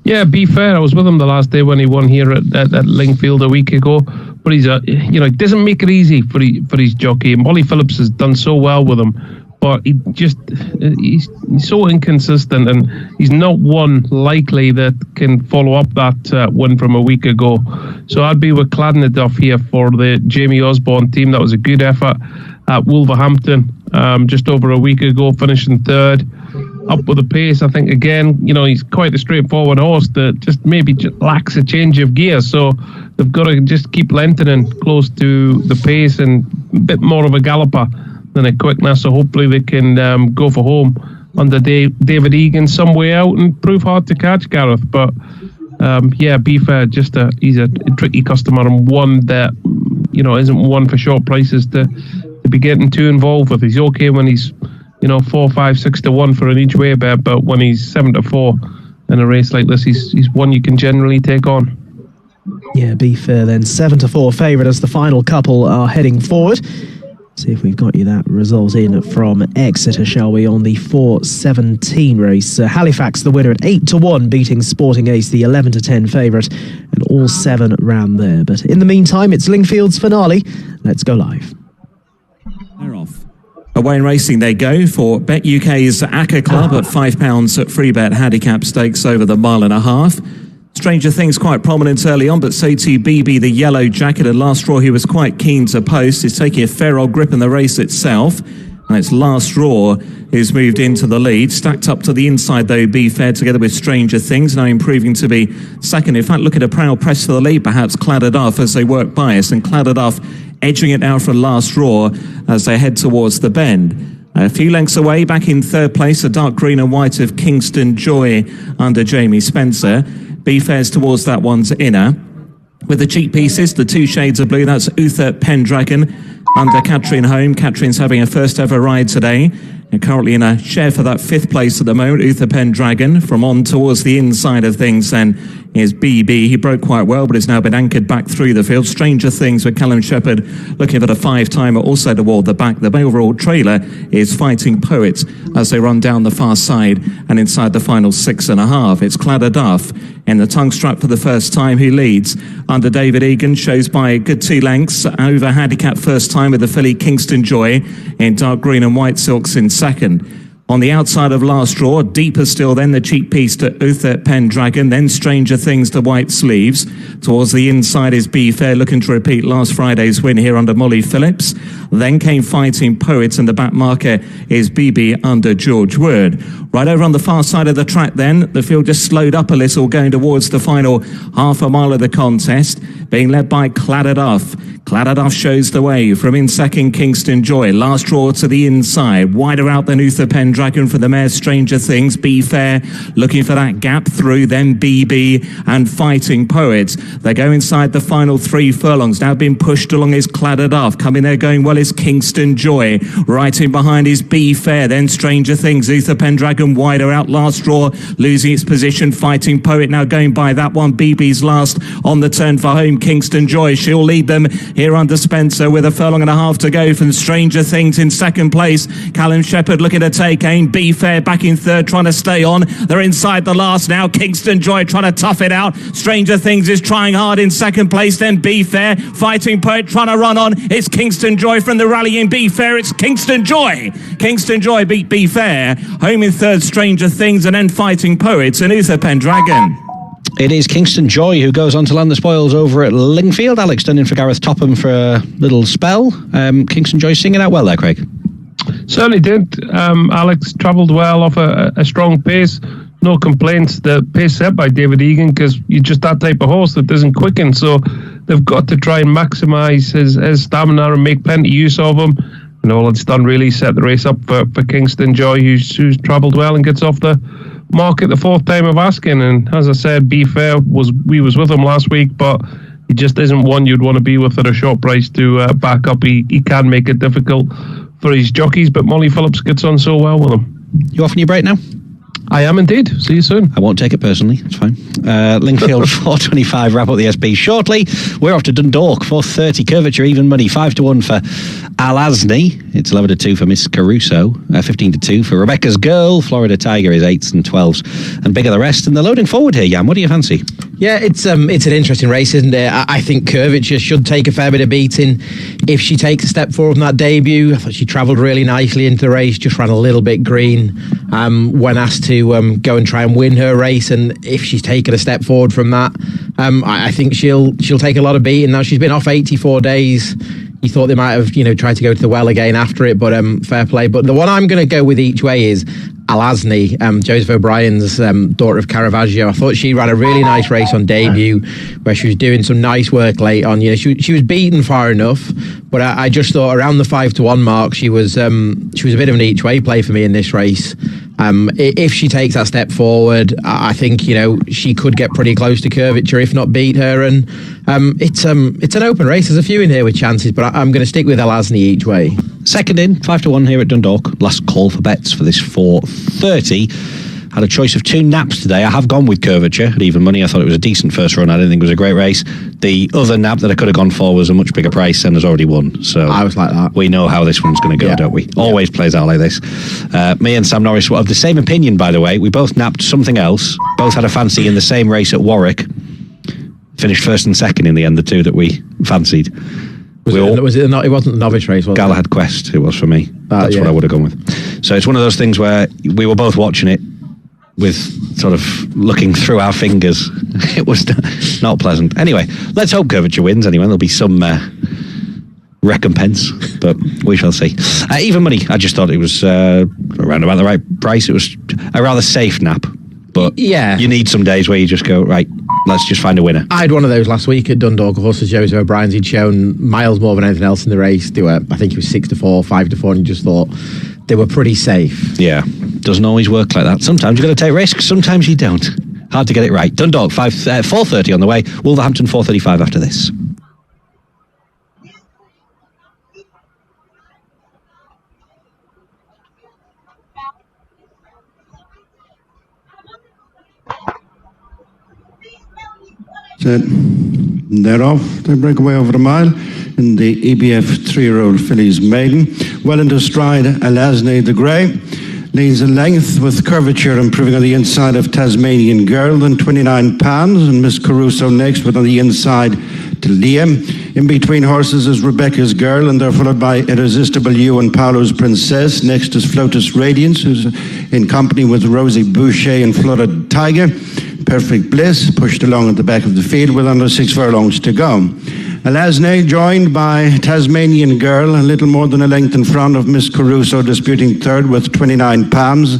Yeah, Be Fair. I was with him the last day when he won here at Lingfield a week ago. But he's it doesn't make it easy for his jockey. And Molly Phillips has done so well with him, but he's so inconsistent, and he's not one likely that can follow up that win from a week ago. So I'd be with Claddaduff here for the Jamie Osborne team. That was a good effort at Wolverhampton just over a week ago, finishing 3rd. Up with the pace, I think, again, he's quite a straightforward horse that just maybe lacks a change of gear. So they've got to just keep lengthening close to the pace and a bit more of a galloper than a quickness. So hopefully they can go for home under David Egan some way out and prove hard to catch, Gareth. But Be Fair, he's a tricky customer and one that isn't one for short prices to be getting too involved with. He's okay when he's 4, 5, 6 to 1 for an each way bet, but when he's 7 to 4 in a race like this, he's one you can generally take on. Yeah, Be Fair then 7 to 4 favourite as the final couple are heading forward. See if we've got you that result in from Exeter, shall we, on the 4:17 race. Halifax, the winner at 8 to 1, beating Sporting Ace, the 11 to 10 favourite, and all 7 round there. But in the meantime, it's Lingfield's finale. Let's go live. They're off. Away in racing they go for Bet UK's Acker Club at £5 at free bet handicap stakes over the 1.5 miles. Stranger Things quite prominent early on, but so too BB, the yellow jacket. And Last Straw, he was quite keen to post. He's taking a fair old grip in the race itself. And it's Last Straw who's moved into the lead. Stacked up to the inside, though, Be Fair together with Stranger Things, now improving to be second. In fact, look at a proud press for the lead, perhaps Claddered Off as they work bias. And Claddered Off edging it now from Last Straw as they head towards the bend. A few lengths away, back in third place, a dark green and white of Kingston Joy under Jamie Spencer. Be Fair's towards that one's inner. With the cheek pieces, the 2 shades of blue, that's Uther Pendragon under Catherine Home. Catherine's having her first ever ride today, and currently in a share for that 5th place at the moment. Uther Pendragon from on towards the inside of things then is BB. He broke quite well, but has now been anchored back through the field. Stranger Things with Callum Shepherd looking for the 5-timer also toward the back. The overall trailer is Fighting Poets as they run down the far side and inside the final 6.5. It's Claddered Off in the tongue strap for the first time, who leads under David Egan, shows by a good 2 lengths over handicap first time with the filly Kingston Joy in dark green and white silks in second. On the outside of Last Straw, deeper still then the cheek piece to Uther Pendragon, then Stranger Things to White Sleeves. Towards the inside is Be Fair, looking to repeat last Friday's win here under Molly Phillips. Then came Fighting Poets, and the back marker is BB under George Word. Right over on the far side of the track then, the field just slowed up a little going towards the final half a mile of the contest, being led by Claddered Off. Claddered Off shows the way from in second Kingston Joy. Last Straw to the inside, wider out than Uther Pendragon for the mare Stranger Things. Be Fair looking for that gap through, then BB and Fighting Poets. They go inside the final 3 furlongs. Now being pushed along is Claddered Off. Coming there going well is Kingston Joy. Right in behind is Be Fair, then Stranger Things. Uther Pendragon wider out. Last Straw losing its position. Fighting Poet now going by that one. BB's last on the turn for home. Kingston Joy, she'll lead them here under Spencer with a furlong and a half to go from Stranger Things in second place. Callum Shepherd looking to take aim. Be Fair back in third, trying to stay on. They're inside the last now. Kingston Joy trying to tough it out. Stranger Things is trying hard in second place. Then Be Fair. Fighting Poet trying to run on. It's Kingston Joy from the rally in Be Fair. It's Kingston Joy. Kingston Joy beat Be Fair. Home in third, Stranger Things, and then Fighting Poets and Uther Pendragon. It is Kingston Joy who goes on to land the spoils over at Lingfield. Alex done in for Gareth Topham for a little spell. Kingston Joy singing out well there, Craig. Certainly did. Alex travelled well off a strong pace. No complaints. The pace set by David Egan, because you're just that type of horse that doesn't quicken. So they've got to try and maximise his stamina and make plenty use of him. And all it's done really set the race up for Kingston Joy, who's travelled well and gets off the market the 4th time of asking. And as I said, Be Fair was with him last week, but he just isn't one you'd want to be with at a short price to back up. He can make it difficult for his jockeys, but Molly Phillips gets on so well with him. You off on your break now? I am indeed. See you soon. I won't take it personally. It's fine. Lingfield 4.25. Wrap up the SB shortly. We're off to Dundalk. 4.30 curvature, even money. 5 to 1 for Al Asni. It's 11 to 2 for Miss Caruso. 15 to 2 for Rebecca's Girl. Florida Tiger is 8s and 12s, and bigger the rest. And they're loading forward here. Jan, what do you fancy? Yeah, it's an interesting race, isn't it? I think Curvature should take a fair bit of beating if she takes a step forward from that debut. I thought she travelled really nicely into the race, just ran a little bit green when asked to go and try and win her race. And if she's taken a step forward from that, I think she'll take a lot of beating. Now she's been off 84 days. You thought they might have tried to go to the well again after it, but fair play. But the one I'm going to go with each way is Alasny, Joseph O'Brien's daughter of Caravaggio. I thought she ran a really nice race on debut, where she was doing some nice work late on. You know, she was beaten far enough, but I just thought around the 5-1 mark, she was a bit of an each way play for me in this race. If she takes that step forward, I think, you know, she could get pretty close to Curvature, if not beat her. And it's an open race. There's a few in here with chances, but I'm going to stick with Alasny each way. Second in, 5-1 here at Dundalk. Last call for bets for this 4:30. Had a choice of 2 naps today. I have gone with Curvature at even money. I thought it was a decent first run. I didn't think it was a great race. The other nap that I could have gone for was a much bigger price and has already won. So I was like that. We know how this one's going to go, don't we? Always plays out like this. Me and Sam Norris were of the same opinion, by the way. We both napped something else. Both had a fancy in the same race at Warwick. Finished first and second in the end, the 2 that we fancied. It wasn't the novice race, was it? Galahad Quest, it was for me. That's what I would have gone with. So it's one of those things where we were both watching it with sort of looking through our fingers. It was not pleasant. Anyway, let's hope Curvature wins anyway. There'll be some recompense, but we shall see. Even money, I just thought it was around about the right price. It was a rather safe nap, but you need some days where you just go, right, let's just find a winner. I had one of those last week at Dundalk. Horses Joseph O'Brien's. He'd shown miles more than anything else in the race. They were, I think it was 6-4, 5-4, and you just thought they were pretty safe. Yeah, doesn't always work like that. Sometimes you've got to take risks, sometimes you don't. Hard to get it right. Dundalk, 4:30 on the way. Wolverhampton, 4:35 after this. So they're off. They break away over a mile in the EBF 3-year-old fillies maiden. Well into stride, Alasny the Grey. Leads a length with Curvature improving on the inside of Tasmanian Girl, then 29 pounds, and Miss Caruso next, with on the inside to Liam. In between horses is Rebecca's Girl, and they're followed by Irresistible You and Paolo's Princess. Next is Flotus Radiance, who's in company with Rosie Boucher and Flooded Tiger. Perfect Bliss pushed along at the back of the field with under 6 furlongs to go. Alasny joined by Tasmanian Girl, a little more than a length in front of Miss Caruso, disputing third with 29 pounds.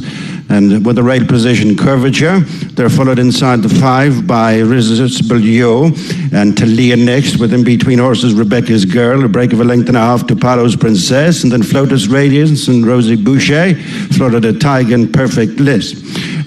And with the right position, Curvature. They're followed inside the 5 by Irresistible You and Talia next, with in between horses Rebecca's Girl, a break of a length and a half to Paolo's Princess, and then Flotus Radiance and Rosie Boucher, Florida Tiger and Perfect Bliss.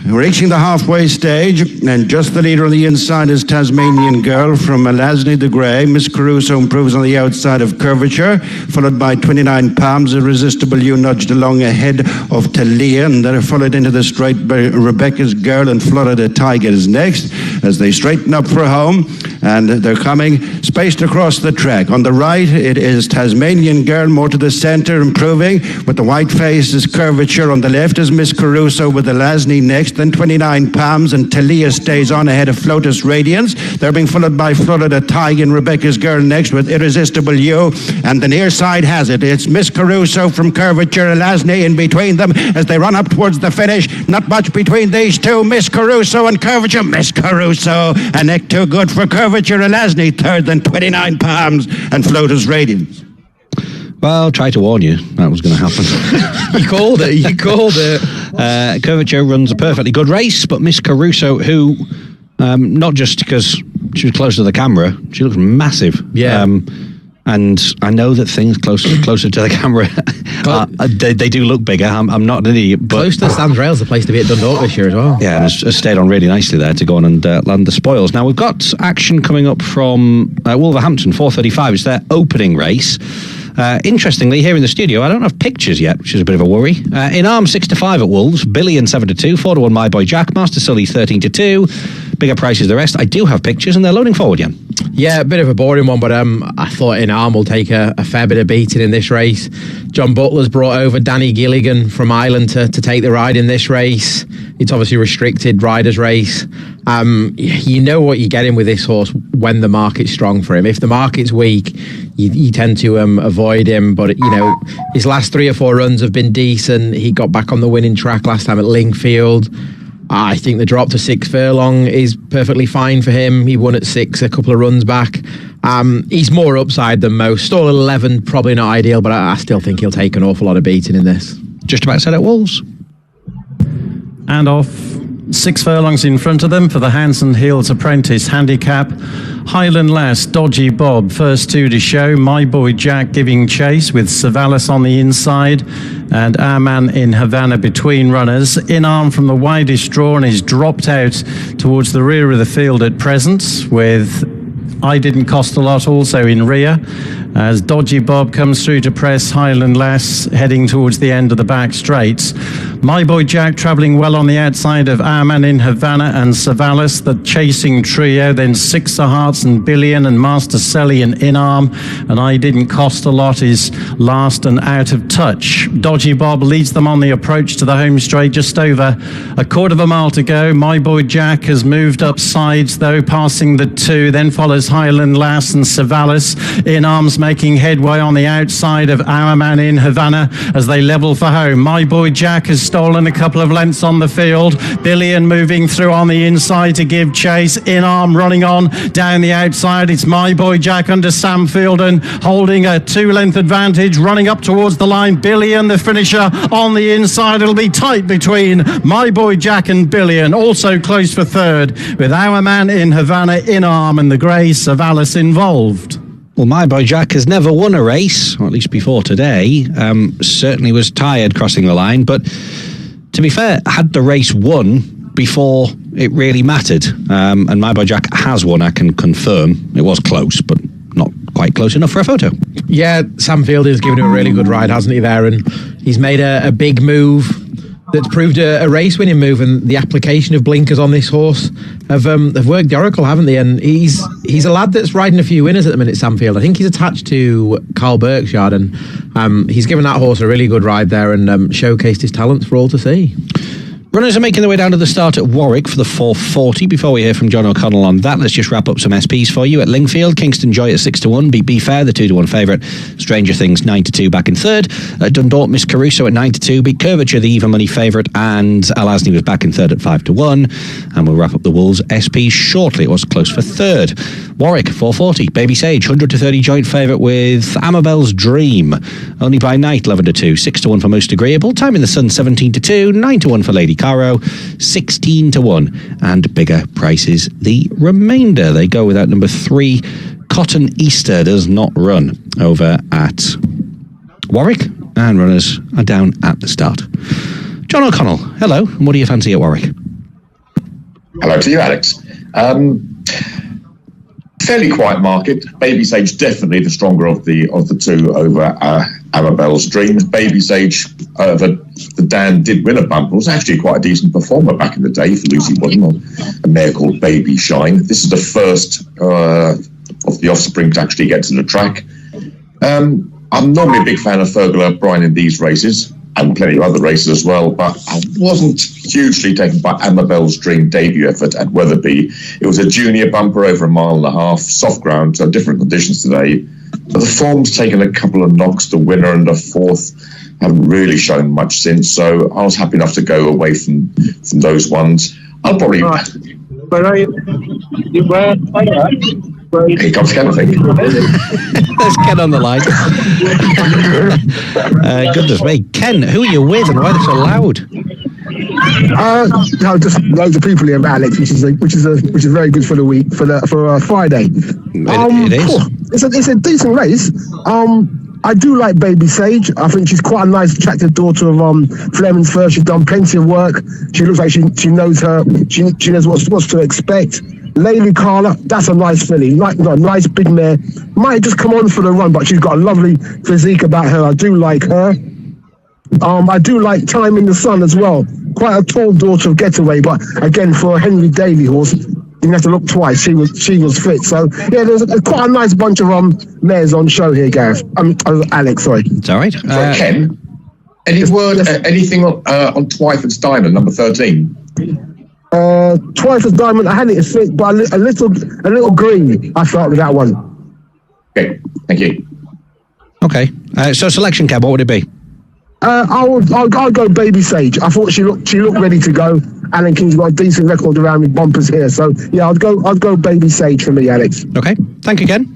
Reaching the halfway stage, and just the leader on the inside is Tasmanian Girl from Alasny the Grey. Miss Caruso improves on the outside of Curvature, followed by 29 pounds. Irresistible You nudged along ahead of Talia, and they're followed into the straight by Rebecca's Girl and Florida Tigers next as they straighten up for home, and they're coming spaced across the track. On the right, it is Tasmanian Girl, more to the centre, improving. With the white face is Curvature. On the left is Miss Caruso with Alasny next, then 29 pounds, and Talia stays on ahead of Flotus Radiance. They're being followed by Florida Tiger and Rebecca's Girl next with Irresistible You, and the near side has it. It's Miss Caruso from Curvature, Alasny in between them as they run up towards the finish. Not much between these two, Miss Caruso and Curvature. Miss Caruso, a neck too good for Curvature. Alasny third, then 29 pounds, and Flotus Radiance. Well, try to warn you, that was going to happen. You called it. Curvature runs a perfectly good race, but Miss Caruso, who, not just because she was close to the camera, she looks massive. Yeah. And I know that things closer to the camera, they do look bigger. I'm not an idiot. But close to the Sands Rail's the place to be at Dundalk this year as well. Yeah, and it's stayed on really nicely there to go on and land the spoils. Now, we've got action coming up from Wolverhampton, 4:35. It's their opening race. Interestingly, here in the studio, I don't have pictures yet, which is a bit of a worry. In arm, 6-5 at Wolves, Billy and 7-2, 4-1 My Boy Jack, Master Sully 13-2, bigger prices the rest. I do have pictures, and they're loading forward, Jan. Yeah, a bit of a boring one, but I thought in arm will take a fair bit of beating in this race. John Butler's brought over Danny Gilligan from Ireland to take the ride in this race. It's obviously a restricted riders race. You know what you're getting with this horse when the market's strong for him. If the market's weak, you tend to avoid him. But, you know, his last 3 or 4 runs have been decent. He got back on the winning track last time at Lingfield. I think the drop to 6 furlong is perfectly fine for him. He won at 6 a couple of runs back. He's more upside than most. Stall 11, probably not ideal, but I still think he'll take an awful lot of beating in this. Just about set at Wolves. and off. 6 furlongs in front of them for the Hanson Hills Apprentice handicap. Highland Lass, Dodgy Bob, first 2 to show. My Boy Jack giving chase with Savalas on the inside and Our Man in Havana between runners. In Arm from the widest draw and is dropped out towards the rear of the field at present with I Didn't Cost a Lot also in rear, as Dodgy Bob comes through to press Highland Lass heading towards the end of the back straights. My Boy Jack travelling well on the outside of Our Man in Havana and Savalas, the chasing trio, then Six of Hearts and Billion and Master Selly and In Arm, and I Didn't Cost a Lot is last and out of touch. Dodgy Bob leads them on the approach to the home straight, just over a quarter of a mile to go. My Boy Jack has moved up sides though, passing the 2, then follows Highland Lass and Savalas. In Arms making headway on the outside of Our Man in Havana as they level for home. My Boy Jack has stolen a couple of lengths on the field. Billion moving through on the inside to give chase. In Arm running on down the outside. It's My Boy Jack under Sam Fielden holding a 2-length advantage, running up towards the line. Billion the finisher on the inside. It'll be tight between My Boy Jack and Billion, also close for third with Our Man in Havana, In Arm and the grey Savalas involved. Well, My Boy Jack has never won a race, or at least before today. Certainly was tired crossing the line, but to be fair, had the race won before it really mattered. And My Boy Jack has won, I can confirm. It was close, but not quite close enough for a photo. Yeah, Sam Fielder's given him a really good ride, hasn't he, there? And he's made a big move that's proved a race-winning move, and the application of blinkers on this horse have worked the oracle, haven't they? And he's a lad that's riding a few winners at the minute, Sam Field. I think he's attached to Carl Burke's yard, and he's given that horse a really good ride there and showcased his talents for all to see. Runners are making their way down to the start at Warwick for the 440. Before we hear from John O'Connell on that, let's just wrap up some SPs for you. At Lingfield, Kingston Joy at 6-1, beat Be Fair, the 2-1 favourite. Stranger Things 9-2 back in third. At Dundalk, Miss Caruso at 9-2, beat Curvature, the even money favourite, and Al Asney was back in third at 5-1. And we'll wrap up the Wolves SPs shortly. It was close for third. Warwick 440, Baby Sage 100-30 joint favourite with Amabel's Dream. Only by Night 11-2, 6-1 for Most Agreeable. Time in the Sun 17-2, 9-1 for Lady Caro, 16-1, and bigger prices the remainder. They go without number 3. Cotton Easter does not run over at Warwick, and runners are down at the start. John O'Connell, hello, and what do you fancy at Warwick? Hello to you, Alex. Fairly quiet market. Baby Sage definitely the stronger of the two over Amabel's Dream. Baby Sage the Dan did win a bumper. It was actually quite a decent performer back in the day for Lucy Wooden on a mare called Baby Shine. This is the first of the offspring to actually get to the track. I'm normally a big fan of Fergal O'Brien in these races, and plenty of other races as well, but I wasn't hugely taken by Amabel's Dream debut effort at Wetherby. It was a junior bumper over 1.5 miles, soft ground, so different conditions today. But the form's taken a couple of knocks. The winner and the fourth haven't really shown much since, so I was happy enough to go away from those ones. I'll probably... Where are you? Here comes Ken, I think. There's Ken on the line. Goodness me. Ken, who are you with and why are they so loud? No, just loads of people here, Alex, which is very good for the week, for Friday. It is. It's a decent race. I do like Baby Sage. I think she's quite a nice, attractive daughter of Fleming's First. She's done plenty of work. She looks like she knows her. She knows what's to expect. Lady Carla, that's a nice filly, a nice big mare. Might just come on for the run, but she's got a lovely physique about her. I do like her. I do like Time in the Sun as well. Quite a tall daughter of Getaway, but again, for a Henry Daly horse, you didn't have to look twice. She was fit. So yeah, there's quite a nice bunch of mares on show here, Gareth. Alex, sorry. It's all right. Ken, anything on Twyford's Diamond, number 13? Twyford's Diamond, I had it fit, but a little green, I felt with that one. Okay, thank you. Okay, so selection cab, what would it be? I'll go Baby Sage. I thought she looked ready to go. Alan King's got a decent record around with bumpers here, so yeah, I'd go Baby Sage for me, Alex. Okay, thank you, Ken.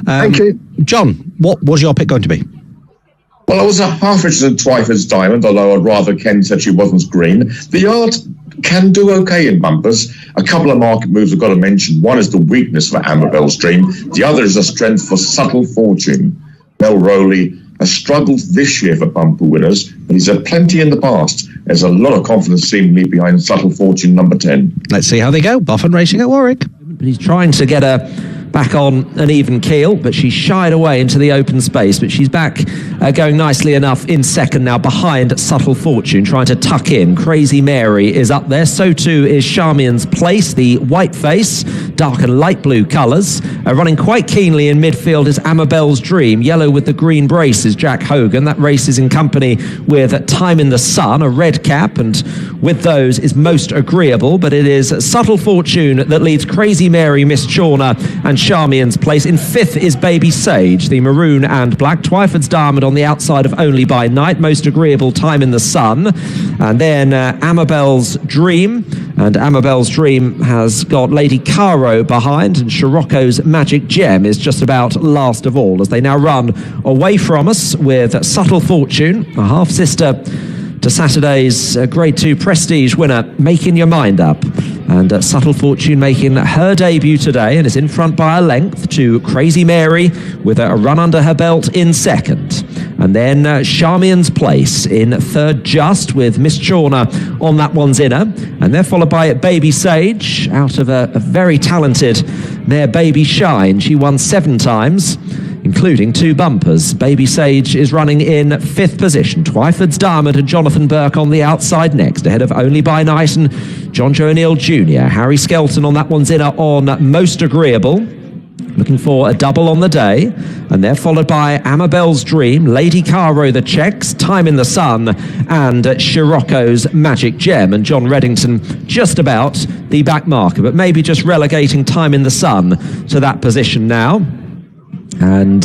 Thank you, John. What was your pick going to be? Well, I was half interested in Twyford's Diamond, although I'd rather Ken said she wasn't green. The yard can do okay in bumpers. A couple of market moves I've got to mention. One is the weakness for Amabel's Dream. The other is a strength for Subtle Fortune. Mel Rowley has struggled this year for bumper winners, but he's had plenty in the past. There's a lot of confidence seemingly behind Subtle Fortune number 10. Let's see how they go. Boffin racing at Warwick. But he's trying to get her back on an even keel, but she shied away into the open space. But she's back going nicely enough in second now behind Subtle Fortune, trying to tuck in. Crazy Mary is up there. So too is Charmian's Place, the white face, dark and light blue colours. Running quite keenly in midfield is Amabel's Dream, yellow with the green braces, Jack Hogan. That race is in company with Time in the Sun, a red cap, and with those is Most Agreeable. But it is Subtle Fortune that leads Crazy Mary, Miss Chawner, and Charmian's Place. In fifth is Baby Sage, the maroon and black. Twyford's Diamond on the outside of Only by Night. Most Agreeable, Time in the Sun. And then Amabel's Dream. And Amabel's Dream has got Lady Caro behind, and Scirocco's Magic Gem is just about last of all, as they now run away from us with Subtle Fortune, a half-sister to Saturday's Grade 2 Prestige winner, Making Your Mind Up. And Subtle Fortune making her debut today and is in front by a length to Crazy Mary with a run under her belt in second. And then Charmian's Place in third just with Miss Chawner on that one's inner. And they're followed by Baby Sage out of a very talented mare, Baby Shine. She won 7 times, including 2 bumpers. Baby Sage is running in fifth position. Twyford's Diamond and Jonathan Burke on the outside next, ahead of Only by Night and John Joe O'Neill Jr. Harry Skelton on that one's inner on Most Agreeable, looking for a double on the day. And they're followed by Amabel's Dream, Lady Caro the Checks, Time in the Sun, and Scirocco's Magic Gem. And John Reddington just about the back marker, but maybe just relegating Time in the Sun to that position now. And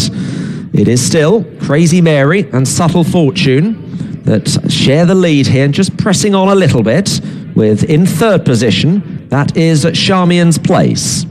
it is still Crazy Mary and Subtle Fortune that share the lead here, and just pressing on a little bit with, in third position, that is Charmian's Place.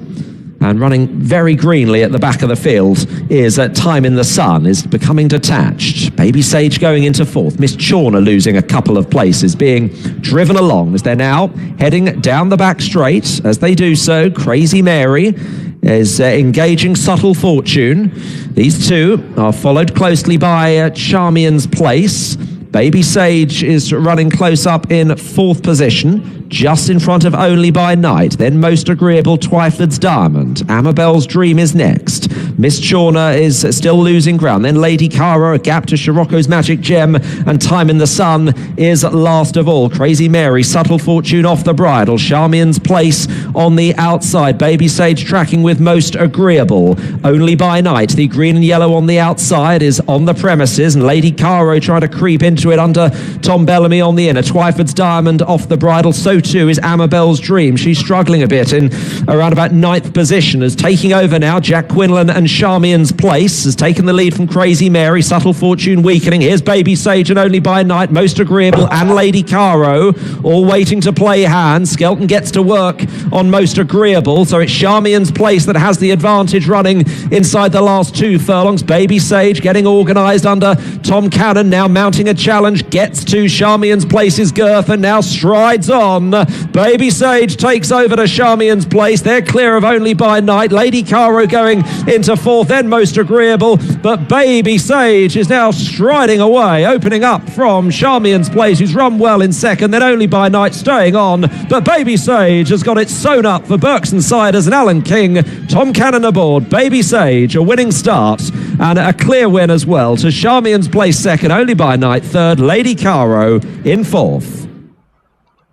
And running very greenly at the back of the field is Time in the Sun, is becoming detached. Baby Sage going into fourth. Miss Chawner losing a couple of places, being driven along as they're now heading down the back straight. As they do so, Crazy Mary is engaging Subtle Fortune. These two are followed closely by Charmian's Place. Baby Sage is running close up in fourth position, just in front of Only by Night. Then Most Agreeable, Twyford's Diamond. Amabel's Dream is next. Miss Chawner is still losing ground. Then Lady Caro, a gap to Scirocco's Magic Gem, and Time in the Sun is last of all. Crazy Mary, Subtle Fortune off the bridle. Charmian's Place on the outside. Baby Sage tracking with Most Agreeable. Only by Night, the green and yellow on the outside, is on the premises, and Lady Caro trying to creep into it under Tom Bellamy on the inner. Twyford's Diamond off the bridle. So too is Amabel's Dream. She's struggling a bit in around about 9th position, as taking over now Jack Quinlan and Charmian's Place has taken the lead from Crazy Mary. Subtle Fortune weakening. Here's Baby Sage and Only by Night, Most Agreeable and Lady Caro all waiting to play hands. Skelton gets to work on Most Agreeable, so it's Charmian's Place that has the advantage running inside the last 2 furlongs. Baby Sage getting organised under Tom Cannon, now mounting a challenge, gets to Charmian's Place's girth and now strides on. Baby Sage takes over to Charmian's Place. They're clear of Only by Night. Lady Caro going into fourth, then Most Agreeable, but Baby Sage is now striding away, opening up from Charmian's Place, who's run well in second, then Only by Night staying on, but Baby Sage has got it sewn up for Berks and Siders and Alan King. Tom Cannon aboard. Baby Sage, a winning start and a clear win as well to Charmian's Place second, Only by Night third, Lady Caro in fourth.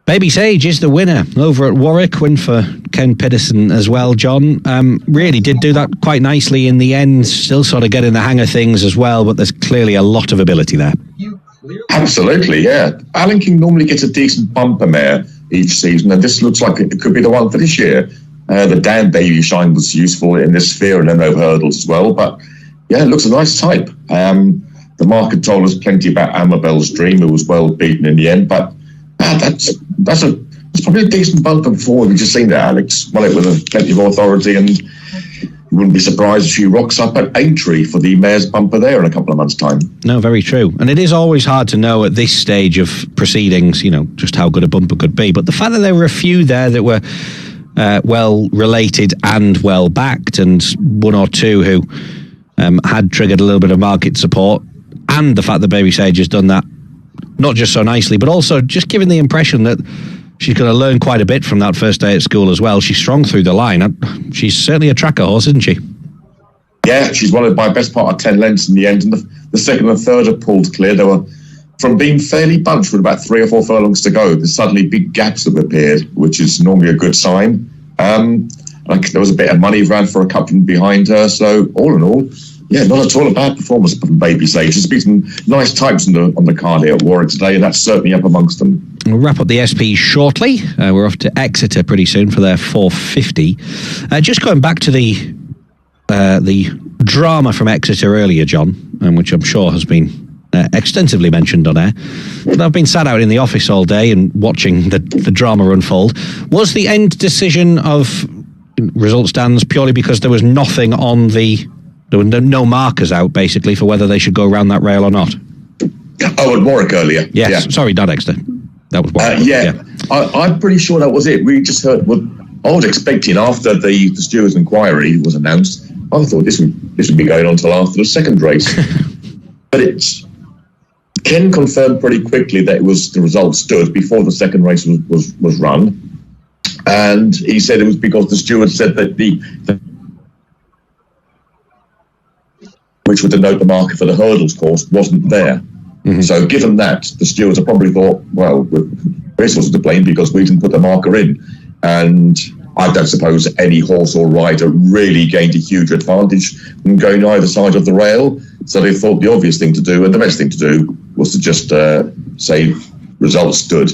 Baby Sage is the winner over at Warwick. Win for Ken Pedersen as well, John. Really did do that quite nicely in the end. Still sort of getting the hang of things as well, but there's clearly a lot of ability there. Absolutely, yeah. Alan King normally gets a decent bumper mare each season, and this looks like it could be the one for this year. The Dan Baby Shine was useful in this sphere and then over hurdles as well, but yeah, it looks a nice type. The market told us plenty about Amabel's Dream, who was well beaten in the end, but that's probably a decent bumper before we've just seen that, Alex. Won it with plenty of authority, and you wouldn't be surprised if she rocks up at Aintree for the mayor's bumper there in a couple of months' time. No, very true. And it is always hard to know at this stage of proceedings, just how good a bumper could be. But the fact that there were a few there that were well related and well backed, and one or two who had triggered a little bit of market support, and the fact that Baby Sage has done that not just so nicely, but also just giving the impression that she's going to learn quite a bit from that first day at school as well. She's strong through the line. She's certainly a tracker horse, isn't she? Yeah, she's won it by best part of 10 lengths in the end, and the second and third have pulled clear. They were, from being fairly bunched with about 3 or 4 furlongs to go, there's suddenly big gaps have appeared, which is normally a good sign. There was a bit of money ran for a couple from behind her, so all in all, yeah, not at all a bad performance from Baby Sage. There's been some nice types on the card here at Warwick today, and that's certainly up amongst them. We'll wrap up the SP shortly. We're off to Exeter pretty soon for their 450. Just going back to the drama from Exeter earlier, John, which I'm sure has been extensively mentioned on air. But I've been sat out in the office all day and watching the drama unfold. Was the end decision of result stands purely because there was nothing on there were no markers out, basically, for whether they should go around that rail or not? Oh, at Warwick earlier. Yes, yeah. Sorry, not Exeter. That was Warwick. Yeah. I'm pretty sure that was it. We just heard, I was expecting after the steward's inquiry was announced, I thought this would be going on till after the second race. But Ken confirmed pretty quickly that the result stood before the second race was run. And he said it was because the steward said that which would denote the marker for the hurdles course, wasn't there. Mm-hmm. So given that, the stewards have probably thought, well, Chris wasn't to blame because we didn't put the marker in. And I don't suppose any horse or rider really gained a huge advantage from going either side of the rail. So they thought the obvious thing to do and the best thing to do was to just say results stood.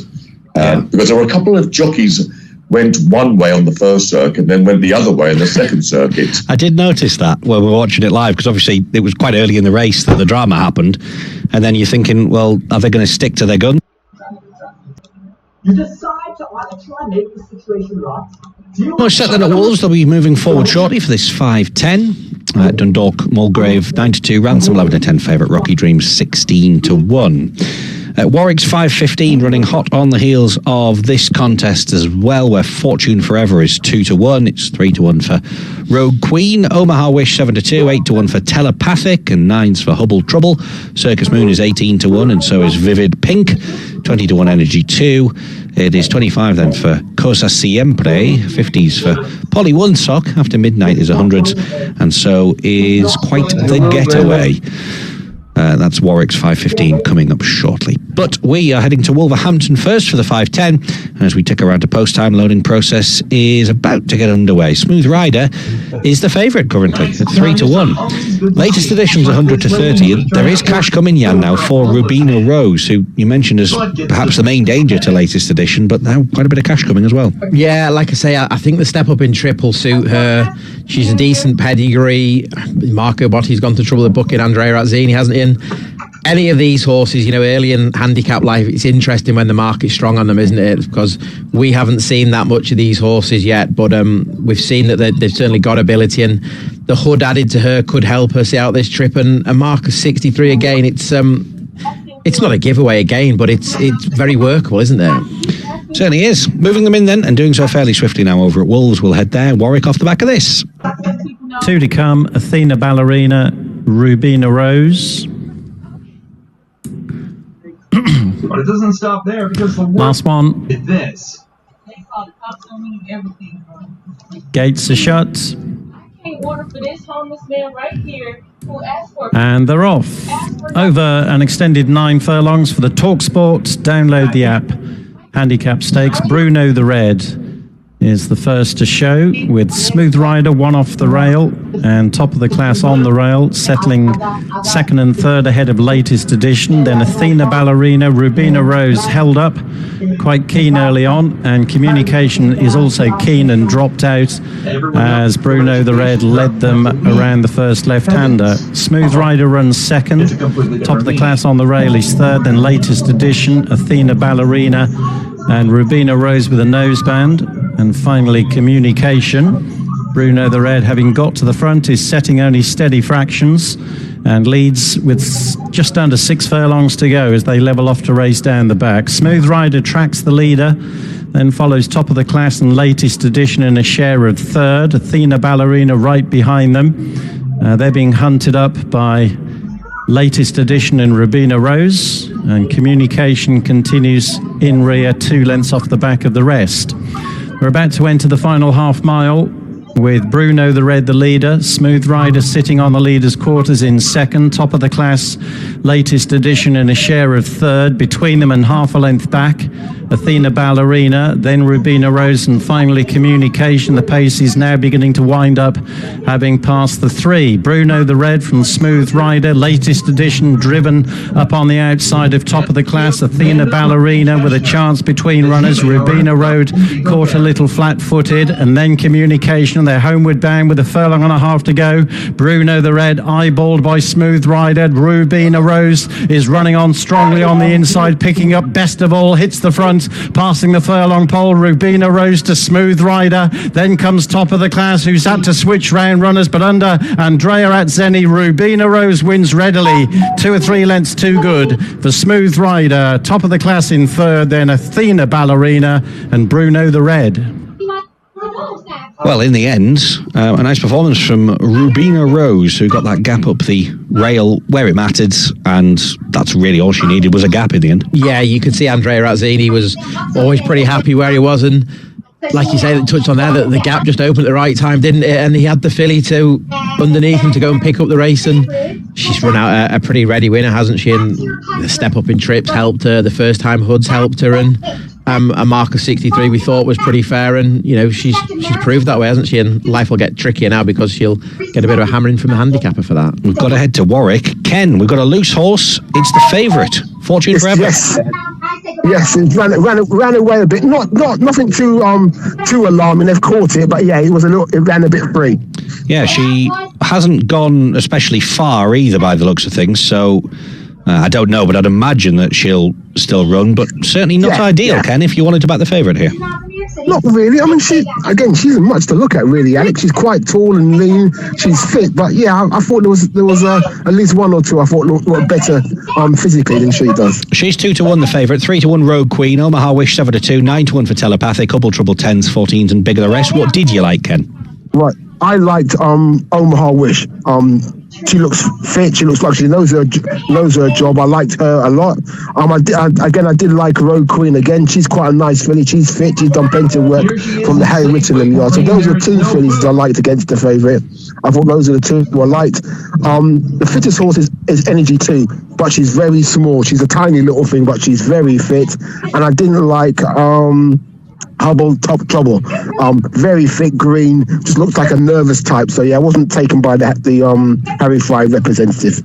Because there were a couple of jockeys went one way on the first circuit and then went the other way in the second circuit. I did notice that when we were watching it live, because obviously it was quite early in the race that the drama happened, and then you're thinking, well, are they going to stick to their gun? You decide to either try and make the situation right. Well, set then at Wolves, they'll be moving forward shortly for this 5-10. Dundalk, Mulgrave 9-2, Ransom 11-10, favourite Rocky Dreams 16-1. Warwick's 5:15 running hot on the heels of this contest as well, where Fortune Forever is 2-1. It's 3-1 for Rogue Queen. Omaha Wish 7-2, 8-1 for Telepathic, and 9s for Hubble Trouble. Circus Moon is 18-1, and so is Vivid Pink. 20-1 Energy 2. It is 25 then for Cosa Siempre. 50s for Polly One Sock. After Midnight is 100s, and so is Quite the Getaway. That's Warwick's 5:15 coming up shortly. But we are heading to Wolverhampton first for the 5:10, and as we tick around to post-time, loading process is about to get underway. Smooth Rider is the favourite currently at 3-1. Latest edition's 100-30, and there is cash coming, Jan, now for Rubina Rose, who you mentioned as perhaps the main danger to latest edition, but now quite a bit of cash coming as well. Yeah, like I say, I think the step up in trip will suit her. She's a decent pedigree. Marco Botti's gone to trouble with booking Andrea Razzini, hasn't he? And any of these horses, early in handicap life, it's interesting when the market's strong on them, isn't it? Because we haven't seen that much of these horses yet, but we've seen that they've certainly got ability, and the hood added to her could help her see out this trip. And a mark of 63 again, it's not a giveaway again, but it's very workable, isn't it? Certainly is. Moving them in then, and doing so fairly swiftly now over at Wolves. We'll head there. Warwick off the back of this. 2 to come, Athena Ballerina, Rubina Rose. But it doesn't stop there because the last one. Is this. Gates are shut. Order for this homeless man right here who asked for and they're off. Over an extended 9 furlongs for the TalkSport. Download the app. Handicap Stakes. Bruno the Red is the first to show, with Smooth Rider one off the rail and top of the class on the rail, settling second and third ahead of latest edition. Then Athena Ballerina, Rubina Rose held up quite keen early on, and Communication is also keen and dropped out as Bruno the Red led them around the first left-hander. Smooth Rider runs second, top of the class on the rail is third, then latest edition, Athena Ballerina and Rubina Rose with a noseband, and finally Communication. Bruno the Red, having got to the front, is setting only steady fractions and leads with just under 6 furlongs to go as they level off to race down the back. Smooth Rider tracks the leader, then follows Top of the Class and Latest Edition in a share of third. Athena Ballerina right behind them. They're being hunted up by Latest Edition and Rubina Rose, and Communication continues in rear, 2 lengths off the back of the rest. We're about to enter the final half mile with Bruno the Red the leader, Smooth Rider sitting on the leader's quarters in second, Top of the Class, Latest Edition in a share of third, between them and half a length back, Athena Ballerina, then Rubina Rose, and finally Communication. The pace is now beginning to wind up, having passed the 3. Bruno the Red from Smooth Rider, Latest Edition driven up on the outside of Top of the Class, Athena Ballerina with a chance between runners, Rubina Road caught a little flat-footed, and then Communication. They're homeward bound with a furlong and a half to go. Bruno the Red eyeballed by Smooth Rider. Rubina Rose is running on strongly on the inside, picking up Best of All, hits the front, passing the furlong pole. Rubina Rose to Smooth Rider. Then comes Top of the Class, who's had to switch round runners, but under Andrea Atzeni, Rubina Rose wins readily. 2 or 3 lengths too good for Smooth Rider. Top of the Class in third, then Athena Ballerina and Bruno the Red. Well, in the end, a nice performance from Rubina Rose, who got that gap up the rail where it mattered, and that's really all she needed was a gap in the end. Yeah, you could see Andrea Razzini was always pretty happy where he was, and like you say, that touched on there, that the gap just opened at the right time, didn't it? And he had the filly to underneath him to go and pick up the race, and she's run out a pretty ready winner, hasn't she? And the step up in trips helped her, the first time hoods helped her, and a mark of 63 we thought was pretty fair, and you know she's proved that way, hasn't she? And life will get trickier now because she'll get a bit of a hammering from the handicapper for that. We've got to head to Warwick. Ken, we've got a loose horse. It's the favourite, Fortune Forever. Yes, it ran away a bit. Nothing too alarming. They've caught it, but yeah, it ran a bit free. Yeah, she hasn't gone especially far either by the looks of things, so I don't know, but I'd imagine that she'll still run, but certainly not ideal, Ken, if you wanted to back the favourite here. Not really. I mean, she isn't much to look at, really, Alex. She's quite tall and lean. She's fit, but yeah, I thought there was at least 1 or 2 I thought looked better physically than she does. She's 2-1 the favourite, 3-1 Rogue Queen, Omaha Wish 7-2, 9-1 for Telepathic, Couple Trouble 10s, 14s, and Bigger the Rest. What did you like, Ken? Right, I liked Omaha Wish. She looks fit. She looks like she knows her job. I liked her a lot. I did like Rogue Queen again. She's quite a nice filly. She's fit. She's done plenty of work from the Harry Whittingham yard. So those are 2 fillies that I liked against the favourite. I thought those are the 2 I liked. The fittest horse is Energy 2, but she's very small. She's a tiny little thing, but she's very fit. And I didn't like Hubble Top Trouble, very thick green, just looked like a nervous type. So yeah, I wasn't taken by the Harry Fry representative.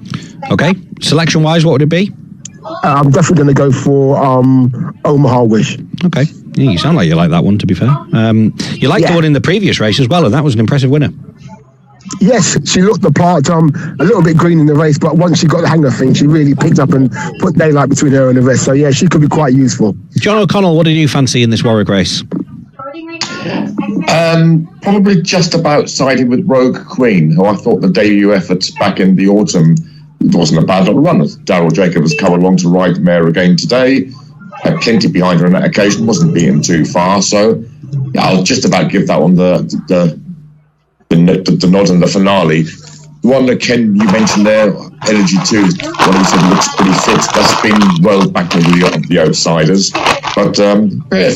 Okay, selection wise, what would it be? I'm definitely going to go for Omaha Wish. Okay, yeah, you sound like you like that one, to be fair. You liked the one in the previous race as well, and that was an impressive winner. Yes, she looked the part, a little bit green in the race, but once she got the hang of things, she really picked up and put daylight between her and the rest. So yeah, she could be quite useful. John O'Connell, what did you fancy in this Warwick race? Probably just about sided with Rogue Queen, who I thought the debut effort back in the autumn wasn't a bad little run. Darryl Jacobs has come along to ride the mare again today. Had plenty behind her on that occasion, wasn't beaten too far. So yeah, I'll just about give that one the nod and the finale. The one that Ken, you mentioned there, Energy 2, one you said looks pretty fit. That's been well back with the outsiders, but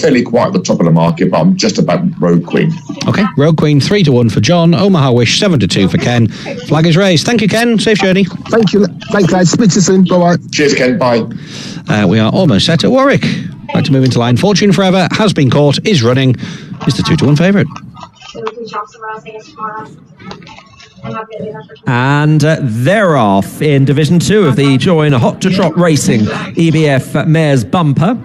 fairly quiet at the top of the market, but I'm just about Rogue Queen. Okay, Rogue Queen 3-1 for John, Omaha Wish 7-2 for Ken. Flag is raised. Thank you, Ken. Safe journey. Thank you. Thanks, guys. Speak to you soon. Bye-bye. Cheers, Ken. Bye. We are almost set at Warwick. Like to move into line. Fortune Forever has been caught, is running, is the 2-1 favourite. And they're off in Division 2 of the Join Hot to Trot Racing EBF Mares Bumper.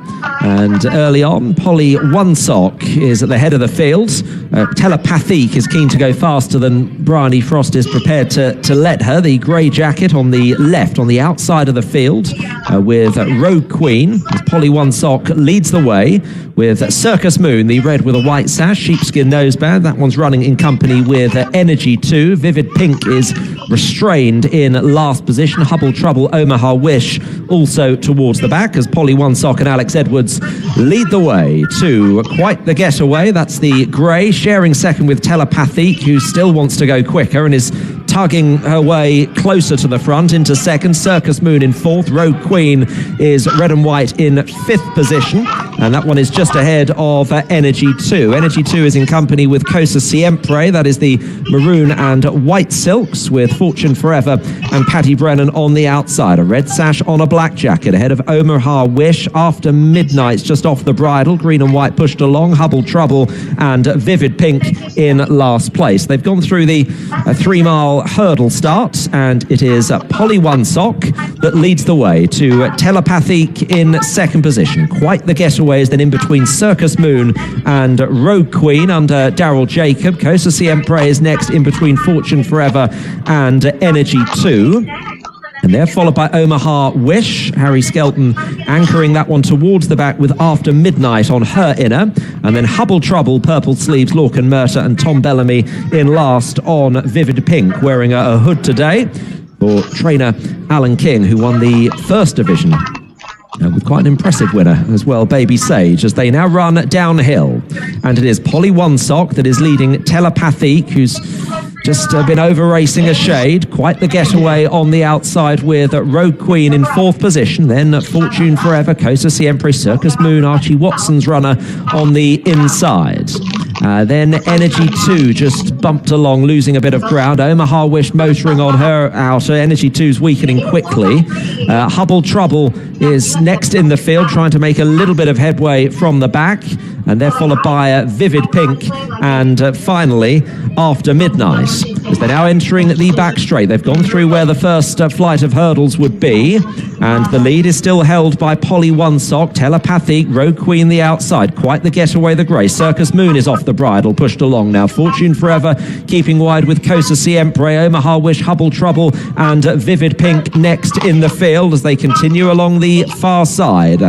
And early on, Polly One Sock is at the head of the field. Telepathique is keen to go faster than Bryony Frost is prepared to let her. The grey jacket on the left, on the outside of the field, with Rogue Queen. As Polly One Sock leads the way with Circus Moon, the red with a white sash, sheepskin noseband. That one's running in company with Energy 2. Vivid Pink is restrained in last position. Hubble Trouble, Omaha Wish also towards the back as Polly One Sock and Alex Edwards lead the way to quite the getaway. That's the grey, sharing second with Telepathique, who still wants to go quicker and is tugging her way closer to the front into second. Circus Moon in fourth. Rogue Queen is red and white in fifth position, and that one is just ahead of Energy 2. Energy 2 is in company with Cosa Siempre. That is the maroon and white silks with Fortune Forever and Patty Brennan on the outside. A red sash on a black jacket ahead of Omaha Wish. After Midnight's just off the bridle. Green and white pushed along. Hubble Trouble and Vivid Pink in last place. They've gone through the 3-mile hurdle start, and it is Polly One Sock that leads the way to Telepathique in second position. Quite the getaway is then in between Circus Moon and Rogue Queen under Daryl Jacob. Cosa Siempre is next in between Fortune Forever and Energy 2. And they're followed by Omaha Wish. Harry Skelton anchoring that one towards the back with After Midnight on her inner. And then Hubble Trouble, Purple Sleeves, Lorcan Murta and Tom Bellamy in last on Vivid Pink, wearing a hood today for trainer Alan King, who won the first division. With quite an impressive winner as well, Baby Sage, as they now run downhill. And it is Polly One Sock that is leading Telepathique, who's just been over-racing a shade. Quite the getaway on the outside with Rogue Queen in fourth position. Then Fortune Forever, Cosa Siempre, Circus Moon, Archie Watson's runner on the inside. Then Energy 2 just bumped along, losing a bit of ground. Omaha Wish motoring on her outer. Energy 2's weakening quickly. Hubble Trouble is next in the field, trying to make a little bit of headway from the back. And they're followed by Vivid Pink and finally After Midnight. As they're now entering the back straight, they've gone through where the first flight of hurdles would be, and the lead is still held by Polly One Sock, Telepathique, Rogue Queen the outside. Quite the getaway, the grey. Circus Moon is off the bridle, pushed along now. Fortune Forever keeping wide with Cosa Siempre, Omaha Wish, Hubble Trouble and Vivid Pink next in the field as they continue along the far side.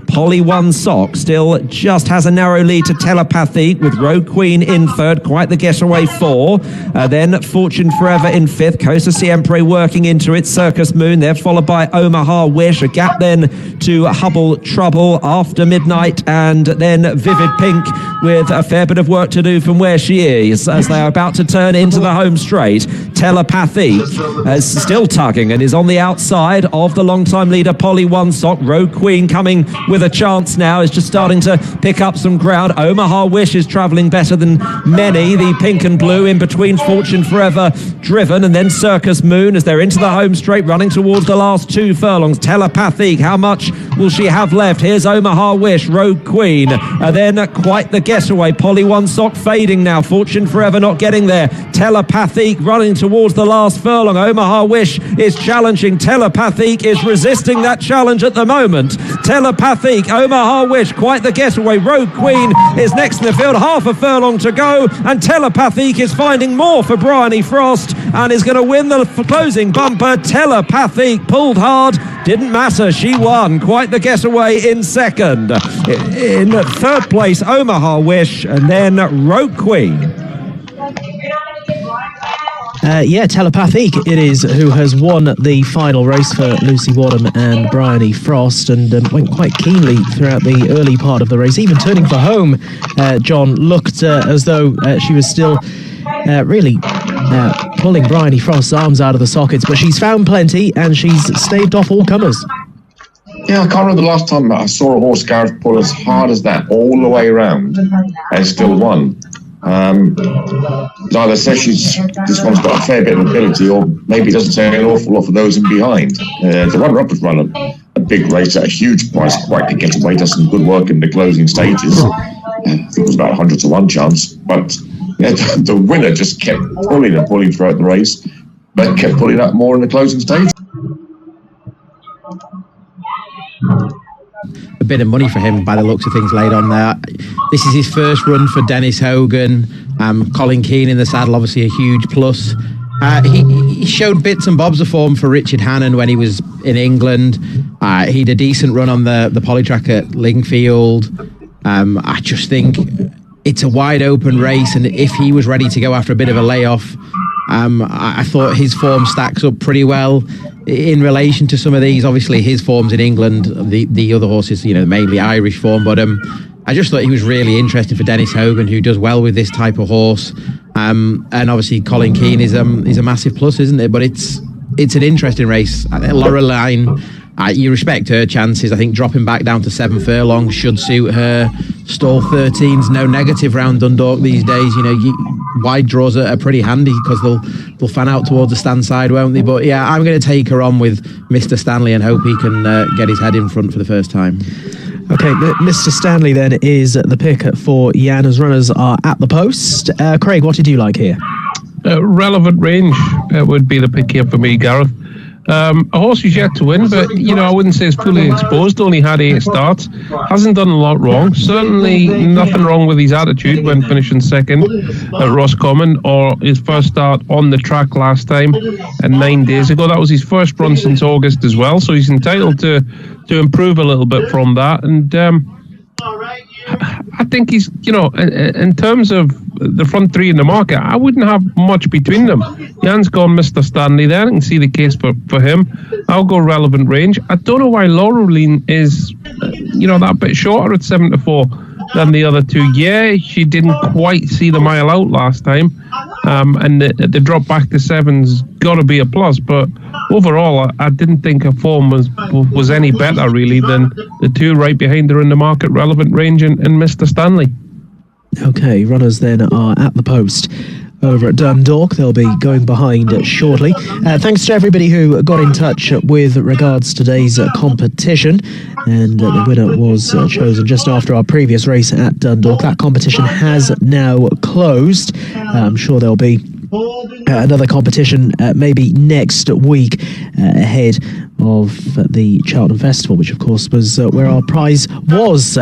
Polly One Sock still just has a narrow lead to Telepathique with Rogue Queen in third. Quite the getaway four. Then Fortune Forever in fifth. Cosa Siempre working into it. Circus Moon. They're followed by Omaha Wish. A gap then to Hubble Trouble, After Midnight, and then Vivid Pink with a fair bit of work to do from where she is as they are about to turn into the home straight. Telepathique is still tugging and is on the outside of the long-time leader Polly One Sock. Rogue Queen coming with a chance now, is just starting to pick up some ground. Omaha Wish is travelling better than many. The pink and blue in between Fortune Forever driven, and then Circus Moon as they're into the home straight, running towards the last 2 furlongs. Telepathique, how much will she have left? Here's Omaha Wish, Rogue Queen, and then quite the getaway. Polly One Sock fading now. Fortune Forever not getting there. Telepathique running towards the last furlong. Omaha Wish is challenging. Telepathique is resisting that challenge at the moment. Telepathique, Omaha Wish, quite the getaway. Rogue Queen is next in the field, half a furlong to go, and Telepathique is finding more for Bryony Frost and is going to win the closing bumper. Telepathique pulled hard, didn't matter, she won. Quite the getaway in second. In third place, Omaha Wish, and then Rogue Queen. Telepathique it is who has won the final race for Lucy Wadham and Bryony Frost, and went quite keenly throughout the early part of the race. Even turning for home, John looked as though she was still really pulling Bryony Frost's arms out of the sockets, but she's found plenty and she's staved off all comers. Yeah, I can't remember the last time I saw a horse, Gareth, pull as hard as that all the way around and still won. Either says this one's got a fair bit of ability, or maybe doesn't say an awful lot for those in behind. The runner-up has run a big race at a huge price, quite to get away, does some good work in the closing stages. I think it was about 100 to 1 chance, but yeah, the winner just kept pulling and pulling throughout the race, but kept pulling up more in the closing stage. a bit of money for him by the looks of things laid on there. This is his first run for Dennis Hogan. Colin Keane in the saddle, obviously a huge plus. He showed bits and bobs of form for Richard Hannon when he was in England. He had a decent run on the polytrack at Lingfield. I just think it's a wide open race, and if he was ready to go after a bit of a layoff, I thought his form stacks up pretty well in relation to some of these. Obviously, his form's in England, the other horses, mainly Irish form, but I just thought he was really interesting for Dennis Hogan, who does well with this type of horse. And obviously, Colin Keane is a massive plus, isn't it? But it's an interesting race. Laureline, you respect her chances. I think dropping back down to 7 furlongs should suit her. Stall 13's no negative round Dundalk these days. Wide draws are pretty handy because they'll fan out towards the stand side, won't they? But yeah, I'm going to take her on with Mr. Stanley and hope he can get his head in front for the first time. Okay, Mr. Stanley then is the pick for Jan as runners are at the post. Craig, what did you like here? Relevant range would be the pick here for me, Gareth. A horse who's yet to win, but I wouldn't say it's fully exposed. Only had 8 starts. Hasn't done a lot wrong. Certainly nothing wrong with his attitude when finishing second at Roscommon, or his first start on the track last time and 9 days ago. That was his first run since August as well, so he's entitled to improve a little bit from that. And I think he's, in terms of the front three in the market, I wouldn't have much between them. Jan's gone Mr. Stanley there. I can see the case for him. I'll go relevant range. I don't know why Laureline is, that bit shorter at 7 to 4 than the other two. Yeah, she didn't quite see the mile out last time. And the drop back to 7's got to be a plus. But overall, I didn't think her form was any better, really, than the two right behind her in the market, relevant range and Mr. Stanley. Okay, runners then are at the post over at Dundalk. They'll be going behind shortly. Thanks to everybody who got in touch with regards to today's competition. And the winner was chosen just after our previous race at Dundalk. That competition has now closed. I'm sure there'll be another competition maybe next week ahead of the Cheltenham Festival, which of course was where our prize was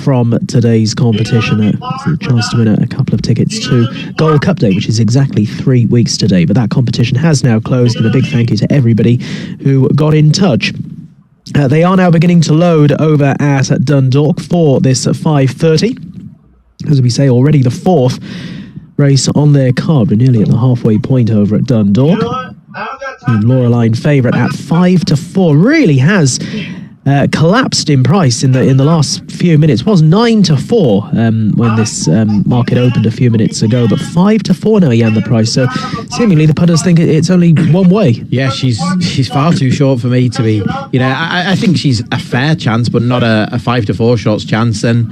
from today's competition. A chance to win a couple of tickets to Gold Cup Day, which is exactly 3 weeks today. But that competition has now closed, and a big thank you to everybody who got in touch. They are now beginning to load over at Dundalk for this 5:30. As we say, already the 4th race on their card. We're nearly at the halfway point over at Dundalk. And Laureline favourite at 5 to 4 really has collapsed in price in the last few minutes. It was 9 to 4 when this market opened a few minutes ago, but 5 to 4 now, Jan, the price. So seemingly the punters think it's only one way. Yeah, she's far too short for me to be. I think she's a fair chance, but not a 5 to 4 shots chance. And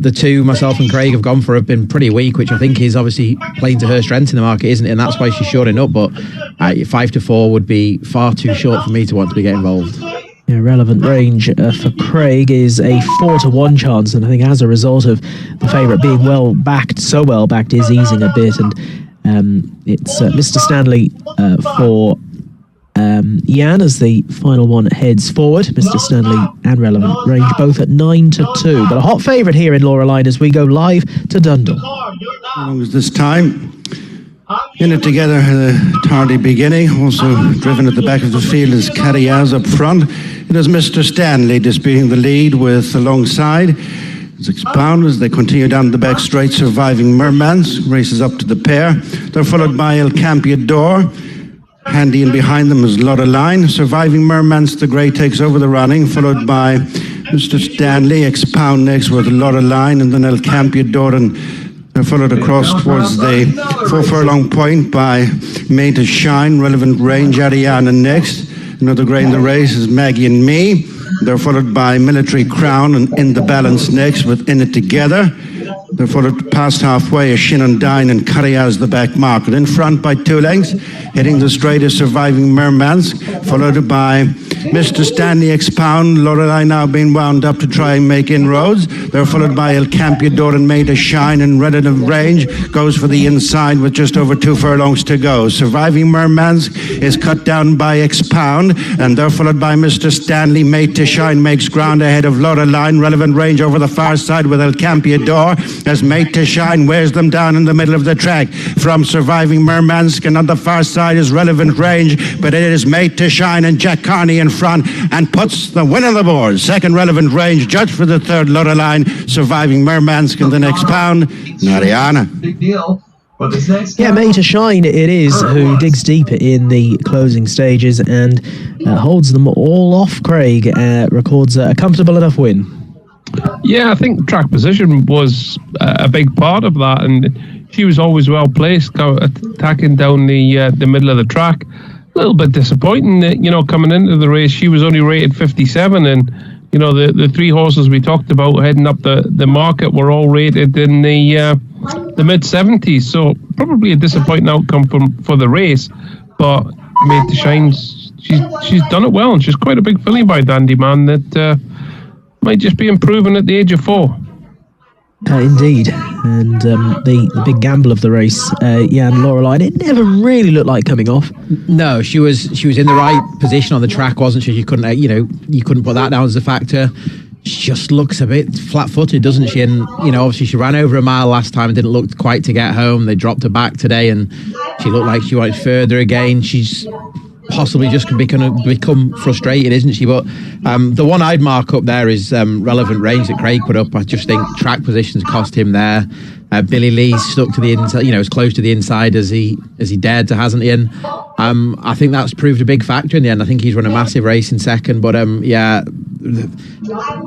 the two myself and Craig have gone for have been pretty weak, which I think is obviously playing to her strengths in the market, isn't it? And that's why she's shorting up. But 5 to 4 would be far too short for me to want to be getting involved. Yeah, relevant range for Craig is a 4 to 1 chance, and I think as a result of the favourite being so well backed, is easing a bit. And it's Mr. Stanley for Jan as the final one heads forward. Mr. Stanley and relevant range both at 9 to 2. But a hot favourite here in Laureline as we go live to Dundalk. How long is this time? In it together at a tardy beginning, also driven at the back of the field is Carriaz up front. It is Mr. Stanley disputing the lead with alongside. It's Expound as they continue down the back straight, Surviving Mermans races up to the pair. They're followed by El Campeador. Handy in behind them is Laureline. Surviving Mermans, the grey, takes over the running, followed by Mr. Stanley. Expound next with Laureline, and then El Campeador, and they're followed across towards the 4 furlong point by Made to Shine, relevant range, Ariana next. Another grey in the race is Maggie and Me. They're followed by Military Crown and In the Balance next with In It Together. They're followed past halfway as Shinandine and Curryhouse the back market. In front by 2 lengths, hitting the straight is Surviving Murmansk, followed by Mr. Stanley Expound. Lorelei now being wound up to try and make inroads. They're followed by El Campiador and Made a Shine, and Relative Range goes for the inside with just over 2 furlongs to go. Surviving Murmansk is cut down by Expound, and they're followed by Mr. Stanley. Made to Shine makes ground ahead of Lorelei. Relevant Range over the far side with El Campiador, as Made to Shine wears them down in the middle of the track. From Surviving Murmansk, and on the far side is Relevant Range, but it is Made to Shine and Jack Carney in front, and puts the win on the board. Second, Relevant Range, judged for the third, Lorelei. Surviving Murmansk in the next pound, Nariana. Big deal. But this next Yeah, Made to Shine it is, who digs deep in the closing stages and holds them all off, Craig. Records a comfortable enough win. Yeah, I think track position was a big part of that, and she was always well placed, attacking down the middle of the track. A little bit disappointing that, coming into the race, she was only rated 57, and the 3 horses we talked about heading up the market were all rated in the mid 70s. So probably a disappointing outcome for the race, but Made to Shine, she's done it well, and she's quite a big filly by Dandy Man that might just be improving at the age of 4. Indeed, and the big gamble of the race, Jan Lorelei, it never really looked like coming off. No, she was in the right position on the track, wasn't she? You couldn't put that down as a factor. She just looks a bit flat-footed, doesn't she? And obviously she ran over a mile last time and didn't look quite to get home. They dropped her back today, and she looked like she wanted further again. She's possibly just become frustrated, isn't she? But the one I'd mark up there is Relevant Range that Craig put up. I just think track positions cost him there. Billy Lee stuck to the inside, as close to the inside as he dared to, hasn't he? And I think that's proved a big factor in the end. I think he's run a massive race in second, but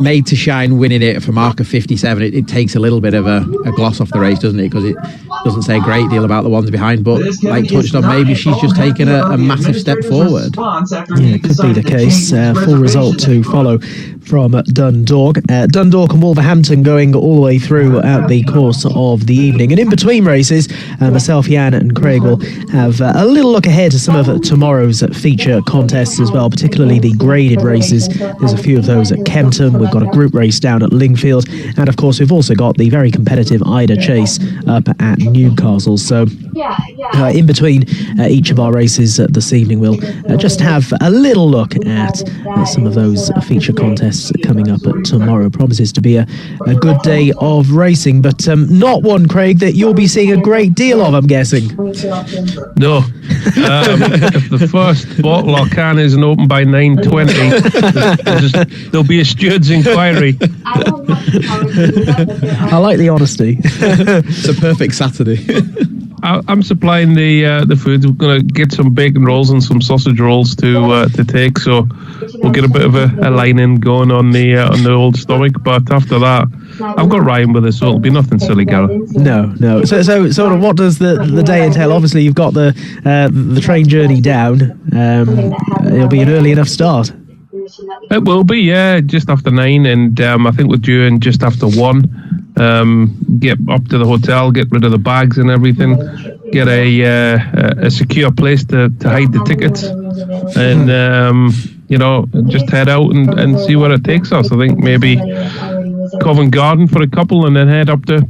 Made to Shine winning it for mark of 57, it takes a little bit of a gloss off the race, doesn't it? Because it doesn't say a great deal about the ones behind, but like touched on, maybe she's just taken a massive step forward. Yeah, it could be the case. Full result to follow from Dundalk. Dundalk and Wolverhampton going all the way through at the course of the evening. And in between races, myself, Jan and Craig will have a little look ahead to some of tomorrow's feature contests as well, particularly the graded races. There's a few of those at Kempton. We've got a group race down at Lingfield. And of course, we've also got the very competitive Ida Chase up at Newcastle. So in between each of our races this evening, we'll just have a little look at some of those feature contests coming up tomorrow. Promises to be a good day of racing, but not one, Craig, that you'll be seeing a great deal of, I'm guessing. No. If the first bottle or can isn't open by 9:20, there'll be a steward's inquiry. I like the honesty. It's a perfect Saturday. I'm supplying the food. We're going to get some bacon rolls and some sausage rolls to take, so we'll get a bit of a line-in going on the old stomach. But after that, I've got Ryan with us, so it'll be nothing silly, Gareth. No. So sort of what does the day entail? Obviously, you've got the train journey down. It'll be an early enough start. It will be, yeah, just after 9, and I think we're due in just after 1. Get up to the hotel, get rid of the bags and everything, get a secure place to hide the tickets, and just head out and see where it takes us. I think maybe Covent Garden for a couple, and then head up to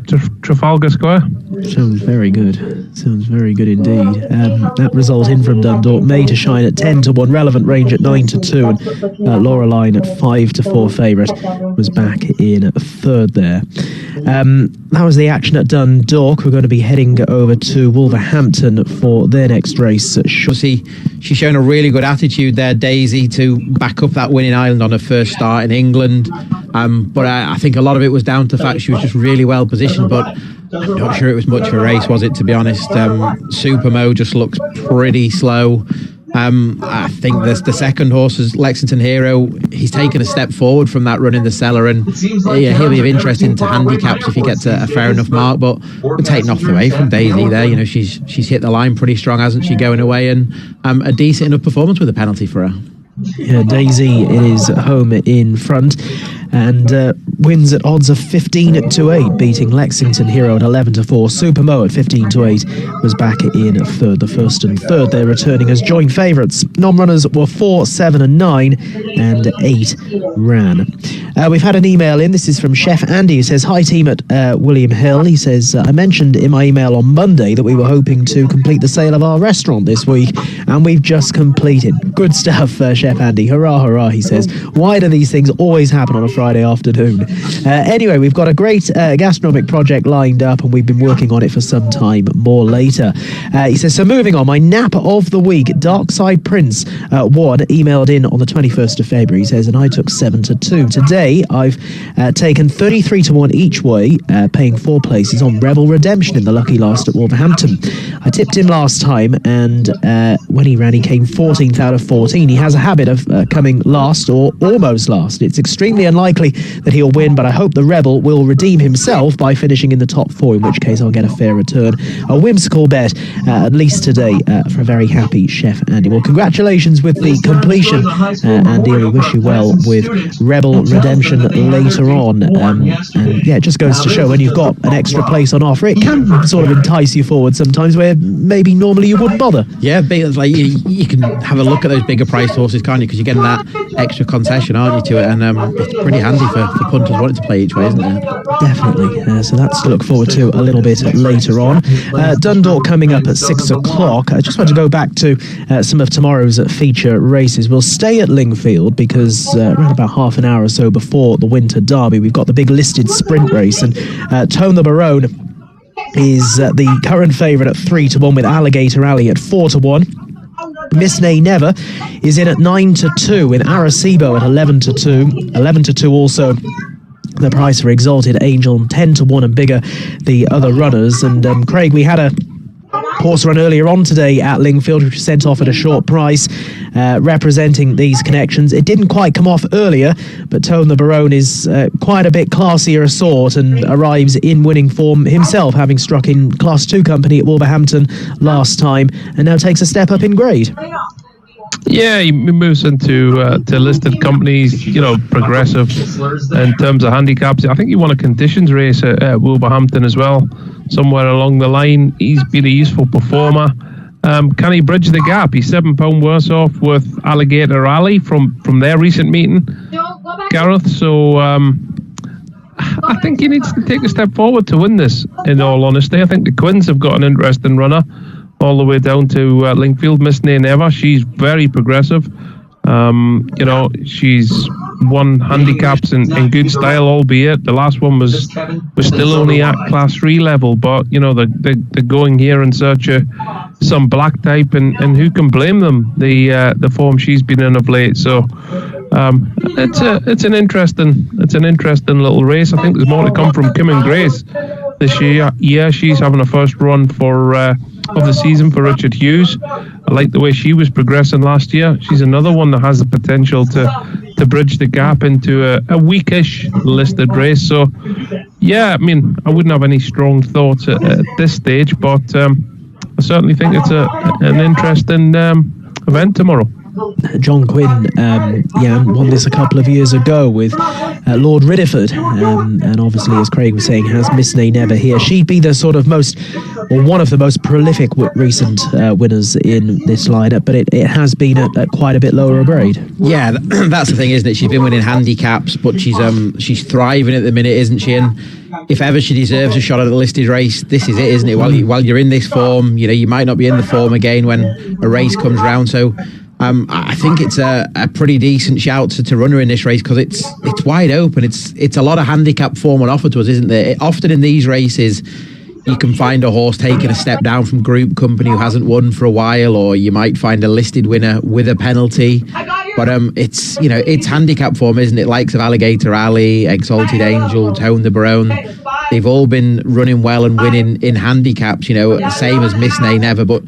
Trafalgar Square. Sounds very good. Sounds very good indeed. That result in from Dundalk, Made to Shine at 10-1, Relevant Range at 9-2, and Lorelei at 5-4 favourite was back in third there. That was the action at Dundalk. We're going to be heading over to Wolverhampton for their next race. She's shown a really good attitude there, Daisy, to back up that win in Ireland on her first start in England. But I think a lot of it was down to the fact she was just really well positioned, but I'm not sure it was much of a race, was it, to be honest? Supermo just looks pretty slow. I think the second horse is Lexington Hero. He's taken a step forward from that run in the cellar, and he'll be of interest into handicaps if he gets a fair enough mark. But we're taking off away from Daisy there. She's hit the line pretty strong, hasn't she, going away, and a decent enough performance with a penalty for her. Yeah, Daisy is home in front. and wins at odds of 15-8, beating Lexington Hero at 11-4. Supermo at 15-8 was back in third. The first and third, they're returning as joint favourites. Non-runners were 4, 7 and 9, and 8 ran. We've had an email in. This is from Chef Andy, who says, hi team at William Hill. He says, I mentioned in my email on Monday that we were hoping to complete the sale of our restaurant this week, and we've just completed. Good stuff, Chef Andy. Hurrah, hurrah, he says. Why do these things always happen on a Friday afternoon? Anyway, we've got a great gastronomic project lined up, and we've been working on it for some time. More later. He says, so moving on, my nap of the week, Darkside Prince won, emailed in on the 21st of February, he says, and I took 7-2. Today, I've taken 33-1 each way, paying 4 places on Rebel Redemption in the lucky last at Wolverhampton. I tipped him last time, and when he ran, he came 14th out of 14. He has a habit of coming last or almost last. It's extremely unlikely that he'll win, but I hope the Rebel will redeem himself by finishing in the top 4, in which case I'll get a fair return. A whimsical bet, at least today, for a very happy Chef Andy. Well, congratulations with the completion, Andy. We wish you well with Rebel Redemption later on. And yeah, it just goes to show when you've got an extra place on offer, it can sort of entice you forward sometimes where maybe normally you wouldn't bother. Yeah, like you can have a look at those bigger priced horses, can't you? Because you're getting that extra concession, aren't you, to it? And it's pretty handy for punters wanting to play each way, isn't it? Definitely. So that's to look forward to a little bit later on. Dundalk coming up at 6 o'clock. I just want to go back to some of tomorrow's feature races. We'll stay at Lingfield because around about half an hour or so before the Winter Derby, we've got the big listed sprint race, and Tone the Barone is the current favourite at 3-1 with Alligator Alley at 4-1. Miss Nay Never is in at 9-2 with Arecibo at 11-2. 11-2 also the price for Exalted Angel, 10-1 and bigger the other runners. And Craig, we had a horse run earlier on today at Lingfield, which was sent off at a short price, representing these connections. It didn't quite come off earlier, but Tone the Barone is quite a bit classier a sort and arrives in winning form himself, having struck in Class 2 company at Wolverhampton last time, and now takes a step up in grade. Yeah, he moves into to listed companies, progressive in terms of handicaps. I think he won a conditions race at Wolverhampton as well, somewhere along the line. He's been a useful performer. Can he bridge the gap? He's £7 worse off with Alligator Alley from their recent meeting, Gareth. So I think he needs to take a step forward to win this, in all honesty. I think the Quins have got an interesting runner all the way down to Lingfield. Miss Nay Never, she's very progressive. She's won handicaps in good style, albeit the last one was still only at Class 3 level. But they're going here in search of some black type, and who can blame them? The form she's been in of late. So it's an interesting little race. I think there's more to come from Kim and Grace this year. Yeah, she's having a first run for of the season for Richard Hughes. I like the way she was progressing last year. She's another one that has the potential to bridge the gap into a weakish listed race. So yeah, I wouldn't have any strong thoughts at this stage, but I certainly think it's an interesting event tomorrow. John Quinn won this a couple of years ago with Lord Ridderford, and obviously, as Craig was saying, has Miss Nay Never here. She'd be the sort of one of the most prolific recent winners in this lineup, but it has been at quite a bit lower a grade. Yeah, that's the thing, isn't it? She's been winning handicaps, but she's thriving at the minute, isn't she? And if ever she deserves a shot at the listed race, this is it, isn't it? While you're in this form, you might not be in the form again when a race comes round. So I think it's a pretty decent shout to run her in this race, because it's wide open. It's a lot of handicap form on offer to us, isn't there? Often in these races, you can find a horse taking a step down from group company who hasn't won for a while, or you might find a listed winner with a penalty. But it's handicap form, isn't it? Likes of Alligator Alley, Exalted Angel, Tone the Barone. They've all been running well and winning in handicaps, same as Miss Nay Never, but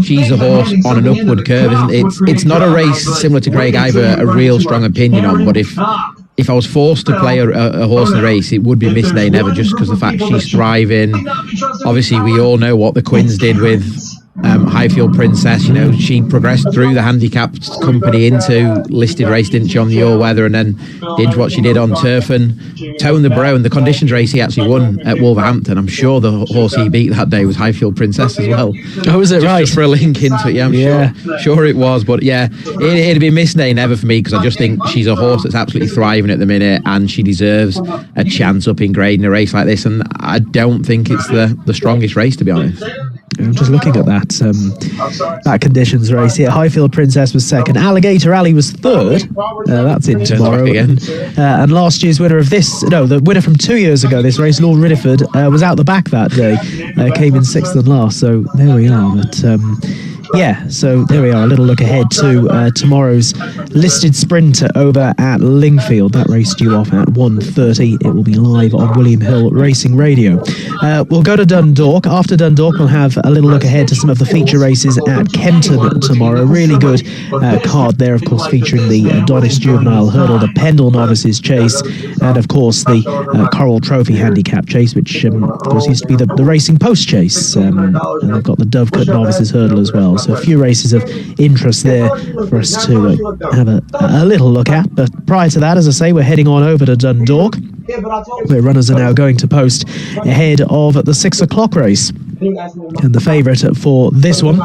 she's a horse on an upward curve, isn't it? It's not a race similar to Greg I have a real strong opinion on, but if I was forced to play a horse in the race, it would be Miss Nay Never, just because the fact she's thriving. Obviously, we all know what the Quins did with Highfield Princess, she progressed through the handicapped company into listed race, didn't she, on the all-weather, and then did what she did on turf. And Tone the Brown, the conditions race he actually won at Wolverhampton. I'm sure the horse he beat that day was Highfield Princess as well. Oh, is it right? Just for a link into it, yeah, I'm sure it was. But yeah, it'd be miss nay never for me, because I just think she's a horse that's absolutely thriving at the minute, and she deserves a chance up in grade in a race like this. And I don't think it's the strongest race, to be honest. I'm just looking at that conditions race here. Highfield Princess was second. Alligator Alley was third. That's in tomorrow again. And last year's winner of the winner from 2 years ago, this race, Lord Ridderford, was out the back that day. Came in sixth and last. So there we are. But so there we are. A little look ahead to tomorrow's listed sprinter over at Lingfield. That race due off at 1:30. It will be live on William Hill Racing Radio. We'll go to Dundalk. After Dundalk, we'll have a little look ahead to some of the feature races at Kenton tomorrow. Really good card there, of course, featuring the Adonis Juvenile Hurdle, the Pendle Novices Chase, and of course the Coral Trophy Handicap Chase, which of course used to be the Racing Post Chase. And they've got the Dovecote Novices Hurdle as well. So a few races of interest there for us to have a little look at. But prior to that, as I say, we're heading on over to Dundalk, where runners are now going to post ahead of the 6 o'clock race. And the favourite for this one,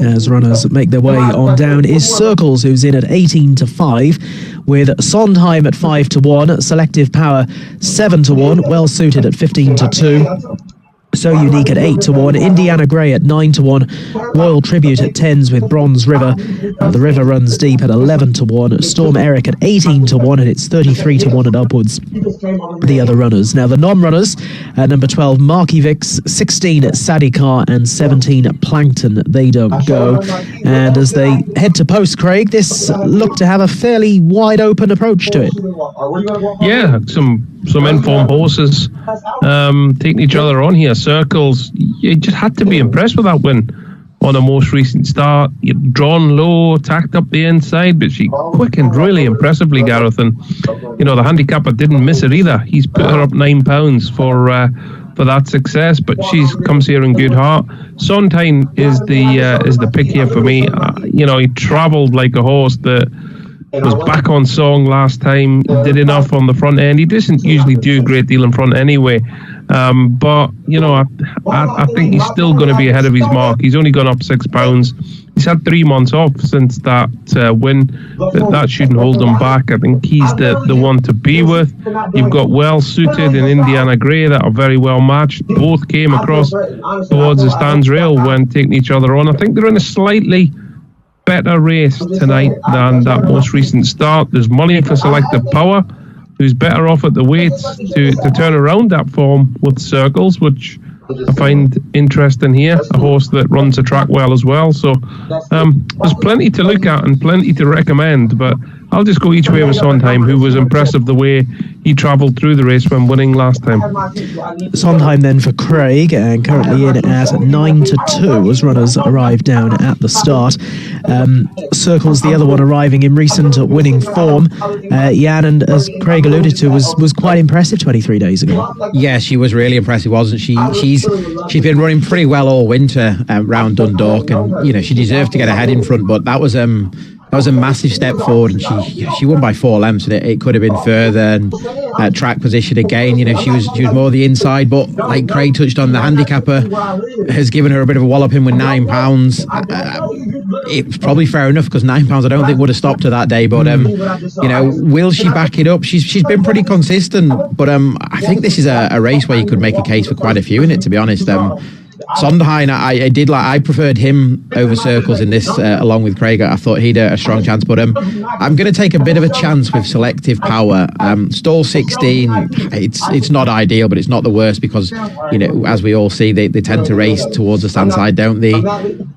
as runners make their way on down, is Circles, who's in at 18-5, with Sondheim at 5-1, Selective Power 7-1, Well Suited at 15-2. So Unique at 8-1, Indiana Grey at 9-1, Royal Tribute at 10s with Bronze River. The River Runs Deep at 11-1, Storm Eric at 18-1, and it's 33-1 and upwards. The other runners. Now the non-runners, number 12 Marky Vix, 16 Sadikar, and 17 Plankton. They don't go. And as they head to post, Craig, this looked to have a fairly wide open approach to it. Yeah, some informed horses taking each other on here. Circles, you just had to be impressed with that win on a most recent start. You'd drawn low, attacked up the inside, but she quickened really impressively, Gareth. And the handicapper didn't miss it either. He's put her up £9 for that success, but she's comes here in good heart. Sondheim is the pick here for me. He travelled like a horse that was back on song last time, did enough on the front end. He doesn't usually do a great deal in front anyway, but I think he's still going to be ahead of his mark. He's only gone up £6. He's had 3 months off since that win, but that shouldn't hold him back. I think he's the one to be with. You've got Well Suited and Indiana Grey that are very well matched. Both came across towards the stands rail when taking each other on. I think they're in a slightly better race tonight than that most recent start. There's money for Selective Power, who's better off at the weights to turn around that form with Circles, which I find interesting here. A horse that runs the track well as well. So there's plenty to look at and plenty to recommend, but I'll just go each way with Sondheim, who was impressive the way he travelled through the race when winning last time. Sondheim then for Craig, and currently in at 9-2 as runners arrive down at the start. Circles, the other one arriving in recent winning form. Jan, and as Craig alluded to, was quite impressive 23 days ago. Yeah, she was really impressive, wasn't she? She's been running pretty well all winter round Dundalk, and she deserved to get ahead in front, but that was a massive step forward, and she won by 4 lengths, and it could have been further. And track position again, she was more the inside, but like Craig touched on, the handicapper has given her a bit of a walloping with £9. It's probably fair enough, because £9 I don't think would have stopped her that day, but will she back it up? She's been pretty consistent, but I think this is a race where you could make a case for quite a few in it, to be honest. Sondheim, I preferred him over Circles in this, along with Craig. I thought he'd a strong chance, but I'm going to take a bit of a chance with Selective Power. Stall 16, it's not ideal, but it's not the worst, because as we all see, they tend to race towards the stand side, don't they?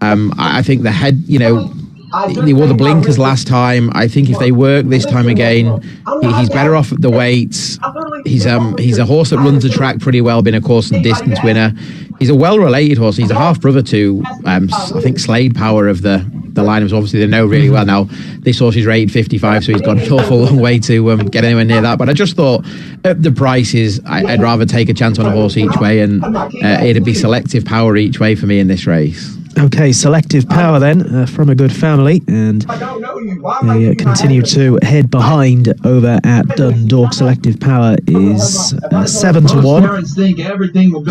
I think the head, they wore the blinkers last time. I think if they work this time again, he's better off at the weights. He's a horse that runs the track pretty well, been a course and distance winner. He's a well-related horse. He's a half-brother to, I think, Slade Power of the the lineups. Obviously, they know really well now. This horse is rated 55, so he's got an awful long way to get anywhere near that. But I just thought at the prices, I'd rather take a chance on a horse each way, and it'd be Selective Power each way for me in this race. Okay, Selective Power then, from a good family, and they continue to head behind over at Dundalk. Selective Power is 7-1,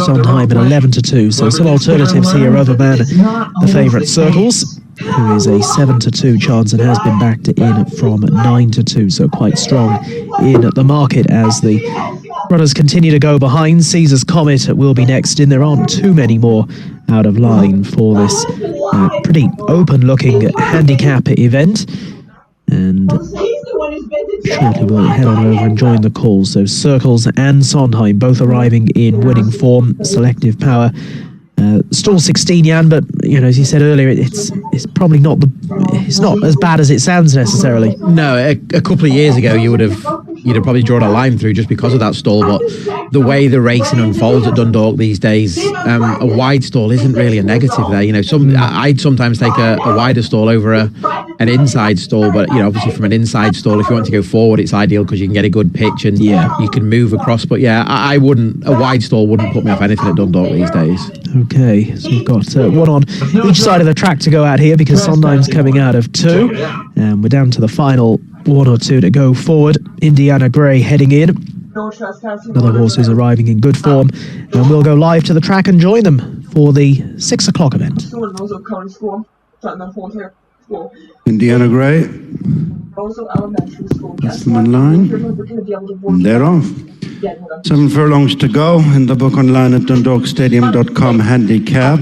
Sondheim at 11-2, so some alternatives here other than the favourite Circles, who is a 7-2 chance and has been backed in from 9-2, so quite strong in the market as the runners continue to go behind. Caesar's Comet will be next in. There aren't too many more out of line for this pretty open-looking handicap event. And shortly we'll head on over and join the call. So Circles and Sondheim both arriving in winning form. Selective Power stall 16, Jan, but as you said earlier, it's probably not it's not as bad as it sounds necessarily. No, a couple of years ago you'd have probably drawn a line through just because of that stall, but the way the racing unfolds at Dundalk these days, a wide stall isn't really a negative there. I'd sometimes take a wider stall over an inside stall, but obviously from an inside stall, if you want to go forward, it's ideal because you can get a good pitch and you can move across. But I wouldn't. A wide stall wouldn't put me off anything at Dundalk these days. Okay, so we've got one on each side of the track to go out here because Sondheim's coming out of 2, and we're down to the final 1 or 2 to go forward. Indiana Grey heading in. Another horse who's arriving in good form, and we'll go live to the track and join them for the 6 o'clock event. Indiana Grey. That's them in line. And they're off. 7 furlongs to go in the book online at DundalkStadium.com handicap.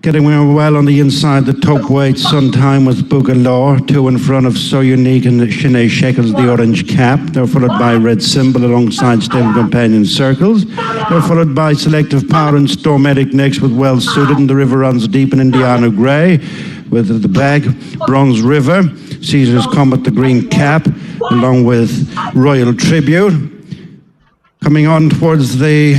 Getting well on the inside, the top weight, Sondheim with Boogalore, 2 in front of So Unique and Sinead Shekels, the orange cap. They're followed by Red Symbol alongside Stable Companion Circles. They're followed by Selective Power and Stormatic next with Well Suited, and the river runs deep in Indiana Grey. With the bag, Bronze River, Caesar's Comet, the green cap, along with Royal Tribute. Coming on towards the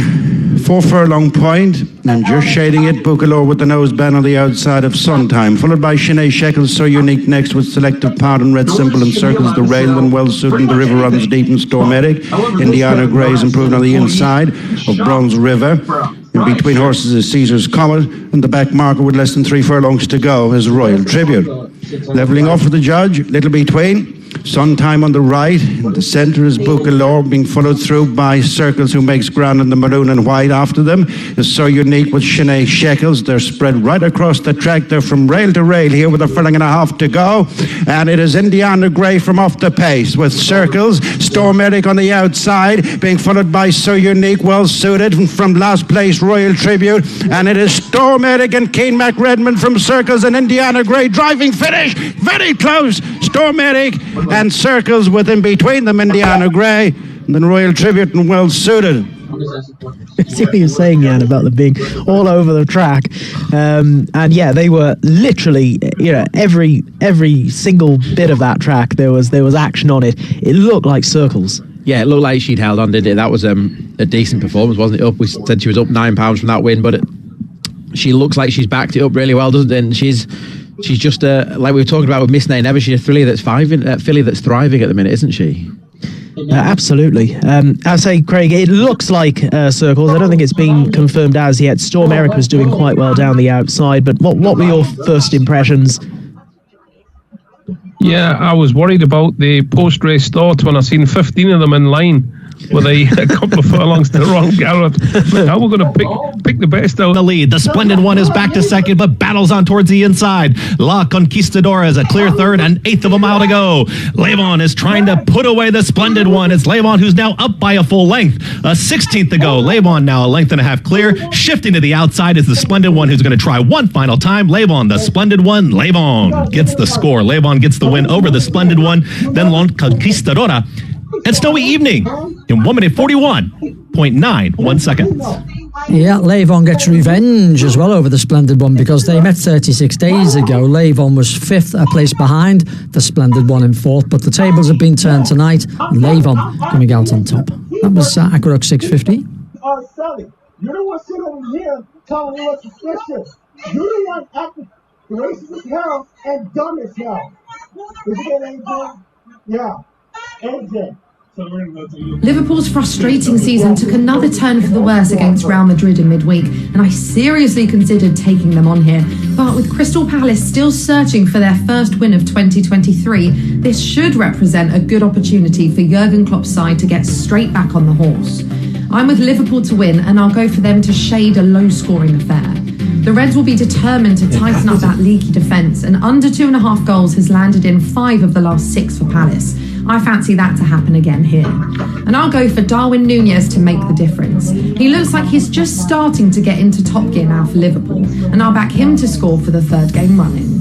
4 furlong point, and just shading it, Boogalore with the noseband on the outside of Sondheim, followed by Sinead Shekels, So Unique next with Selective Power and Red Symbol and Circles the Rail, and Well Suited, the river runs deep in Stormatic. Indiana Grey's improved on the inside of Bronze River. In between horses is Caesar's Comet, and the back marker with less than 3 furlongs to go is Royal Tribute. Levelling off for the judge, little between. Sondheim on the right, in the centre is Boogalore, being followed through by Circles, who makes ground in the maroon and white. After them is So Unique with Sinead Shekels. They're spread right across the track. They're from rail to rail here with a furlong and a half to go. And it is Indiana Grey from off the pace with Circles, Stormatic on the outside, being followed by So Unique, Well Suited from last place, Royal Tribute. And it is Stormatic and Keen Mac Redmond from Circles, and Indiana Grey driving finish. Very close. Stormatic and Circles with in between them, Indiana Grey, and then Royal Tribute and Well Suited. See what you're saying, Jan, about them being all over the track, and they were literally, every single bit of that track there was action on it. It looked like Circles. Yeah, it looked like she'd held on, didn't it? That was a decent performance, wasn't it? We said she was up £9 from that win, but she looks like she's backed it up really well, doesn't it? And she's just like we were talking about with Miss Nay Never. She's a filly that's thriving at the minute, isn't she? Absolutely. I say, Craig, it looks like Circles. I don't think it's been confirmed as yet. Storm Eric was doing quite well down the outside, but what were your first impressions? Yeah, I was worried about the post-race thoughts when I seen 15 of them in line with a couple of furlongs to the wrong gallop. But now we're going to pick the best out. The lead. The Splendid One is back to second, but battles on towards the inside. La Conquistadora is a clear third and 1/8 of a mile to go. Levon is trying to put away the Splendid One. It's Levon who's now up by a full length. A 16th to go. Levon now a length and a half clear. Shifting to the outside is the Splendid One who's going to try one final time. Levon, the Splendid One. Levon gets the score. Levon gets the win over the Splendid One. Then La Conquistadora and Snowy Evening in 1 minute 41.91 seconds. Yeah, Levon gets revenge as well over the Splendid One because they met 36 days ago. Levon was 5th, a place behind the Splendid One in 4th, but the tables have been turned tonight. Levon coming out on top. That was Aqueduct 650. Sally, you're the one sitting over here telling me what's suspicious. You're the one acting. The race is hell and dumb as hell. Is it AJ? Yeah. AJ. Liverpool's frustrating season took another turn for the worse against Real Madrid in midweek, and I seriously considered taking them on here. But with Crystal Palace still searching for their first win of 2023, this should represent a good opportunity for Jurgen Klopp's side to get straight back on the horse. I'm with Liverpool to win, and I'll go for them to shade a low-scoring affair. The Reds will be determined to tighten up that leaky defence, and under 2.5 goals has landed in 5 of the last 6 for Palace. I fancy that to happen again here. And I'll go for Darwin Núñez to make the difference. He looks like he's just starting to get into top gear now for Liverpool, and I'll back him to score for the 3rd game running.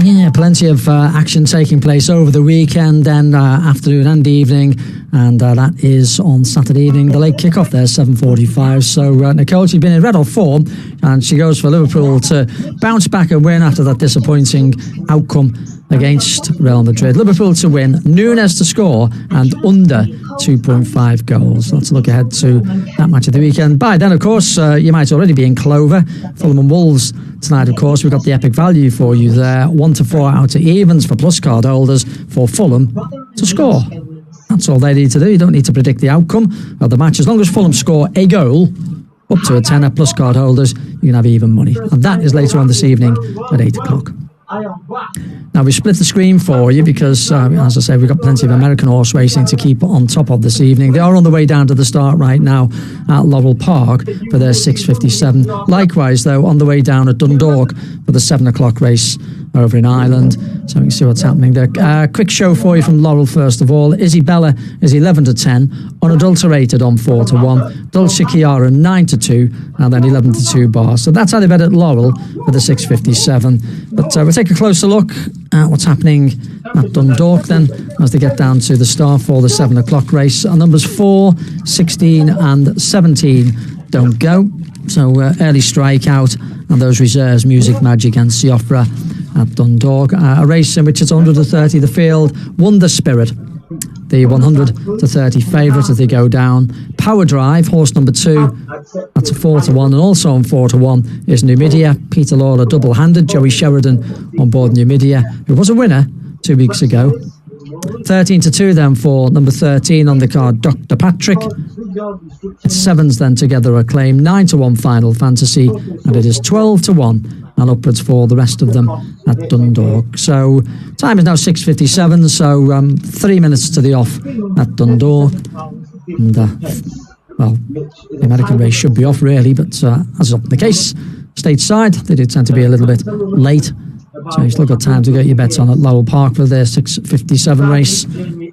Yeah, plenty of action taking place over the weekend and afternoon and evening, and that is on Saturday evening. The late kickoff there, 7:45. So Nicole, she's been in red hot form, and she goes for Liverpool to bounce back and win after that disappointing outcome against Real Madrid. Liverpool to win, Núñez to score, and under 2.5 goals. Let's look ahead to that match of the weekend. By then, of course, you might already be in Clover. Fulham and Wolves tonight, of course. We've got the epic value for you there. 1 to 4 out to evens for plus card holders for Fulham to score. That's all they need to do. You don't need to predict the outcome of the match. As long as Fulham score a goal, up to a tenner, plus card holders, you can have even money. And that is later on this evening at 8 o'clock. Now, we split the screen for you because, as I say, we've got plenty of American horse racing to keep on top of this evening. They are on the way down to the start right now at Laurel Park for their 6:57. Likewise, though, on the way down at Dundalk for the 7 o'clock race over in Ireland. So we can see what's happening there. Quick show for you from Laurel, first of all. Isabella is 11 to 10, unadulterated on 4 to 1, Dulce Chiara 9 to 2, and then 11 to 2 bars. So that's how they bet at Laurel for the 6:57. But we'll take a closer look at what's happening at Dundalk then as they get down to the start for the 7 o'clock race. Numbers 4, 16 and 17 don't go. So early strikeout, and those reserves, Music Magic and Siofra at Dundalk. A race in which it's 130 the field. Wonder Spirit, the 100 to 30 favourite as they go down. Power Drive, horse number 2, that's a 4 to 1, and also on 4 to 1 is Numidia. Peter Lawler double-handed. Joey Sheridan on board Numidia, who was a winner 2 weeks ago. 13 to 2 then for number 13 on the card, Dr. Patrick. It's 7s then together Acclaim, 9 to 1 Final Fantasy, and it is 12 to 1 and upwards for the rest of them at Dundalk. So time is now 6:57, so 3 minutes to the off at Dundalk. And well, the American race should be off really, but as is often the case, stateside, they do tend to be a little bit late. So you've still got time to get your bets on at Laurel Park for their 6:57 race. And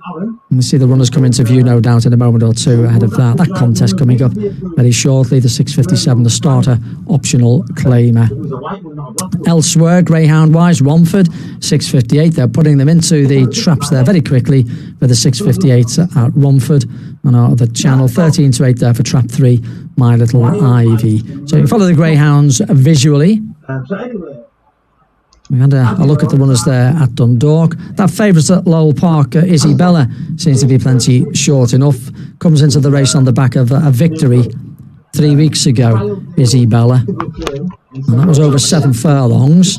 we see the runners come into view, no doubt, in a moment or two ahead of that contest coming up very shortly. The 6:57, the starter optional claimer. Elsewhere, greyhound-wise, Romford, 6:58. They're putting them into the traps there very quickly for the 6:58 at Romford. And our other channel, 13 to 8 there for trap 3, My Little Ivy. So you follow the greyhounds visually. We had a look at the runners there at Dundalk. That favourite at Laurel Park, Isabella, seems to be plenty short enough. Comes into the race on the back of a victory 3 weeks ago, Isabella. And that was over 7 furlongs.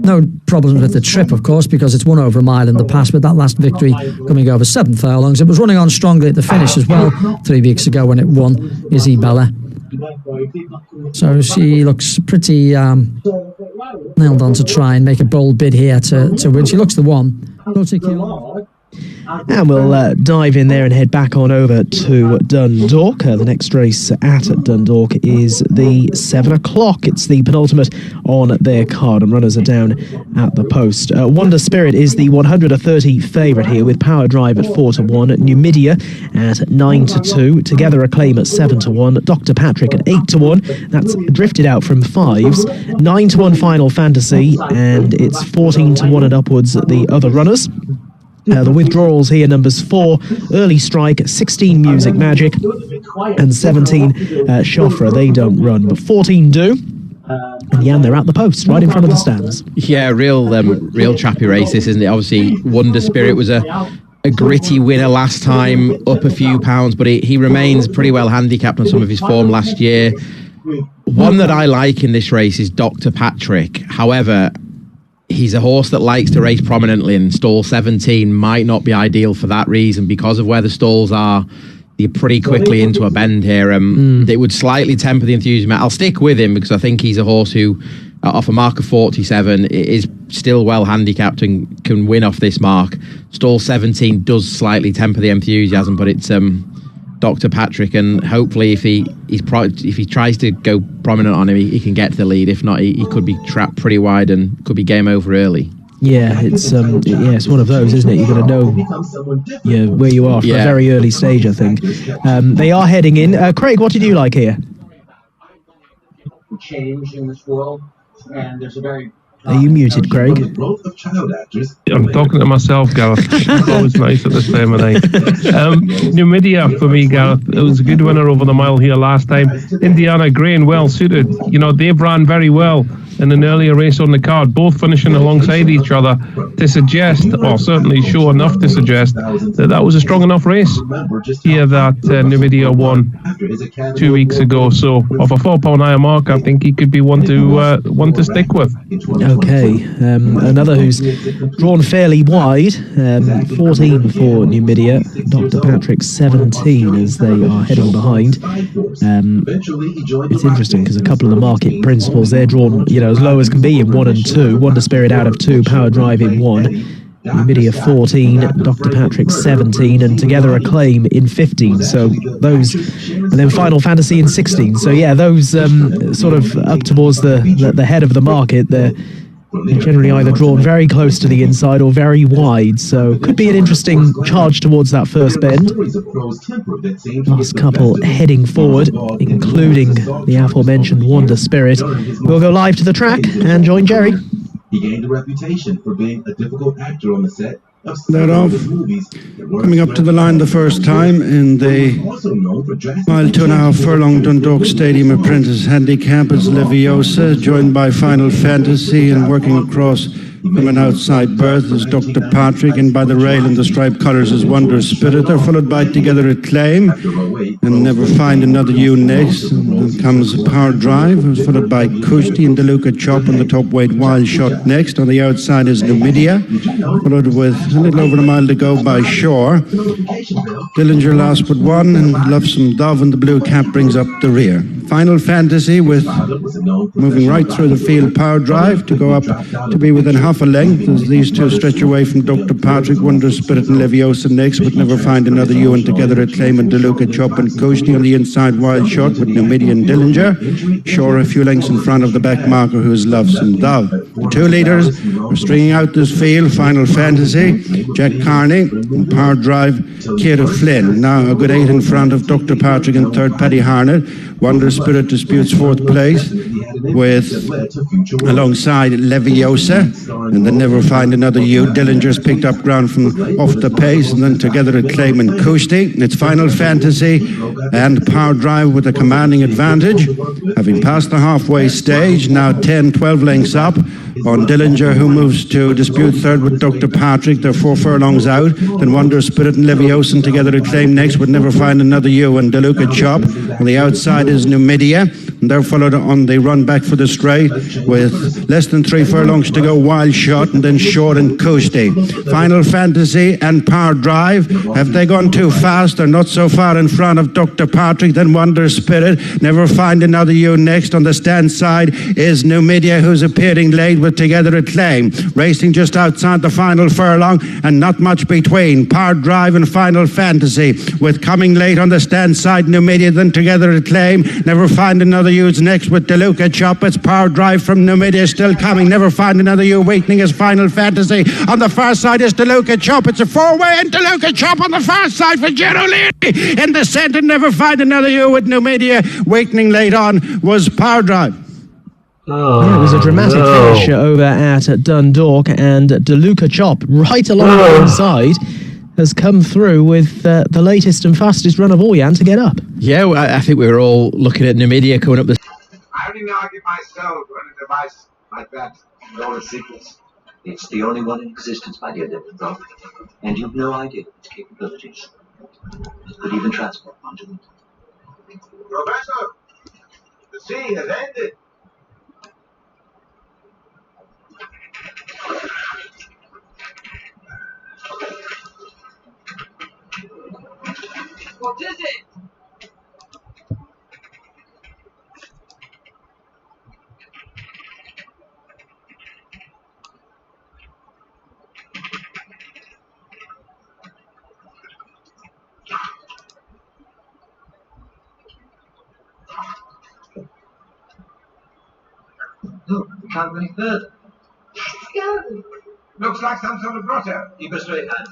No problems with the trip, of course, because it's won over a mile in the past, but that last victory coming over 7 furlongs. It was running on strongly at the finish as well 3 weeks ago when it won, Isabella. So she looks pretty nailed on to try and make a bold bid here to win. She looks the one. And we'll dive in there and head back on over to Dundalk. The next race at Dundalk is the 7 o'clock. It's the penultimate on their card, and runners are down at the post. Wonder Spirit is the 130 favourite here, with Power Drive at 4 to 1, Numidia at 9 to 2, Together Acclaim at 7 to 1, Dr. Patrick at 8 to 1. That's drifted out from 5s. 9 to 1 Final Fantasy, and it's 14 to 1 and upwards the other runners. The withdrawals here, numbers 4, Early Strike, 16, Music Magic, and 17, Shofra. They don't run, but 14 do. And yeah, they're at the post, right in front of the stands. Yeah, real trappy race, this, isn't it? Obviously, Wonder Spirit was a a gritty winner last time, up a few pounds, but he remains pretty well handicapped on some of his form last year. One that I like in this race is Dr. Patrick. However, he's a horse that likes to race prominently, and stall 17 might not be ideal for that reason because of where the stalls are. You're pretty quickly into a bend here. It would slightly temper the enthusiasm. I'll stick with him because I think he's a horse who, off a mark of 47, is still well handicapped and can win off this mark. Stall 17 does slightly temper the enthusiasm, but it's Dr. Patrick, and hopefully if he tries to go prominent on him, he can get to the lead. If not, he could be trapped pretty wide and could be game over early. Yeah, it's one of those, isn't it? You've got to know where you are from a very early stage, I think. They are heading in. Craig, what did you like here? Change in this world, and there's a very Are you muted, Craig? I'm talking to myself, Gareth. It's always nice at this time of night. Numidia for me, Gareth. It was a good winner over the mile here last time. Indiana Grain, well suited. You know, they've ran very well in an earlier race on the card, both finishing alongside each other to suggest, or certainly show enough to suggest, that was a strong enough race here that Numidia won 2 weeks ago. So, off a £4 higher mark, I think he could be one to stick with. Okay, another who's drawn fairly wide, 14 for Numidia, Dr. Patrick 17 as they are heading behind. It's interesting because a couple of the market principles, they're drawn, as low as can be in 1 and 2, Wonder Spirit out of 2, Power Drive in 1, Numidia 14, Dr. Patrick 17, and Together Acclaim in 15. So those, and then Final Fantasy in 16. So yeah, those sort of up towards the head of the market. They're generally either drawn very close to the inside or very wide. So could be an interesting charge towards that first bend. Last couple heading forward, including the aforementioned Wonder Spirit. We'll go live to the track and join Jerry. He gained a reputation for being a difficult actor on the set of They're off, coming up to the line the first time in the mile 2.5 furlong Dundalk Stadium Apprentice Handicap. It's Leviosa, joined by Final Fantasy, and working across from an outside berth is Dr. Patrick, and by the rail in the striped colours is Wonder Spirit. They're followed by Together Acclaim and Never Find Another You next. And then comes Power Drive, who's followed by Kushti and DeLuca Chop on the top weight. Wild Shot next. On the outside is Numidia, followed with a little over a mile to go by Shore. Dillinger last but one, and Love Some Dove and the blue cap brings up the rear. Final Fantasy with moving right through the field. Power Drive to go up to be within half a length as these two stretch away from Dr. Patrick. Wonder Spirit and Leviosa next, but Never Find Another You and Together Acclaim and DeLuca Chop and Kushti on the inside. Wild Shot with Numidia and Dillinger. Shore a few lengths in front of the back marker, who is Love Some Dove. The two leaders are stringing out this field. Final Fantasy, Jack Carney, and Power Drive, Kira Flynn. Now a good 8 in front of Dr. Patrick and third Paddy Harnett. Wonder Spirit disputes fourth place with alongside Leviosa, and then Never Find Another You. Dillinger's picked up ground from off the pace, and then Together Acclaim and Kushti. It's Final Fantasy and Power Drive with a commanding advantage, having passed the halfway stage, now 10-12 lengths up on Dillinger, who moves to dispute third with Dr. Patrick. They're 4 furlongs out. Then Wonder Spirit and Leviosa and Together Acclaim next, would Never Find Another You and DeLuca Chop. On the outside is Numidia, and they're followed on the run back for the straight with less than 3 furlongs to go. Wild Shot, and then Short and Kushti. Final Fantasy and Power Drive, have they gone too fast? They're not so far in front of Dr. Patrick. Then Wonder Spirit, Never Find Another You next. On the stand side is Numidia, who's appearing late with Together Acclaim. Racing just outside the final furlong, and not much between Power Drive and Final Fantasy, with coming late on the stand side Numidia, then Together Acclaim. Never Find Another You's next with DeLuca Chop. It's Power Drive from Numidia still coming. Never Find Another You weakening is Final Fantasy. On the far side is DeLuca Chop. It's a 4-way, and DeLuca Chop on the far side for Gerald Leary. In the centre, Never Find Another You with Numidia. Weakening late on was Power Drive. Yeah, it was a dramatic finish over at Dundalk, and DeLuca Chop, right along the inside, has come through with the latest and fastest run of all, Jan, to get up. Yeah, I think we were all looking at Numidia coming up the... I already know I get myself on a device like that, going to sequence. It's the only one in existence, my dear Methd, and you've no idea of its capabilities. It could even transport onto it. Professor, the sea has ended. What is it? Look, we can't go any further. Looks like some sort of grotto. Keep a straight hand.